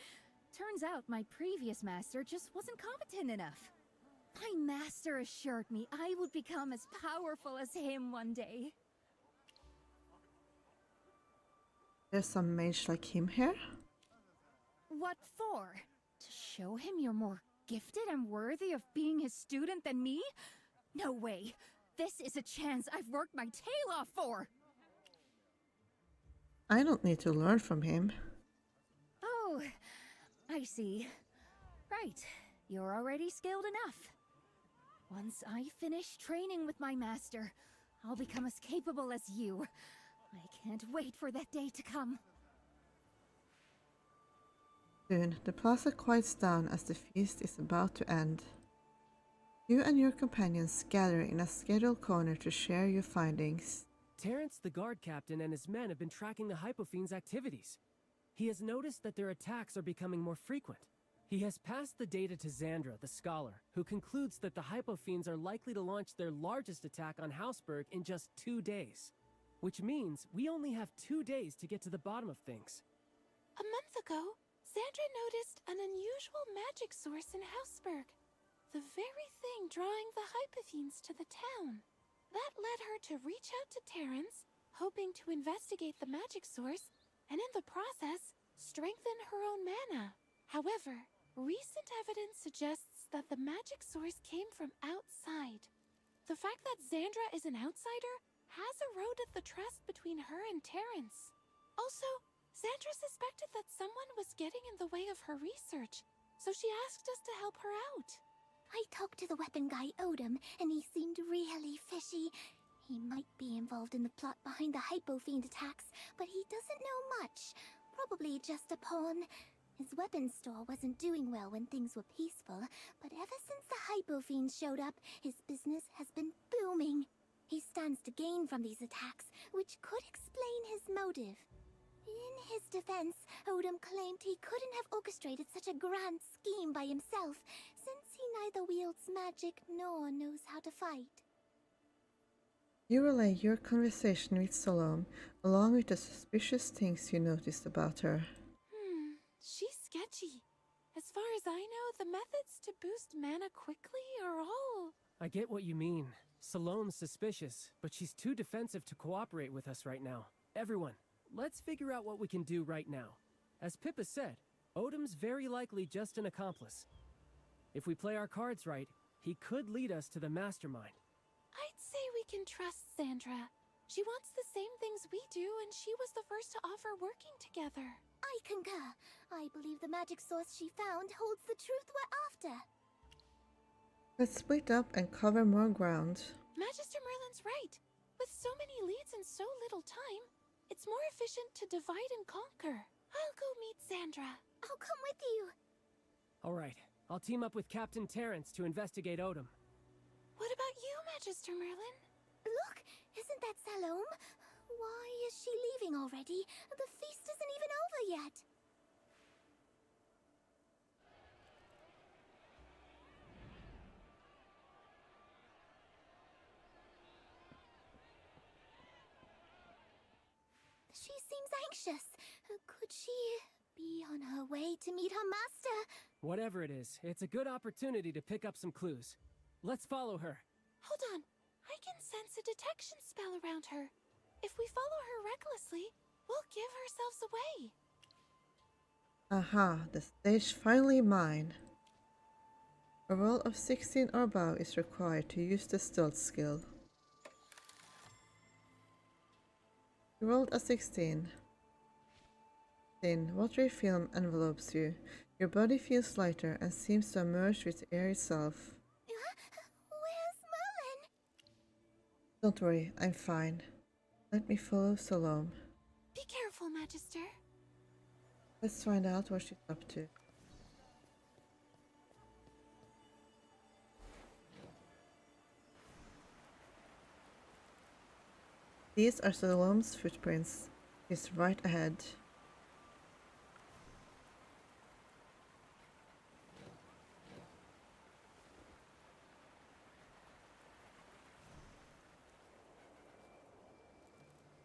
Turns out my previous master just wasn't competent enough. My master assured me I would become as powerful as him one day. There's some mage like him here? What for? To show him you're more gifted and worthy of being his student than me? No way. This is a chance I've worked my tail off for. I don't need to learn from him. Oh, I see. Right. You're already skilled enough. Once I finish training with my master, I'll become as capable as you. I can't wait for that day to come. Soon, the plaza quiets down as the feast is about to end. You and your companions gather in a scheduled corner to share your findings. Terence, the guard captain, and his men have been tracking the hypothenes' activities. He has noticed that their attacks are becoming more frequent. He has passed the data to Xandra, the scholar, who concludes that the hypothenes are likely to launch their largest attack on Habsburg in just 2 days. Which means we only have 2 days to get to the bottom of things. A month ago, Xandra noticed an unusual magic source in Habsburg. The very thing drawing the hypothenes to the town. That led her to reach out to Terence, hoping to investigate the magic source, and in the process, strengthen her own mana. However, recent evidence suggests that the magic source came from outside. The fact that Xandra is an outsider has eroded the trust between her and Terence. Also, Sandra suspected that someone was getting in the way of her research, so she asked us to help her out. I talked to the weapon guy, Odom, and he seemed really fishy. He might be involved in the plot behind the Hypo Fiend attacks, but he doesn't know much. Probably just a pawn. His weapons store wasn't doing well when things were peaceful, but ever since the Hypo Fiend showed up, his business has been booming. He stands to gain from these attacks, which could explain his motive. In his defense, Odom claimed he couldn't have orchestrated such a grand scheme by himself, since he neither wields magic nor knows how to fight. You relay your conversation with Salome, along with the suspicious things you noticed about her. She's sketchy. As far as I know, the methods to boost mana quickly are all... I get what you mean. Salome's suspicious, but she's too defensive to cooperate with us right now. Everyone, let's figure out what we can do right now. As Pippa said, Odom's very likely just an accomplice. If we play our cards right, he could lead us to the mastermind. I'd say we can trust Sandra. She wants the same things we do, and she was the first to offer working together. I concur. I believe the magic source she found holds the truth we're after. Let's split up and cover more ground. Magister Merlin's right. With so many leads in so little time, it's more efficient to divide and conquer. I'll go meet Sandra. I'll come with you. All right, I'll team up with Captain Terrence to investigate Odom. What about you, Magister Merlin? Look, isn't that Salome? Why is she leaving already? The feast isn't even over yet. She seems anxious. Could she be on her way to meet her master? Whatever it is, it's a good opportunity to pick up some clues. Let's follow her. Hold on. I can sense a detection spell around her. If we follow her recklessly, we'll give ourselves away. Aha, the stage finally mine. A roll of 16 or above is required to use the stealth skill. You rolled a 16. Thin, watery film envelopes you. Your body feels lighter and seems to emerge with air itself. Where's Merlin? Don't worry, I'm fine. Let me follow Salome. Be careful, Magister. Let's find out what she's up to. These are Salome's footprints. She's right ahead.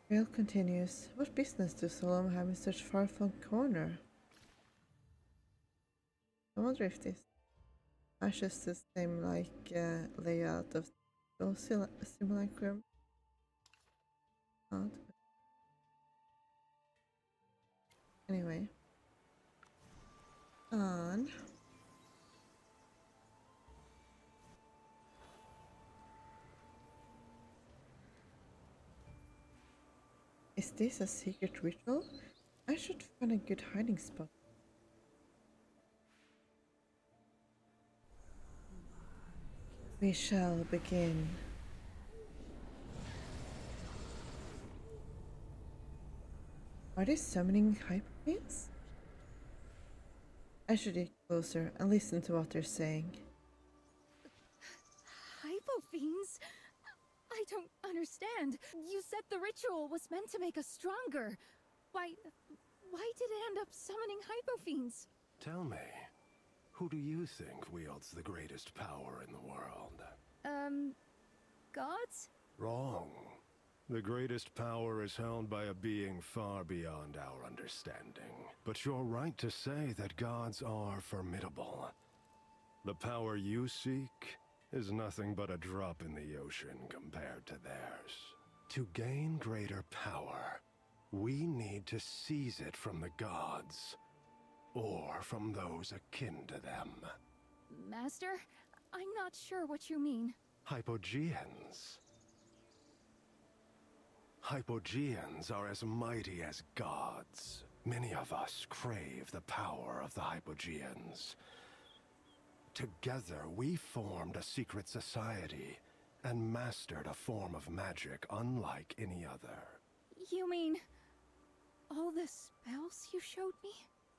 Trail continues. What business does Salome have in such far-flung corner? I wonder if this matches the same layout of the simulacrum. Not. Anyway. On. Is this a secret ritual? I should find a good hiding spot. We shall begin. Are they summoning hyperbeams? I should get closer and listen to what they're saying. Hypo fiends? I don't understand. You said the ritual was meant to make us stronger. Why did it end up summoning hypo fiends? Tell me, who do you think wields the greatest power in the world? Gods? Wrong. The greatest power is held by a being far beyond our understanding. But you're right to say that gods are formidable. The power you seek is nothing but a drop in the ocean compared to theirs. To gain greater power, we need to seize it from the gods, or from those akin to them. Master, I'm not sure what you mean. Hypogeans. Hypogeans are as mighty as gods. Many of us crave the power of the Hypogeans. Together, we formed a secret society and mastered a form of magic unlike any other. You mean all the spells you showed me?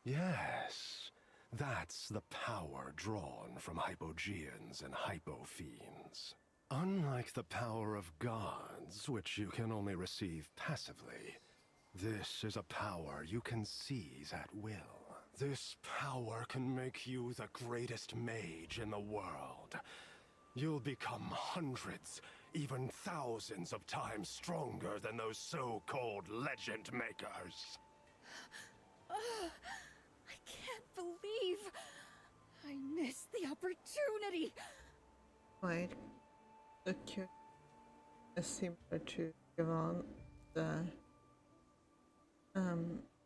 Yes, that's the power drawn from Hypogeans and Hypofiends. Unlike the power of gods, which you can only receive passively, this is a power you can seize at will. This power can make you the greatest mage in the world. You'll become hundreds, even thousands of times stronger than those so-called legend makers. I can't believe I missed the opportunity. Wait, the cute is similar to Yvonne, the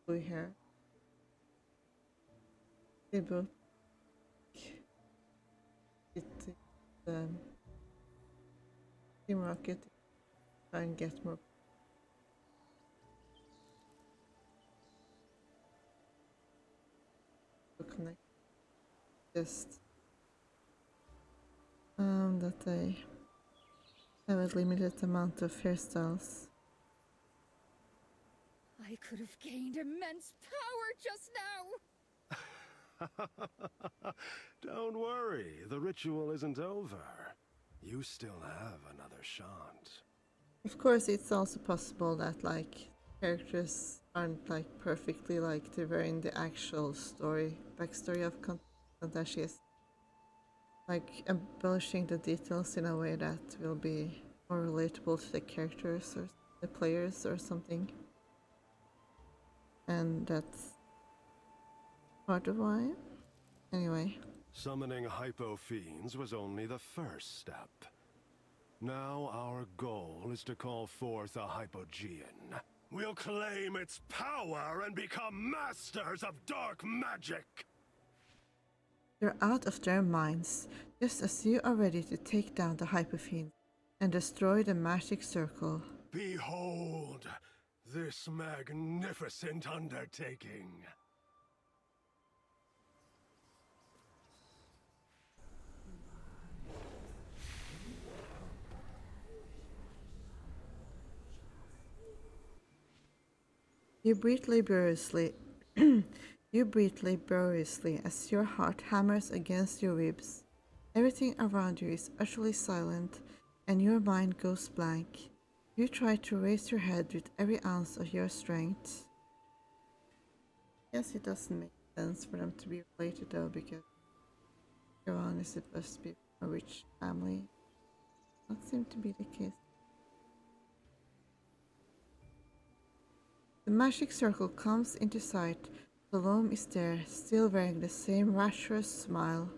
blue hair. They both the Team Rocket try and get more. Connect. Just that they have a limited amount of hairstyles. I could have gained immense power just now. Don't worry, the ritual isn't over. You still have another shot. Of course, it's also possible that like characters aren't like perfectly like they were in the actual backstory of Kantashi is like embellishing the details in a way that will be more relatable to the characters or the players or something. And that's part of why. Anyway. Summoning Hypofiends was only the first step. Now our goal is to call forth a Hypogean. We'll claim its power and become masters of dark magic! They're out of their minds, just as you are ready to take down the Hypofiends and destroy the magic circle. Behold this magnificent undertaking! You breathe laboriously. You breathe laboriously as your heart hammers against your ribs. Everything around you is utterly silent, and your mind goes blank. You try to raise your head with every ounce of your strength. Yes, it doesn't make sense for them to be related though, because Iran is supposed to be a rich family. That seemed to be the case. The magic circle comes into sight. Salome is there, still wearing the same rapturous smile.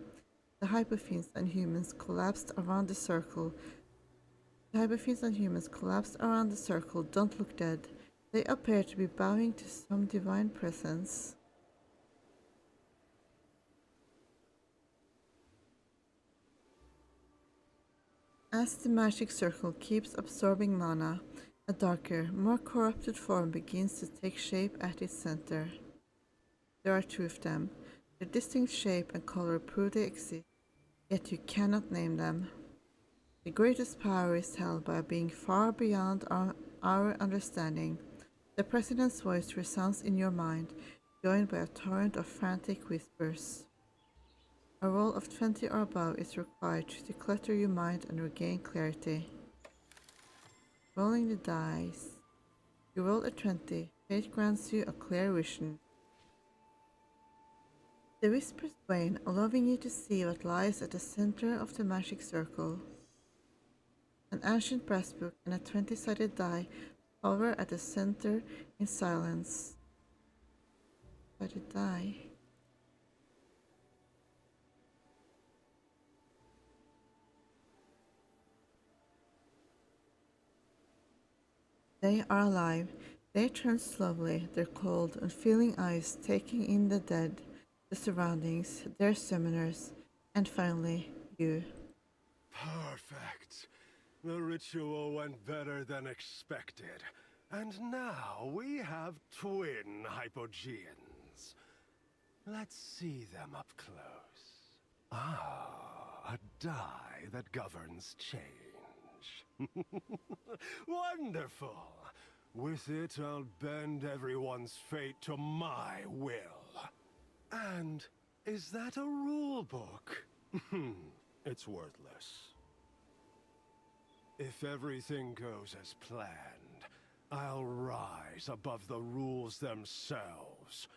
The Hypofiends and humans collapsed around the circle. Don't look dead. They appear to be bowing to some divine presence. As the magic circle keeps absorbing mana, a darker, more corrupted form begins to take shape at its center. There are two of them. Their distinct shape and color prove they exist, yet you cannot name them. The greatest power is held by a being far beyond our understanding. The President's voice resounds in your mind, joined by a torrent of frantic whispers. A roll of 20 or above is required to declutter your mind and regain clarity. Rolling the dice. You roll a 20. Fate grants you a clear vision. The whispers wane, allowing you to see what lies at the center of the magic circle. An ancient brass book and a 20-sided die hover at the center in silence. Sided die. They are alive. They turn slowly, their cold, unfeeling eyes taking in the dead, the surroundings, their summoners, and finally, you. Perfect. The ritual went better than expected. And now we have twin hypogeans. Let's see them up close. Ah, a die that governs change. Wonderful! With it, I'll bend everyone's fate to my will. And is that a rule book? It's worthless. If everything goes as planned, I'll rise above the rules themselves.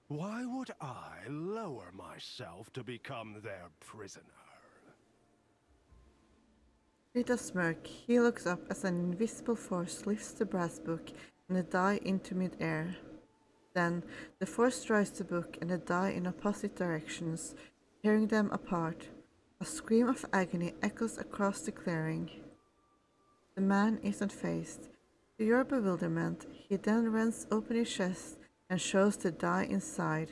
Why would I lower myself to become their prisoner? With a smirk, he looks up as an invisible force lifts the brass book and the die into mid-air. Then, the force drives the book and the die in opposite directions, tearing them apart. A scream of agony echoes across the clearing. The man isn't phased. To your bewilderment, he then rends open his chest and shows the die inside.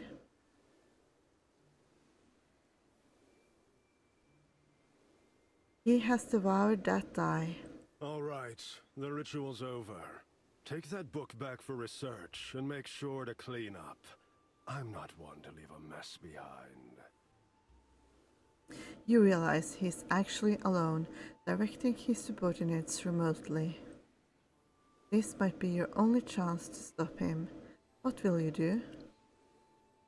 He has devoured that die. All right, the ritual's over. Take that book back for research and make sure to clean up. I'm not one to leave a mess behind. You realize he's actually alone, directing his subordinates remotely. This might be your only chance to stop him. What will you do?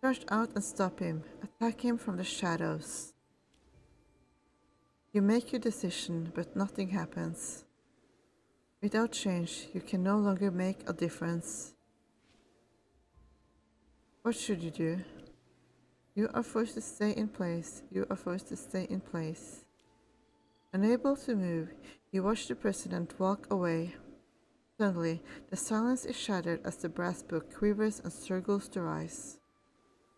Charge out and stop him. Attack him from the shadows. You make your decision, but nothing happens. Without change, you can no longer make a difference. What should you do? You are forced to stay in place. You are forced to stay in place. Unable to move, you watch the president walk away. Suddenly, the silence is shattered as the brass book quivers and struggles to rise.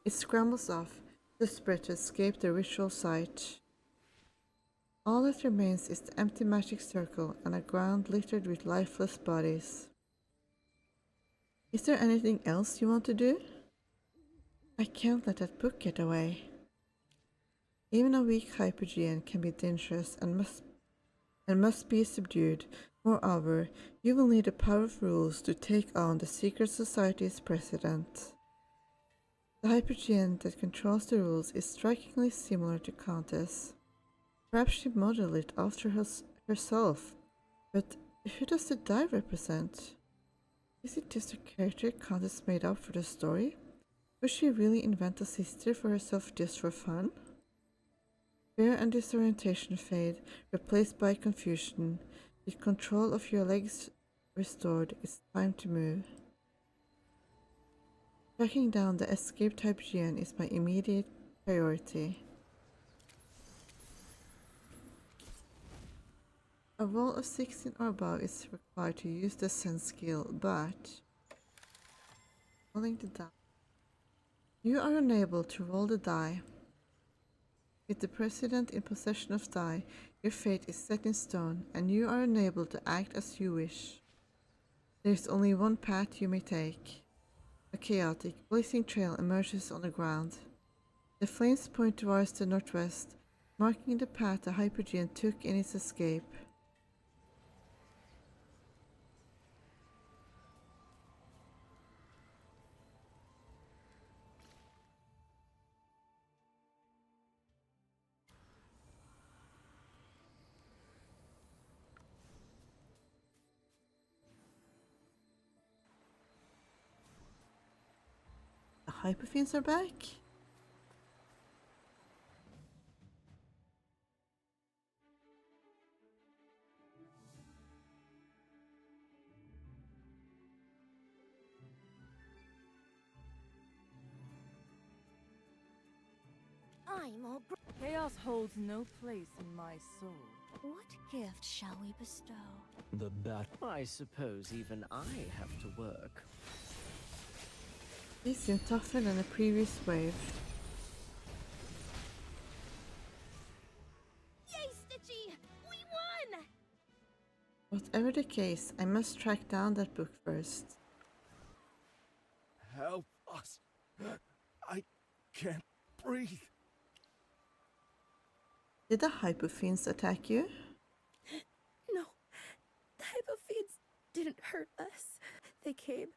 It scrambles off, desperate to escape the ritual site. All that remains is the empty magic circle and a ground littered with lifeless bodies. Is there anything else you want to do? I can't let that book get away. Even a weak hypogean can be dangerous and must be subdued. Moreover, you will need the power of rules to take on the secret society's president. The hypogean that controls the rules is strikingly similar to Countess. Perhaps she modeled it after herself, but who does the die represent? Is it just a character Countess made up for the story? Would she really invent a sister for herself just for fun? Fear and disorientation fade, replaced by confusion. With control of your legs restored, it's time to move. Tracking down the escaped hypogean is my immediate priority. A roll of 16 or above is required to use the sense skill, but rolling the die. You are unable to roll the die. With the president in possession of die, your fate is set in stone, and you are unable to act as you wish. There is only one path you may take. A chaotic, blazing trail emerges on the ground. The flames point towards the northwest, marking the path the hypogean took in its escape. The hypofiends are back? I'm all Chaos holds no place in my soul. What gift shall we bestow? The bat. I suppose even I have to work. They seem tougher than the previous wave. Yay, Stitchy! We won! Whatever the case, I must track down that book first. Help us. I can't breathe. Did the hypofiends attack you? No, the hypofiends didn't hurt us. They came,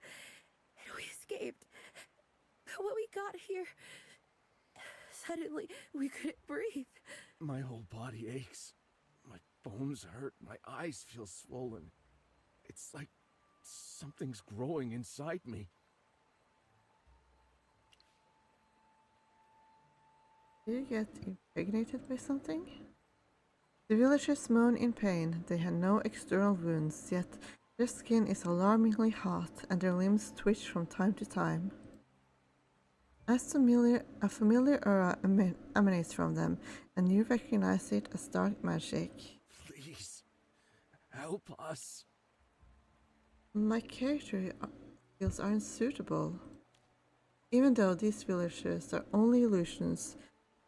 and we escaped. But when we got here, suddenly we couldn't breathe. My whole body aches. My bones hurt. My eyes feel swollen. It's like something's growing inside me. Did you get impregnated by something? The villagers moan in pain. They had no external wounds, yet their skin is alarmingly hot and their limbs twitch from time to time. A familiar aura emanates from them, and you recognize it as dark magic. Please, help us. My character skills aren't suitable. Even though these villagers are only illusions,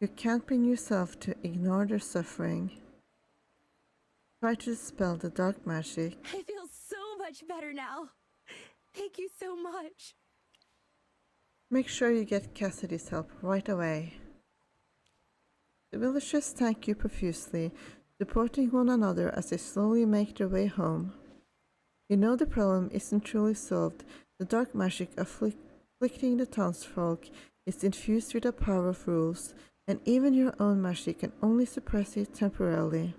you can't bring yourself to ignore their suffering. Try to dispel the dark magic. I feel so much better now. Thank you so much. Make sure you get Cassidy's help right away. The villagers thank you profusely, supporting one another as they slowly make their way home. You know the problem isn't truly solved. The dark magic afflicting the townsfolk is infused with the power of rules, and even your own magic can only suppress it temporarily.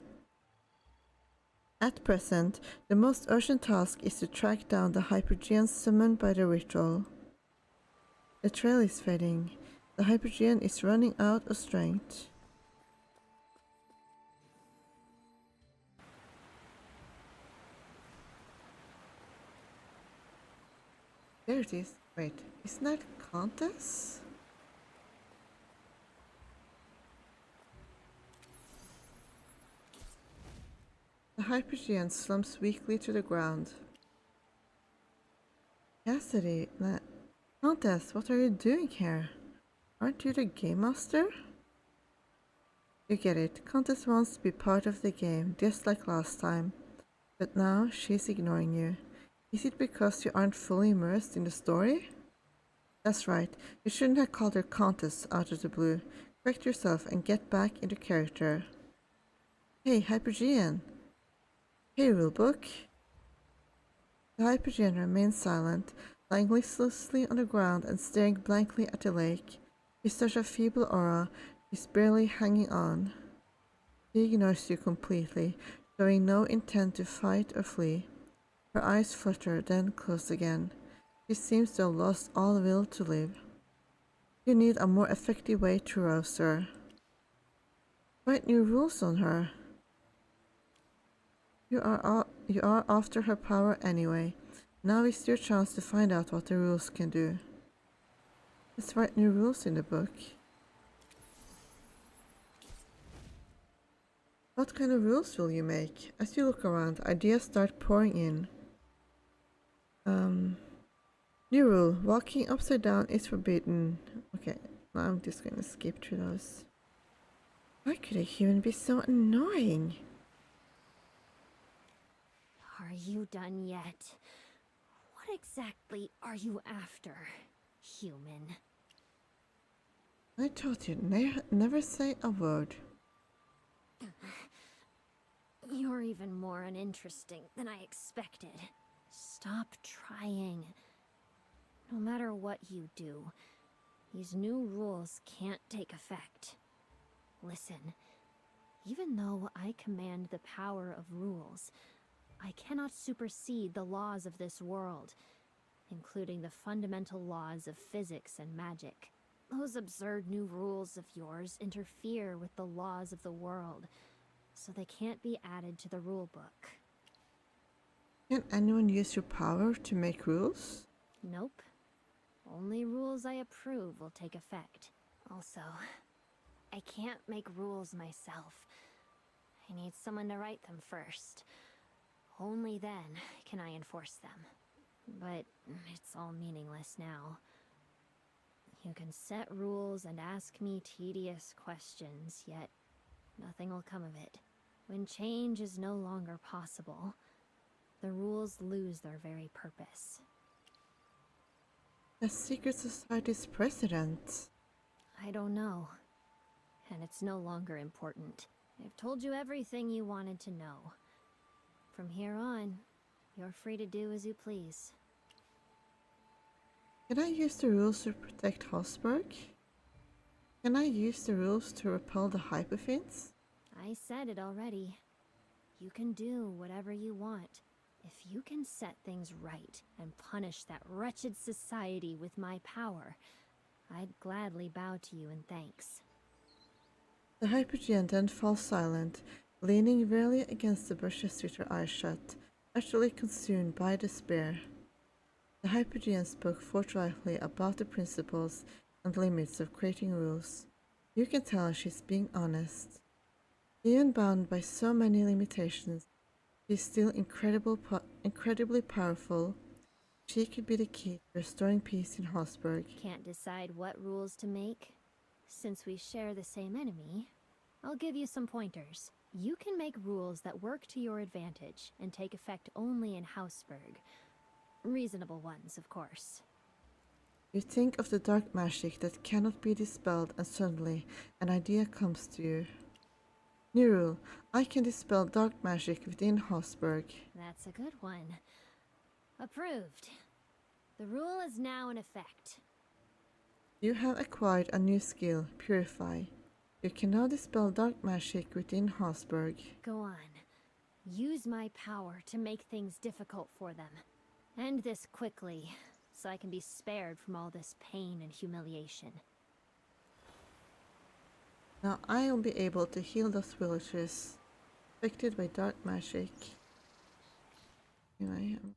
At present, the most urgent task is to track down the Hypergeans summoned by the ritual. The trail is fading. The Hypergean is running out of strength. There it is. Wait, isn't that Countess? The Hypergean slumps weakly to the ground. Cassidy, Countess, what are you doing here? Aren't you the game master? You get it. Countess wants to be part of the game, just like last time. But now she's ignoring you. Is it because you aren't fully immersed in the story? That's right. You shouldn't have called her Countess out of the blue. Correct yourself and get back into character. Hey, Hypergean. Hey, rulebook. The Hypergean remains silent, lying listlessly on the ground and staring blankly at the lake. With such a feeble aura, she's barely hanging on. She ignores you completely, showing no intent to fight or flee. Her eyes flutter, then close again. She seems to have lost all will to live. You need a more effective way to rouse her. Write new rules on her. You are after her power anyway. Now is your chance to find out what the rules can do. Let's write new rules in the book. What kind of rules will you make? As you look around, ideas start pouring in. New rule, walking upside down is forbidden. Okay, now I'm just gonna skip through those. Why could a human be so annoying? Are you done yet? What exactly are you after, human? I told you, never say a word. You're even more uninteresting than I expected. Stop trying. No matter what you do, these new rules can't take effect. Listen, even though I command the power of rules, I cannot supersede the laws of this world, including the fundamental laws of physics and magic. Those absurd new rules of yours interfere with the laws of the world, so they can't be added to the rulebook. Can anyone use your power to make rules? Nope. Only rules I approve will take effect. Also, I can't make rules myself. I need someone to write them first. Only then can I enforce them. But it's all meaningless now. You can set rules and ask me tedious questions, yet nothing will come of it. When change is no longer possible, the rules lose their very purpose. The secret society's president. I don't know. And it's no longer important. I've told you everything you wanted to know. From here on, you're free to do as you please. Can I use the rules to protect Hosberg? Can I use the rules to repel the Hyperfinns? I said it already. You can do whatever you want. If you can set things right and punish that wretched society with my power, I'd gladly bow to you in thanks. The Hypergean then falls silent, leaning wearily against the bushes with her eyes shut, utterly consumed by despair. The Hypergean spoke forthrightly about the principles and limits of creating rules. You can tell she's being honest. Even bound by so many limitations, she's still incredibly powerful. She could be the key to restoring peace in Hosberg. Can't decide what rules to make? Since we share the same enemy, I'll give you some pointers. You can make rules that work to your advantage and take effect only in Houseburg. Reasonable ones, of course. You think of the dark magic that cannot be dispelled, and suddenly an idea comes to you. New rule: I can dispel dark magic within Hosberg. That's a good one. Approved. The rule is now in effect. You have acquired a new skill, Purify. You can now dispel dark magic within Hosberg. Go on. Use my power to make things difficult for them. End this quickly, so I can be spared from all this pain and humiliation. Now I will be able to heal those villagers affected by dark magic. Here I am.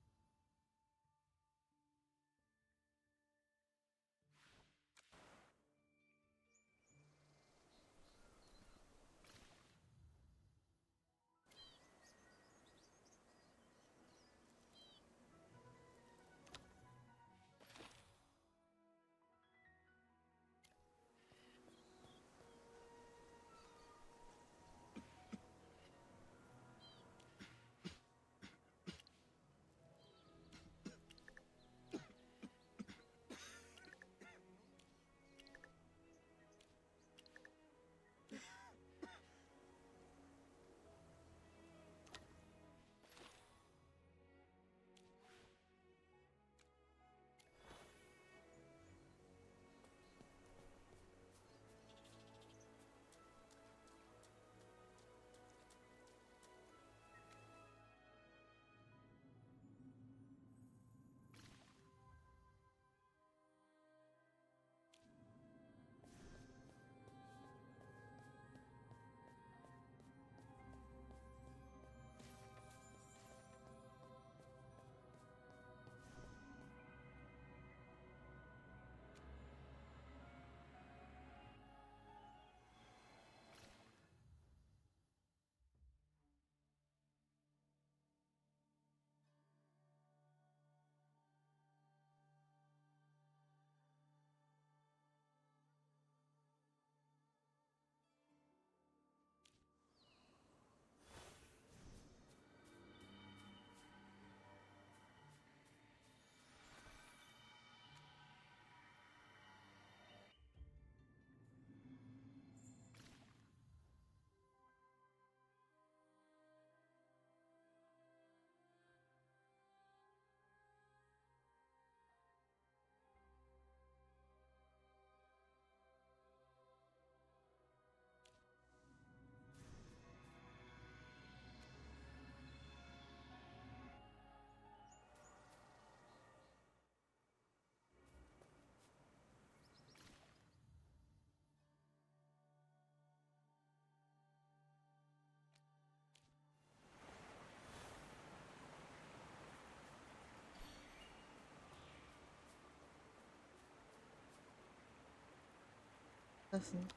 Doesn't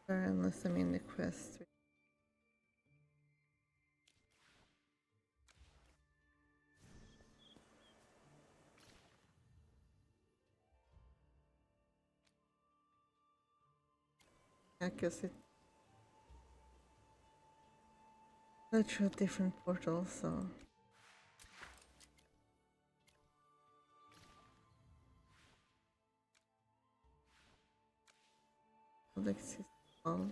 matter unless I'm in the quest. I guess it led through a different portal, so Alex is all.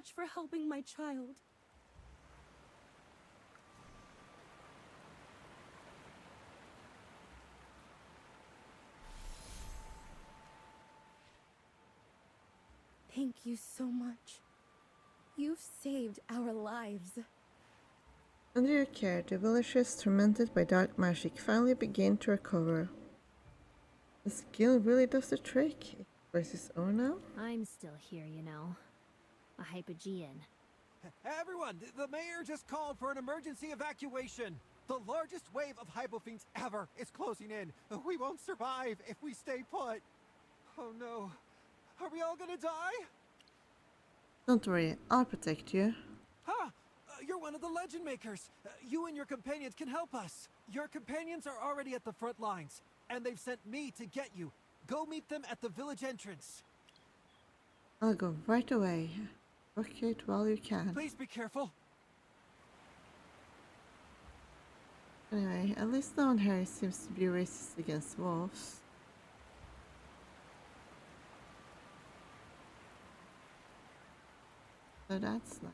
much for helping my child. Thank you so much. You've saved our lives. Under your care, the villagers tormented by dark magic finally begin to recover. The skill really does the trick. It plays its own now. I'm still here, you know. A Hypogean. Everyone, the mayor just called for an emergency evacuation. The largest wave of hypofiends ever is closing in. We won't survive if we stay put. Oh no. Are we all gonna die? Don't worry, I'll protect you. Ha! You're one of the legend makers. You and your companions can help us. Your companions are already at the front lines, and they've sent me to get you. Go meet them at the village entrance. I'll go right away. Rocket while you can. Please be careful. Anyway, at least no one here seems to be racist against wolves. So that's nice.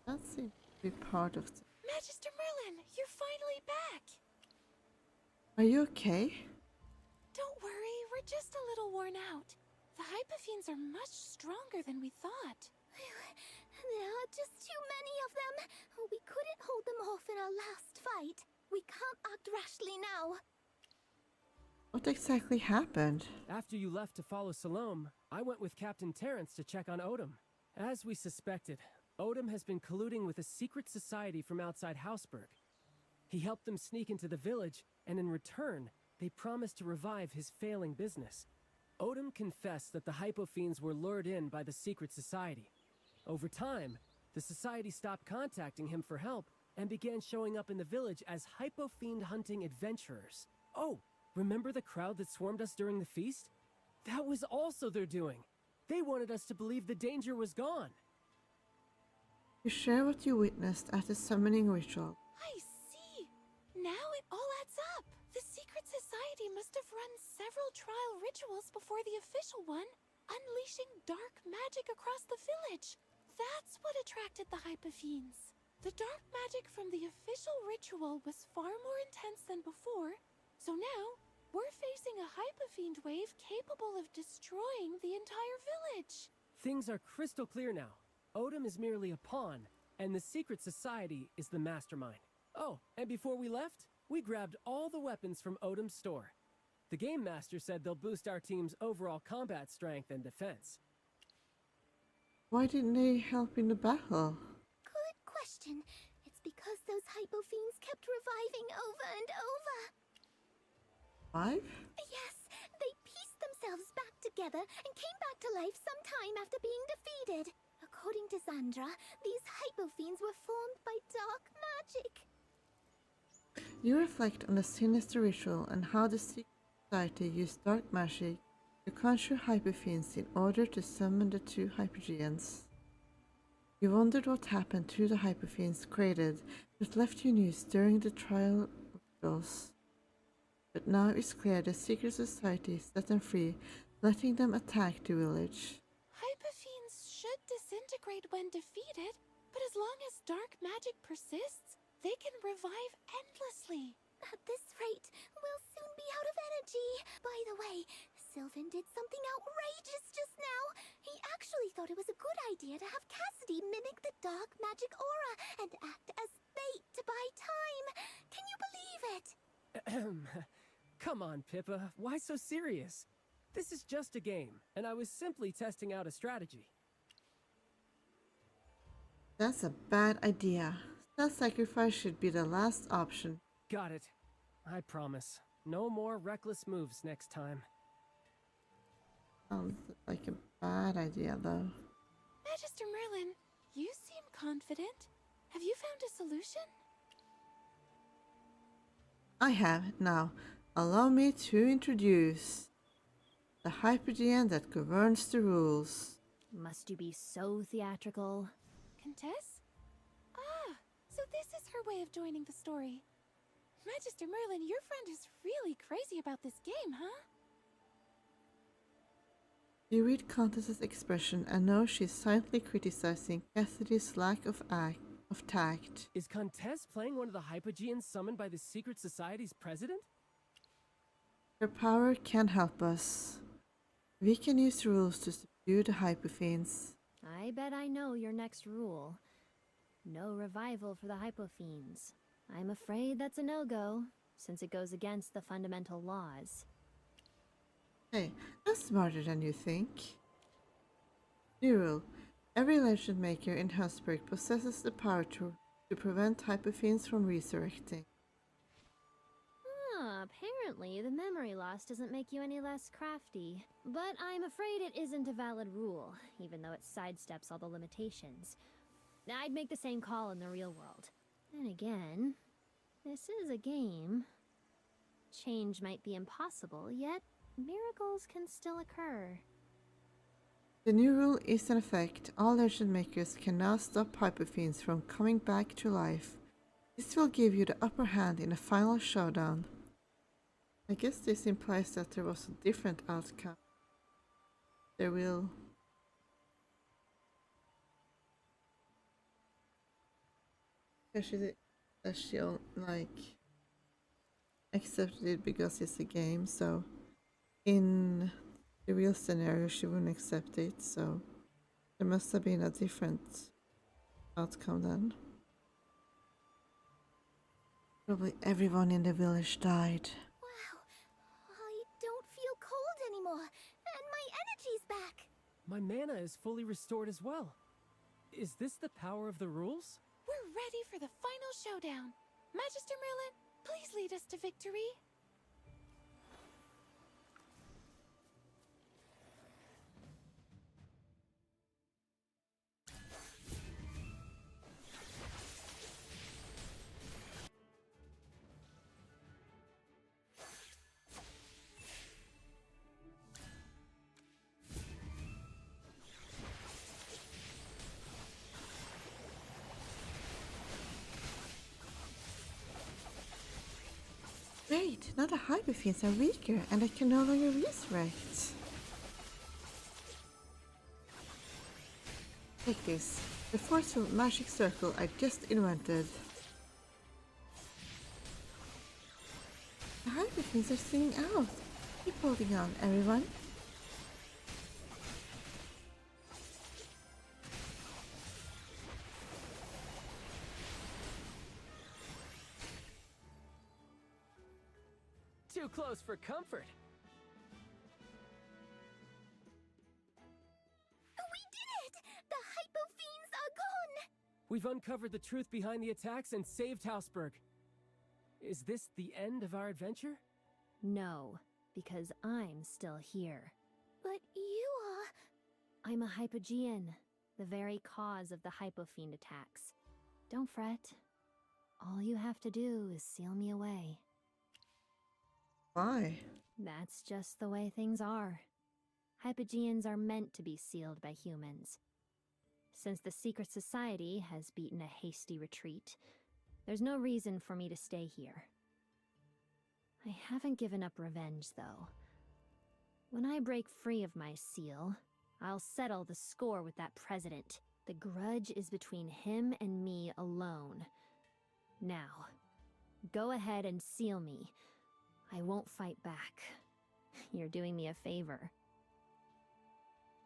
That seems to be part of the... Magister Merlin, you're finally back! Are you okay? Don't worry, we're just a little worn out. The Hypofiends are much stronger than we thought. There are just too many of them. We couldn't hold them off in our last fight. We can't act rashly now. What exactly happened? After you left to follow Salome, I went with Captain Terrence to check on Odom. As we suspected, Odom has been colluding with a secret society from outside Houseburg. He helped them sneak into the village, and in return, they promised to revive his failing business. Odom confessed that the Hypofiends were lured in by the secret society. Over time, the society stopped contacting him for help and began showing up in the village as Hypofiend hunting adventurers. Oh, remember the crowd that swarmed us during the feast? That was also their doing. They wanted us to believe the danger was gone. You share what you witnessed at the summoning ritual. I see. Now it all adds up. The secret society must have run several trial rituals before the official one, unleashing dark magic across the village. That's what attracted the Hypofiends. The dark magic from the official ritual was far more intense than before, so now we're facing a Hypofiend wave capable of destroying the entire village. Things are crystal clear now. Odom is merely a pawn, and the secret society is the mastermind. Oh, and before we left, we grabbed all the weapons from Odom's store. The Game Master said they'll boost our team's overall combat strength and defense. Why didn't they help in the battle? Good question. It's because those Hypofiends kept reviving over and over. Five? Yes, they pieced themselves back together and came back to life sometime after being defeated. According to Sandra, these Hypofiends were formed by dark magic. You reflect on the sinister ritual and how the secret society used dark magic to conjure Hypofiends in order to summon the two Hypogeans. You wondered what happened to the Hypofiends created that left you news during the trial rituals. But now it's clear the secret society set them free, letting them attack the village. Hypofiends should disintegrate when defeated, but as long as dark magic persists, they can revive endlessly. At this rate, we'll soon be out of energy. By the way, Sylvan did something outrageous just now. He actually thought it was a good idea to have Cassidy mimic the dark magic aura and act as bait to buy time. Can you believe it? Come on, Pippa. Why so serious? This is just a game, and I was simply testing out a strategy. That's a bad idea. Self-sacrifice should be the last option. Got it. I promise. No more reckless moves next time. Sounds like a bad idea, though. Magister Merlin, you seem confident. Have you found a solution? I have. Now, allow me to introduce the Hypogean that governs the rules. Must you be so theatrical? Countess? Ah, so this is her way of joining the story. Magister Merlin, your friend is really crazy about this game, huh? You read Countess's expression and know she's silently criticizing Cassidy's lack of tact. Is Contess playing one of the Hypogeans summoned by the Secret Society's president? Her power can help us. We can use rules to subdue the Hypofiends. I bet I know your next rule. No revival for the Hypofiends. I'm afraid that's a no-go, since it goes against the fundamental laws. Hey, I'm smarter than you think. New rule. Every legend maker in Husberg possesses the power to prevent Hypofiends from resurrecting. Apparently the memory loss doesn't make you any less crafty. But I'm afraid it isn't a valid rule, even though it sidesteps all the limitations. I'd make the same call in the real world. Then again, this is a game. Change might be impossible, yet miracles can still occur. The new rule is in effect. All legend makers can now stop Hypofiends from coming back to life. This will give you the upper hand in the final showdown. I guess this implies that there was a different outcome. There will... Actually, she'll, like, accepted it because it's a game, so in the real scenario she wouldn't accept it, so there must have been a different outcome then. Probably everyone in the village died. I don't feel cold anymore, and my energy's back. My mana is fully restored as well. Is this the power of the rules? We're ready for the final showdown. Magister Merlin, please lead us to victory. Great, now the Hypofiends are weaker and I can no longer resurrect. Take this, the forceful magic circle I just invented. The Hypofiends are singing out. Keep holding on, everyone. Too close for comfort. We did it! The Hypofiends are gone! We've uncovered the truth behind the attacks and saved Hausberg. Is this the end of our adventure? No, because I'm still here. But you are... I'm a Hypogean, the very cause of the Hypofiend attacks. Don't fret. All you have to do is seal me away. Why? That's just the way things are. Hypogeans are meant to be sealed by humans. Since the Secret Society has beaten a hasty retreat, there's no reason for me to stay here. I haven't given up revenge, though. When I break free of my seal, I'll settle the score with that president. The grudge is between him and me alone. Now, go ahead and seal me. I won't fight back. You're doing me a favor.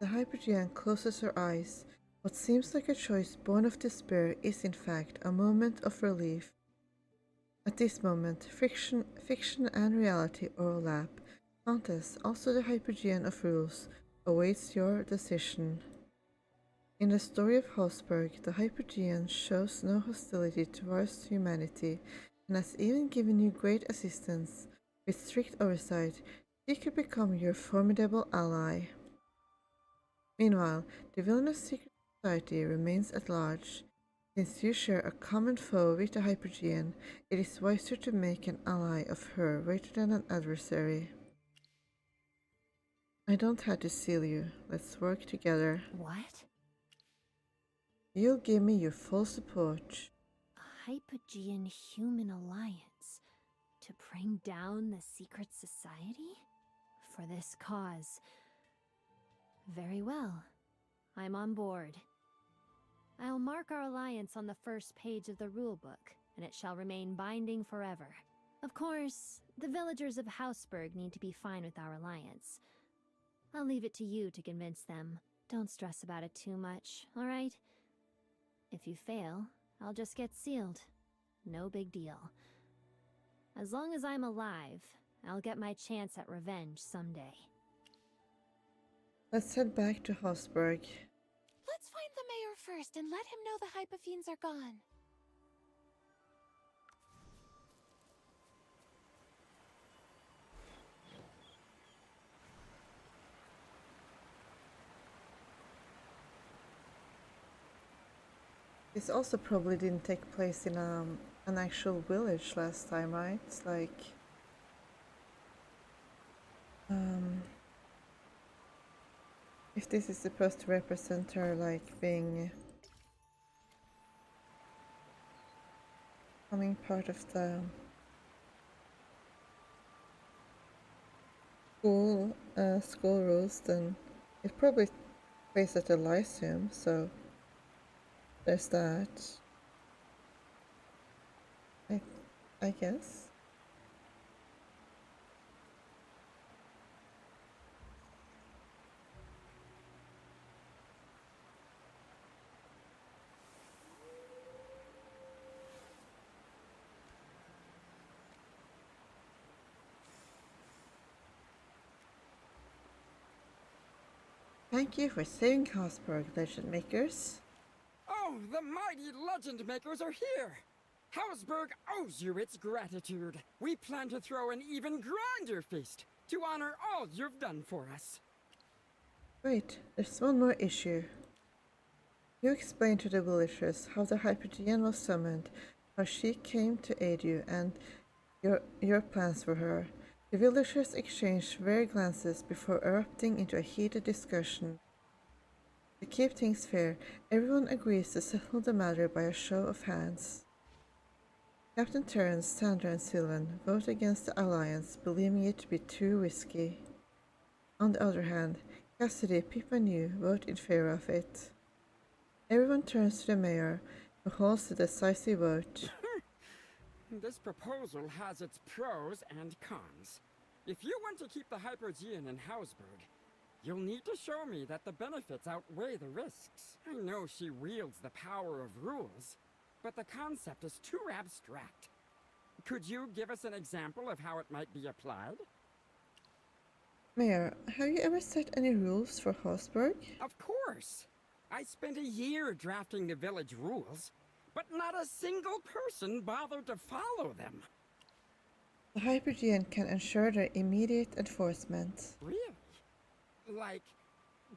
The Hypogean closes her eyes. What seems like a choice born of despair is in fact a moment of relief. At this moment, fiction and reality overlap. Countess, also the Hypogean of rules, awaits your decision. In the story of Hausberg, the Hypogean shows no hostility towards humanity and has even given you great assistance. With strict oversight, he could become your formidable ally. Meanwhile, the villainous Secret Society remains at large. Since you share a common foe with the Hypogean, it is wiser to make an ally of her rather than an adversary. I don't have to seal you. Let's work together. What? You'll give me your full support. A Hypogean human alliance to bring down the secret society? For this cause. Very well. I'm on board. I'll mark our alliance on the first page of the rulebook, and it shall remain binding forever. Of course, the villagers of Hausberg need to be fine with our alliance. I'll leave it to you to convince them. Don't stress about it too much, alright? If you fail, I'll just get sealed. No big deal. As long as I'm alive, I'll get my chance at revenge someday. Let's head back to Hausberg. Let's find the mayor first and let him know the Hypofiends are gone. This also probably didn't take place in an actual village last time, right? It's like if this is supposed to represent her like being becoming part of the school rules, then it probably plays at the Lyceum, so there's that. I guess. Thank you for saving Hausberg, Legend Makers. Oh, the mighty legend makers are here! Hausberg owes you its gratitude. We plan to throw an even grander feast to honor all you've done for us. Wait, there's one more issue. You explained to the villagers how the Hypogean was summoned, how she came to aid you, and your plans for her. The villagers exchanged wary glances before erupting into a heated discussion. To keep things fair, everyone agrees to settle the matter by a show of hands. Captain Terrence, Sandra, and Sylvan vote against the alliance, believing it to be too risky. On the other hand, Cassidy, Pip, and you vote in favor of it. Everyone turns to the mayor, who holds the decisive vote. This proposal has its pros and cons. If you want to keep the Hypogean in Hausberg, you'll need to show me that the benefits outweigh the risks. I know she wields the power of rules, but the concept is too abstract. Could you give us an example of how it might be applied? Mayor, have you ever set any rules for Hausberg? Of course! I spent a year drafting the village rules, but not a single person bothered to follow them. The Hypogean can ensure their immediate enforcement. Really? Like,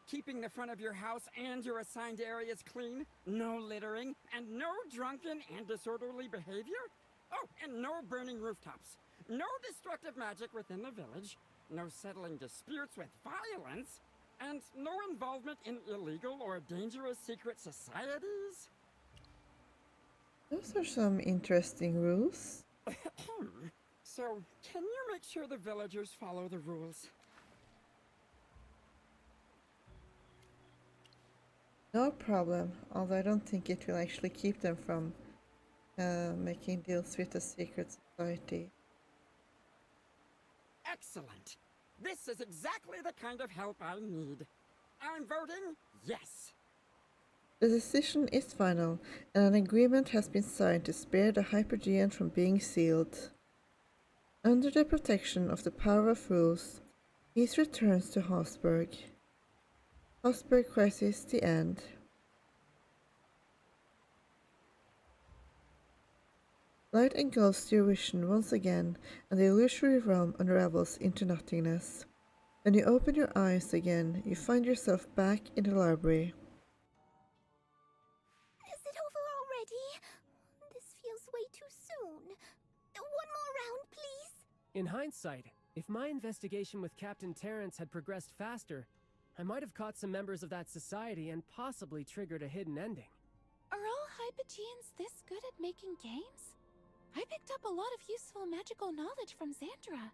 keeping the front of your house and your assigned areas clean, no littering, and no drunken and disorderly behavior? Oh, and no burning rooftops. No destructive magic within the village, no settling disputes with violence, and no involvement in illegal or dangerous secret societies? Those are some interesting rules. So, can you make sure the villagers follow the rules? No problem, although I don't think it will actually keep them from making deals with the secret society. Excellent! This is exactly the kind of help I need. I'm voting yes. The decision is final, and an agreement has been signed to spare the Hypogean from being sealed. Under the protection of the power of rules, peace returns to Hausberg. Hausberg Crisis, the end. Light engulfs your vision once again, and the illusory realm unravels into nothingness. When you open your eyes again, you find yourself back in the library. Is it over already? This feels way too soon. One more round, please. In hindsight, If my investigation with Captain Terrence had progressed faster, I might have caught some members of that society and possibly triggered a hidden ending. Are all Hypogeans this good at making games? I picked up a lot of useful magical knowledge from Xandra.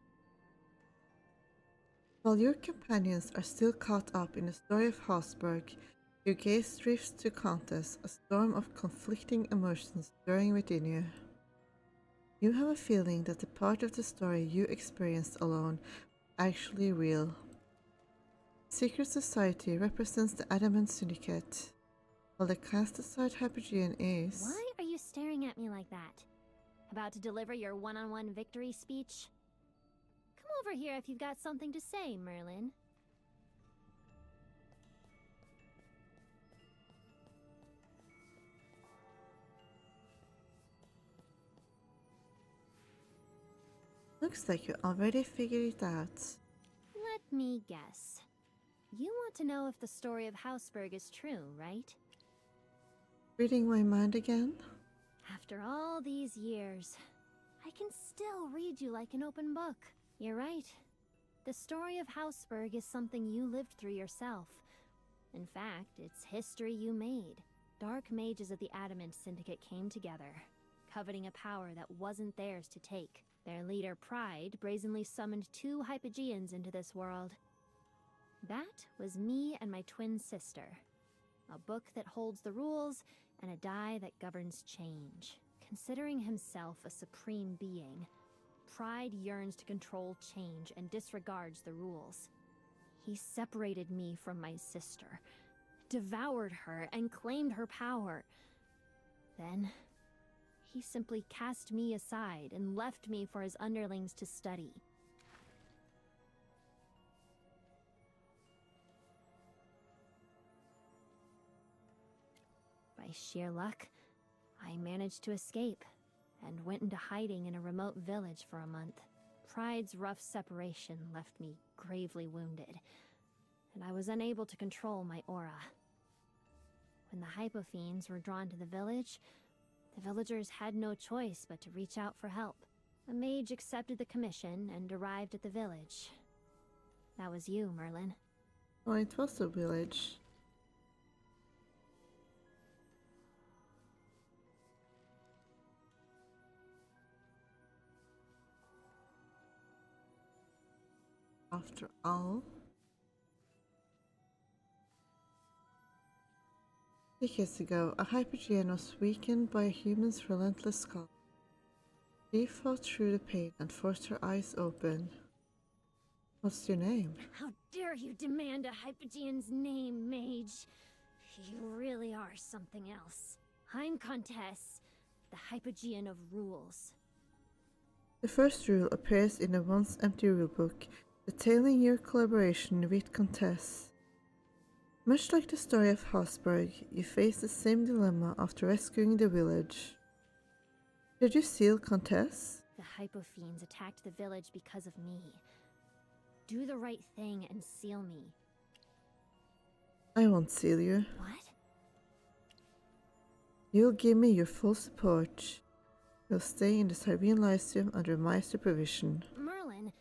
While your companions are still caught up in the story of Habsburg, your gaze drifts to Countess, a storm of conflicting emotions stirring within you. You have a feeling that the part of the story you experienced alone was actually real. Secret Society represents the Adamant Syndicate, while the cast-aside Hypogean is... Why are you staring at me like that? About to deliver your one-on-one victory speech? Come over here if you've got something to say, Merlin. Looks like you already figured it out. Let me guess. You want to know if the story of Habsburg is true, right? Reading my mind again? After all these years, I can still read you like an open book. You're right. The story of Habsburg is something you lived through yourself. In fact, it's history you made. Dark mages of the Adamant Syndicate came together, coveting a power that wasn't theirs to take. Their leader, Pride, brazenly summoned 2 Hypogeans into this world. That was me and my twin sister. A book that holds the rules, and a die that governs change. Considering himself a supreme being, Pride yearns to control change and disregards the rules. He separated me from my sister, devoured her, and claimed her power. Then, he simply cast me aside and left me for his underlings to study. By sheer luck, I managed to escape and went into hiding in a remote village for a month. Pride's rough separation left me gravely wounded, and I was unable to control my aura. When the Hypofiends were drawn to the village, the villagers had no choice but to reach out for help. A mage accepted the commission and arrived at the village. That was you, Merlin. Oh, it was a village. After all, decades ago, a Hypogean was weakened by a human's relentless skull. She fought through the pain and forced her eyes open. What's your name? How dare you demand a Hypogean's name, mage? You really are something else. I'm Countess, the Hypogean of rules. The first rule appears in a once empty rulebook, detailing your collaboration with Countess. Much like the story of Habsburg, you face the same dilemma after rescuing the village. Did you seal Countess? The Hypofiends attacked the village because of me. Do the right thing and seal me. I won't seal you. What? You'll give me your full support. You'll stay in the Siberian Lyceum under my supervision. Merlin?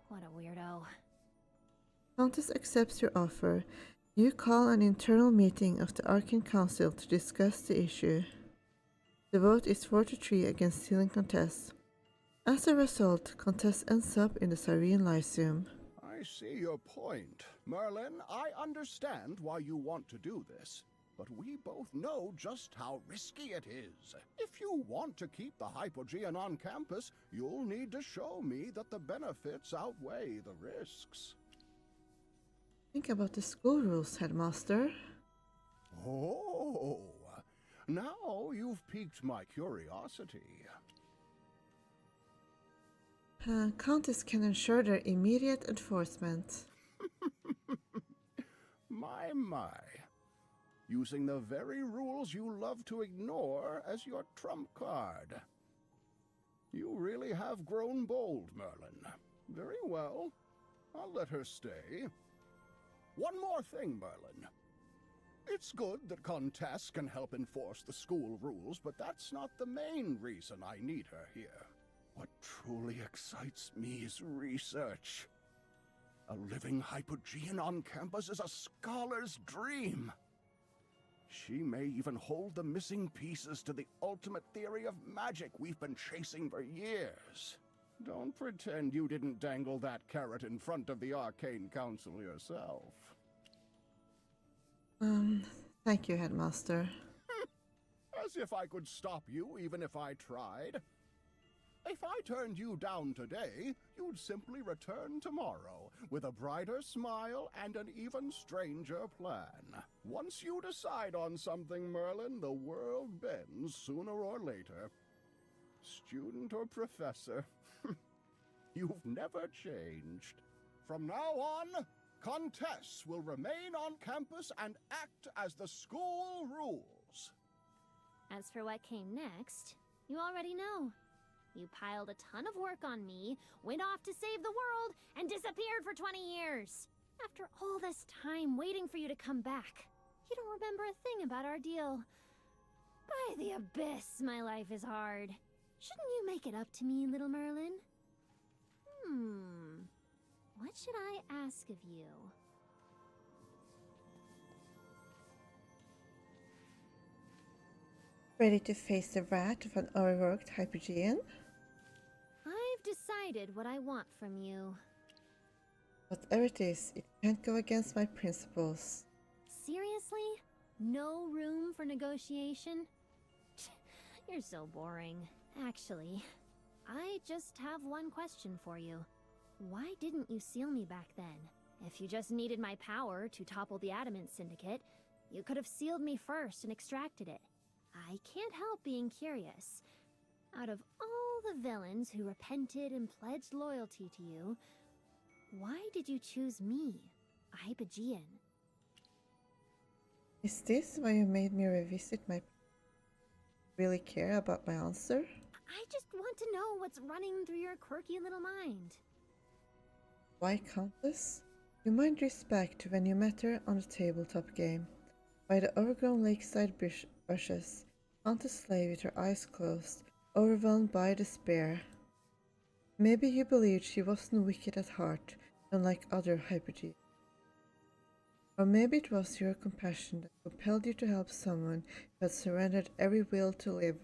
What a weirdo. Countess accepts your offer. You call an internal meeting of the Arcane Council to discuss the issue. The vote is 4-3 against sealing Countess. As a result, Countess ends up in the Siberian Lyceum. I see your point. Merlin, I understand why you want to do this. But we both know just how risky it is. If you want to keep the Hypogean on campus, you'll need to show me that the benefits outweigh the risks. Think about the school rules, Headmaster. Oh, now you've piqued my curiosity. Countess can ensure their immediate enforcement. My. Using the very rules you love to ignore as your trump card. You really have grown bold, Merlin. Very well. I'll let her stay. One more thing, Merlin. It's good that Countess can help enforce the school rules, but that's not the main reason I need her here. What truly excites me is research. A living Hypogean on campus is a scholar's dream. She may even hold the missing pieces to the ultimate theory of magic we've been chasing for years. Don't pretend you didn't dangle that carrot in front of the Arcane Council yourself. Thank you, Headmaster. As if I could stop you even if I tried. If I turned you down today, you'd simply return tomorrow with a brighter smile and an even stranger plan. Once you decide on something, Merlin, the world bends sooner or later. Student or professor, you've never changed. From now on, contests will remain on campus and act as the school rules. As for what came next, you already know. You piled a ton of work on me, went off to save the world, and disappeared for 20 years. After all this time waiting for you to come back, you don't remember a thing about our deal. By the abyss, my life is hard. Shouldn't you make it up to me, little Merlin? What should I ask of you? Ready to face the wrath of an overworked Hypogean? I've decided what I want from you. Whatever it is, it can't go against my principles. Seriously? No room for negotiation? You're so boring. Actually, I just have one question for you. Why didn't you seal me back then? If you just needed my power to topple the Adamant Syndicate, you could have sealed me first and extracted it. I can't help being curious. Out of all the villains who repented and pledged loyalty to you, why did you choose me, a Hypogean? Is this why you made me revisit my... Really care about my answer? I just want to know what's running through your quirky little mind. Why, Countess? You might respect when you met her on the tabletop game. By the overgrown lakeside bushes, Countess lay with her eyes closed, overwhelmed by despair. Maybe you believed she wasn't wicked at heart, unlike other Hypogeans. Or maybe it was your compassion that compelled you to help someone who had surrendered every will to live.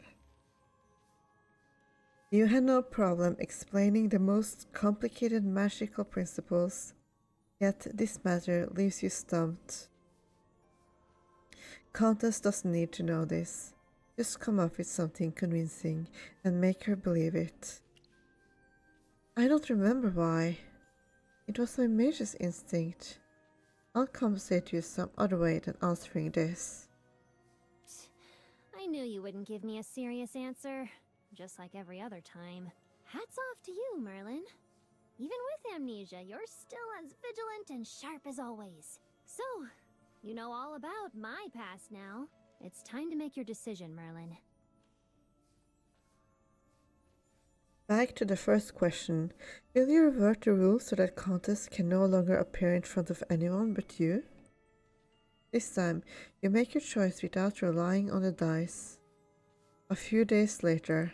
You had no problem explaining the most complicated magical principles, yet this matter leaves you stumped. Countess doesn't need to know this. Just come up with something convincing and make her believe it. I don't remember why. It was my mage's instinct. I'll compensate you some other way than answering this. I knew you wouldn't give me a serious answer, just like every other time. Hats off to you, Merlin. Even with amnesia, you're still as vigilant and sharp as always. So, you know all about my past now. It's time to make your decision, Merlin. Back to the first question. Will you revert the rules so that Countess can no longer appear in front of anyone but you? This time, you make your choice without relying on the dice. A few days later.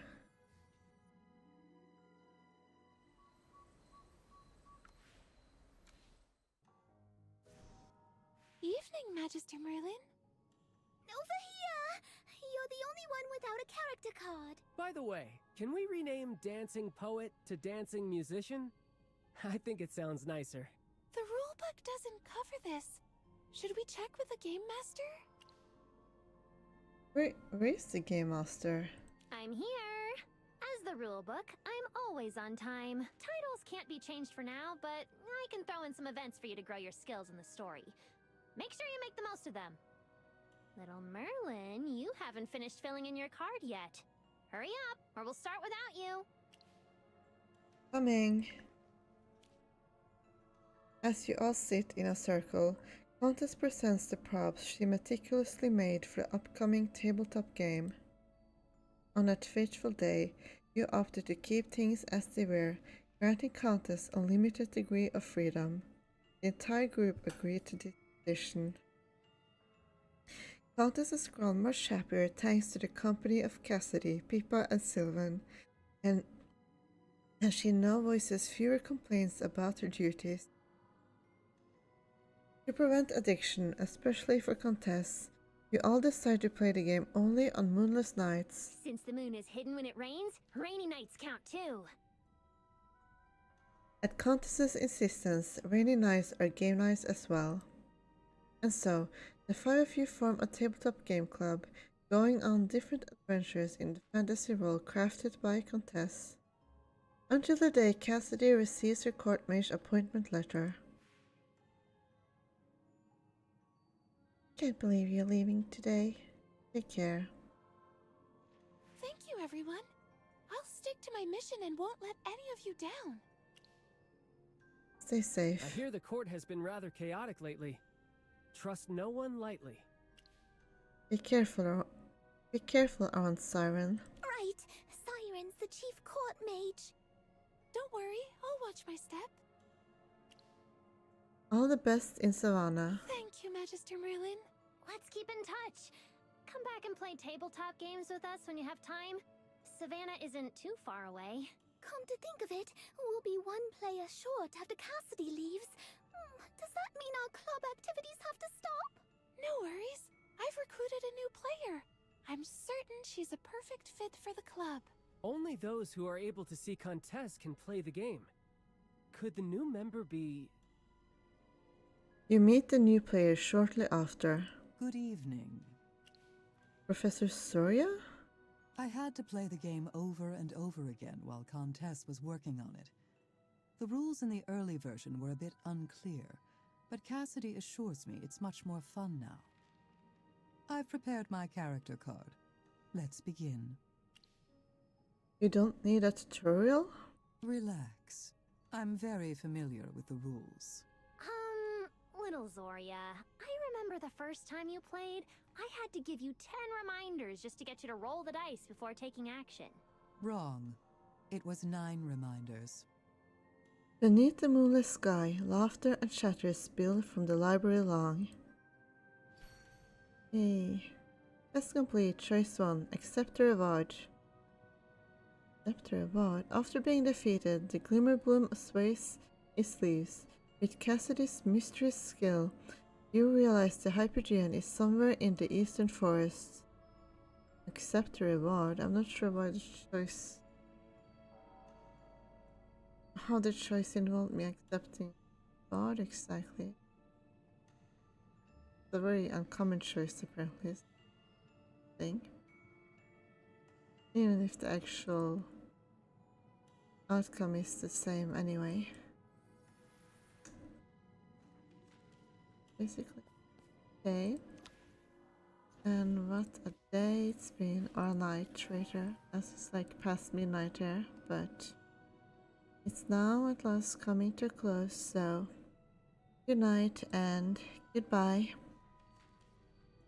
Evening, Magister Merlin. Over here! You're the only one without a character card. By the way, can we rename Dancing Poet to Dancing Musician? I think it sounds nicer. The rulebook doesn't cover this. Should we check with the Game Master? Where is the Game Master? I'm here! As the rulebook, I'm always on time. Titles can't be changed for now, but I can throw in some events for you to grow your skills in the story. Make sure you make the most of them. Little Merlin, you haven't finished filling in your card yet. Hurry up, or we'll start without you. Coming. As you all sit in a circle, Countess presents the props she meticulously made for the upcoming tabletop game. On that fateful day, you opted to keep things as they were, granting Countess a limited degree of freedom. The entire group agreed to this decision. Countess has grown much happier thanks to the company of Cassidy, Pippa, and Sylvan, and and she now voices fewer complaints about her duties. To prevent addiction, especially for contests, you all decide to play the game only on moonless nights. Since the moon is hidden when it rains, rainy nights count too. At Countess's insistence, rainy nights are game nights as well. And so, the five of you form a tabletop game club, going on different adventures in the fantasy world crafted by Countess. Until the day Cassidy receives her court mage appointment letter. Can't believe you're leaving today. Take care. Thank you, everyone. I'll stick to my mission and won't let any of you down. Stay safe. I hear the court has been rather chaotic lately. Trust no one lightly. Be careful around Siren. Right. Siren's the chief court mage. Don't worry, I'll watch my step. All the best in Savannah. Thank you, Magister Merlin. Let's keep in touch. Come back and play tabletop games with us when you have time. Savannah isn't too far away. Come to think of it, we'll be one player short after Cassidy leaves. Does that mean our club activities have to stop? No worries. I've recruited a new player. I'm certain she's a perfect fit for the club. Only those who are able to see Contest can play the game. Could the new member be... You meet the new player shortly after. Good evening. Professor Soria? I had to play the game over and over again while Contess was working on it. The rules in the early version were a bit unclear, but Cassidy assures me it's much more fun now. I've prepared my character card. Let's begin. You don't need a tutorial? Relax. I'm very familiar with the rules. Little Zoria, I remember the first time you played, I had to give you 10 reminders just to get you to roll the dice before taking action. Wrong. It was 9 reminders. Beneath the moonless sky, laughter and chatter spilled from the library lawn. Hey. Quest complete. Choice 1. Accept the reward. Accept the reward. After being defeated, the Glimmerbloom sways its leaves. With Cassidy's mysterious skill, you realize the Hypogean is somewhere in the eastern forests. Accept the reward. I'm not sure why the choice... How the choice involved me accepting the reward exactly. It's a very uncommon choice apparently. Thing. Even if the actual outcome is the same anyway. Basically. Okay. And what a day it's been, or a night, traitor, as it's like past midnight here, but it's now at last coming to a close, so good night and goodbye.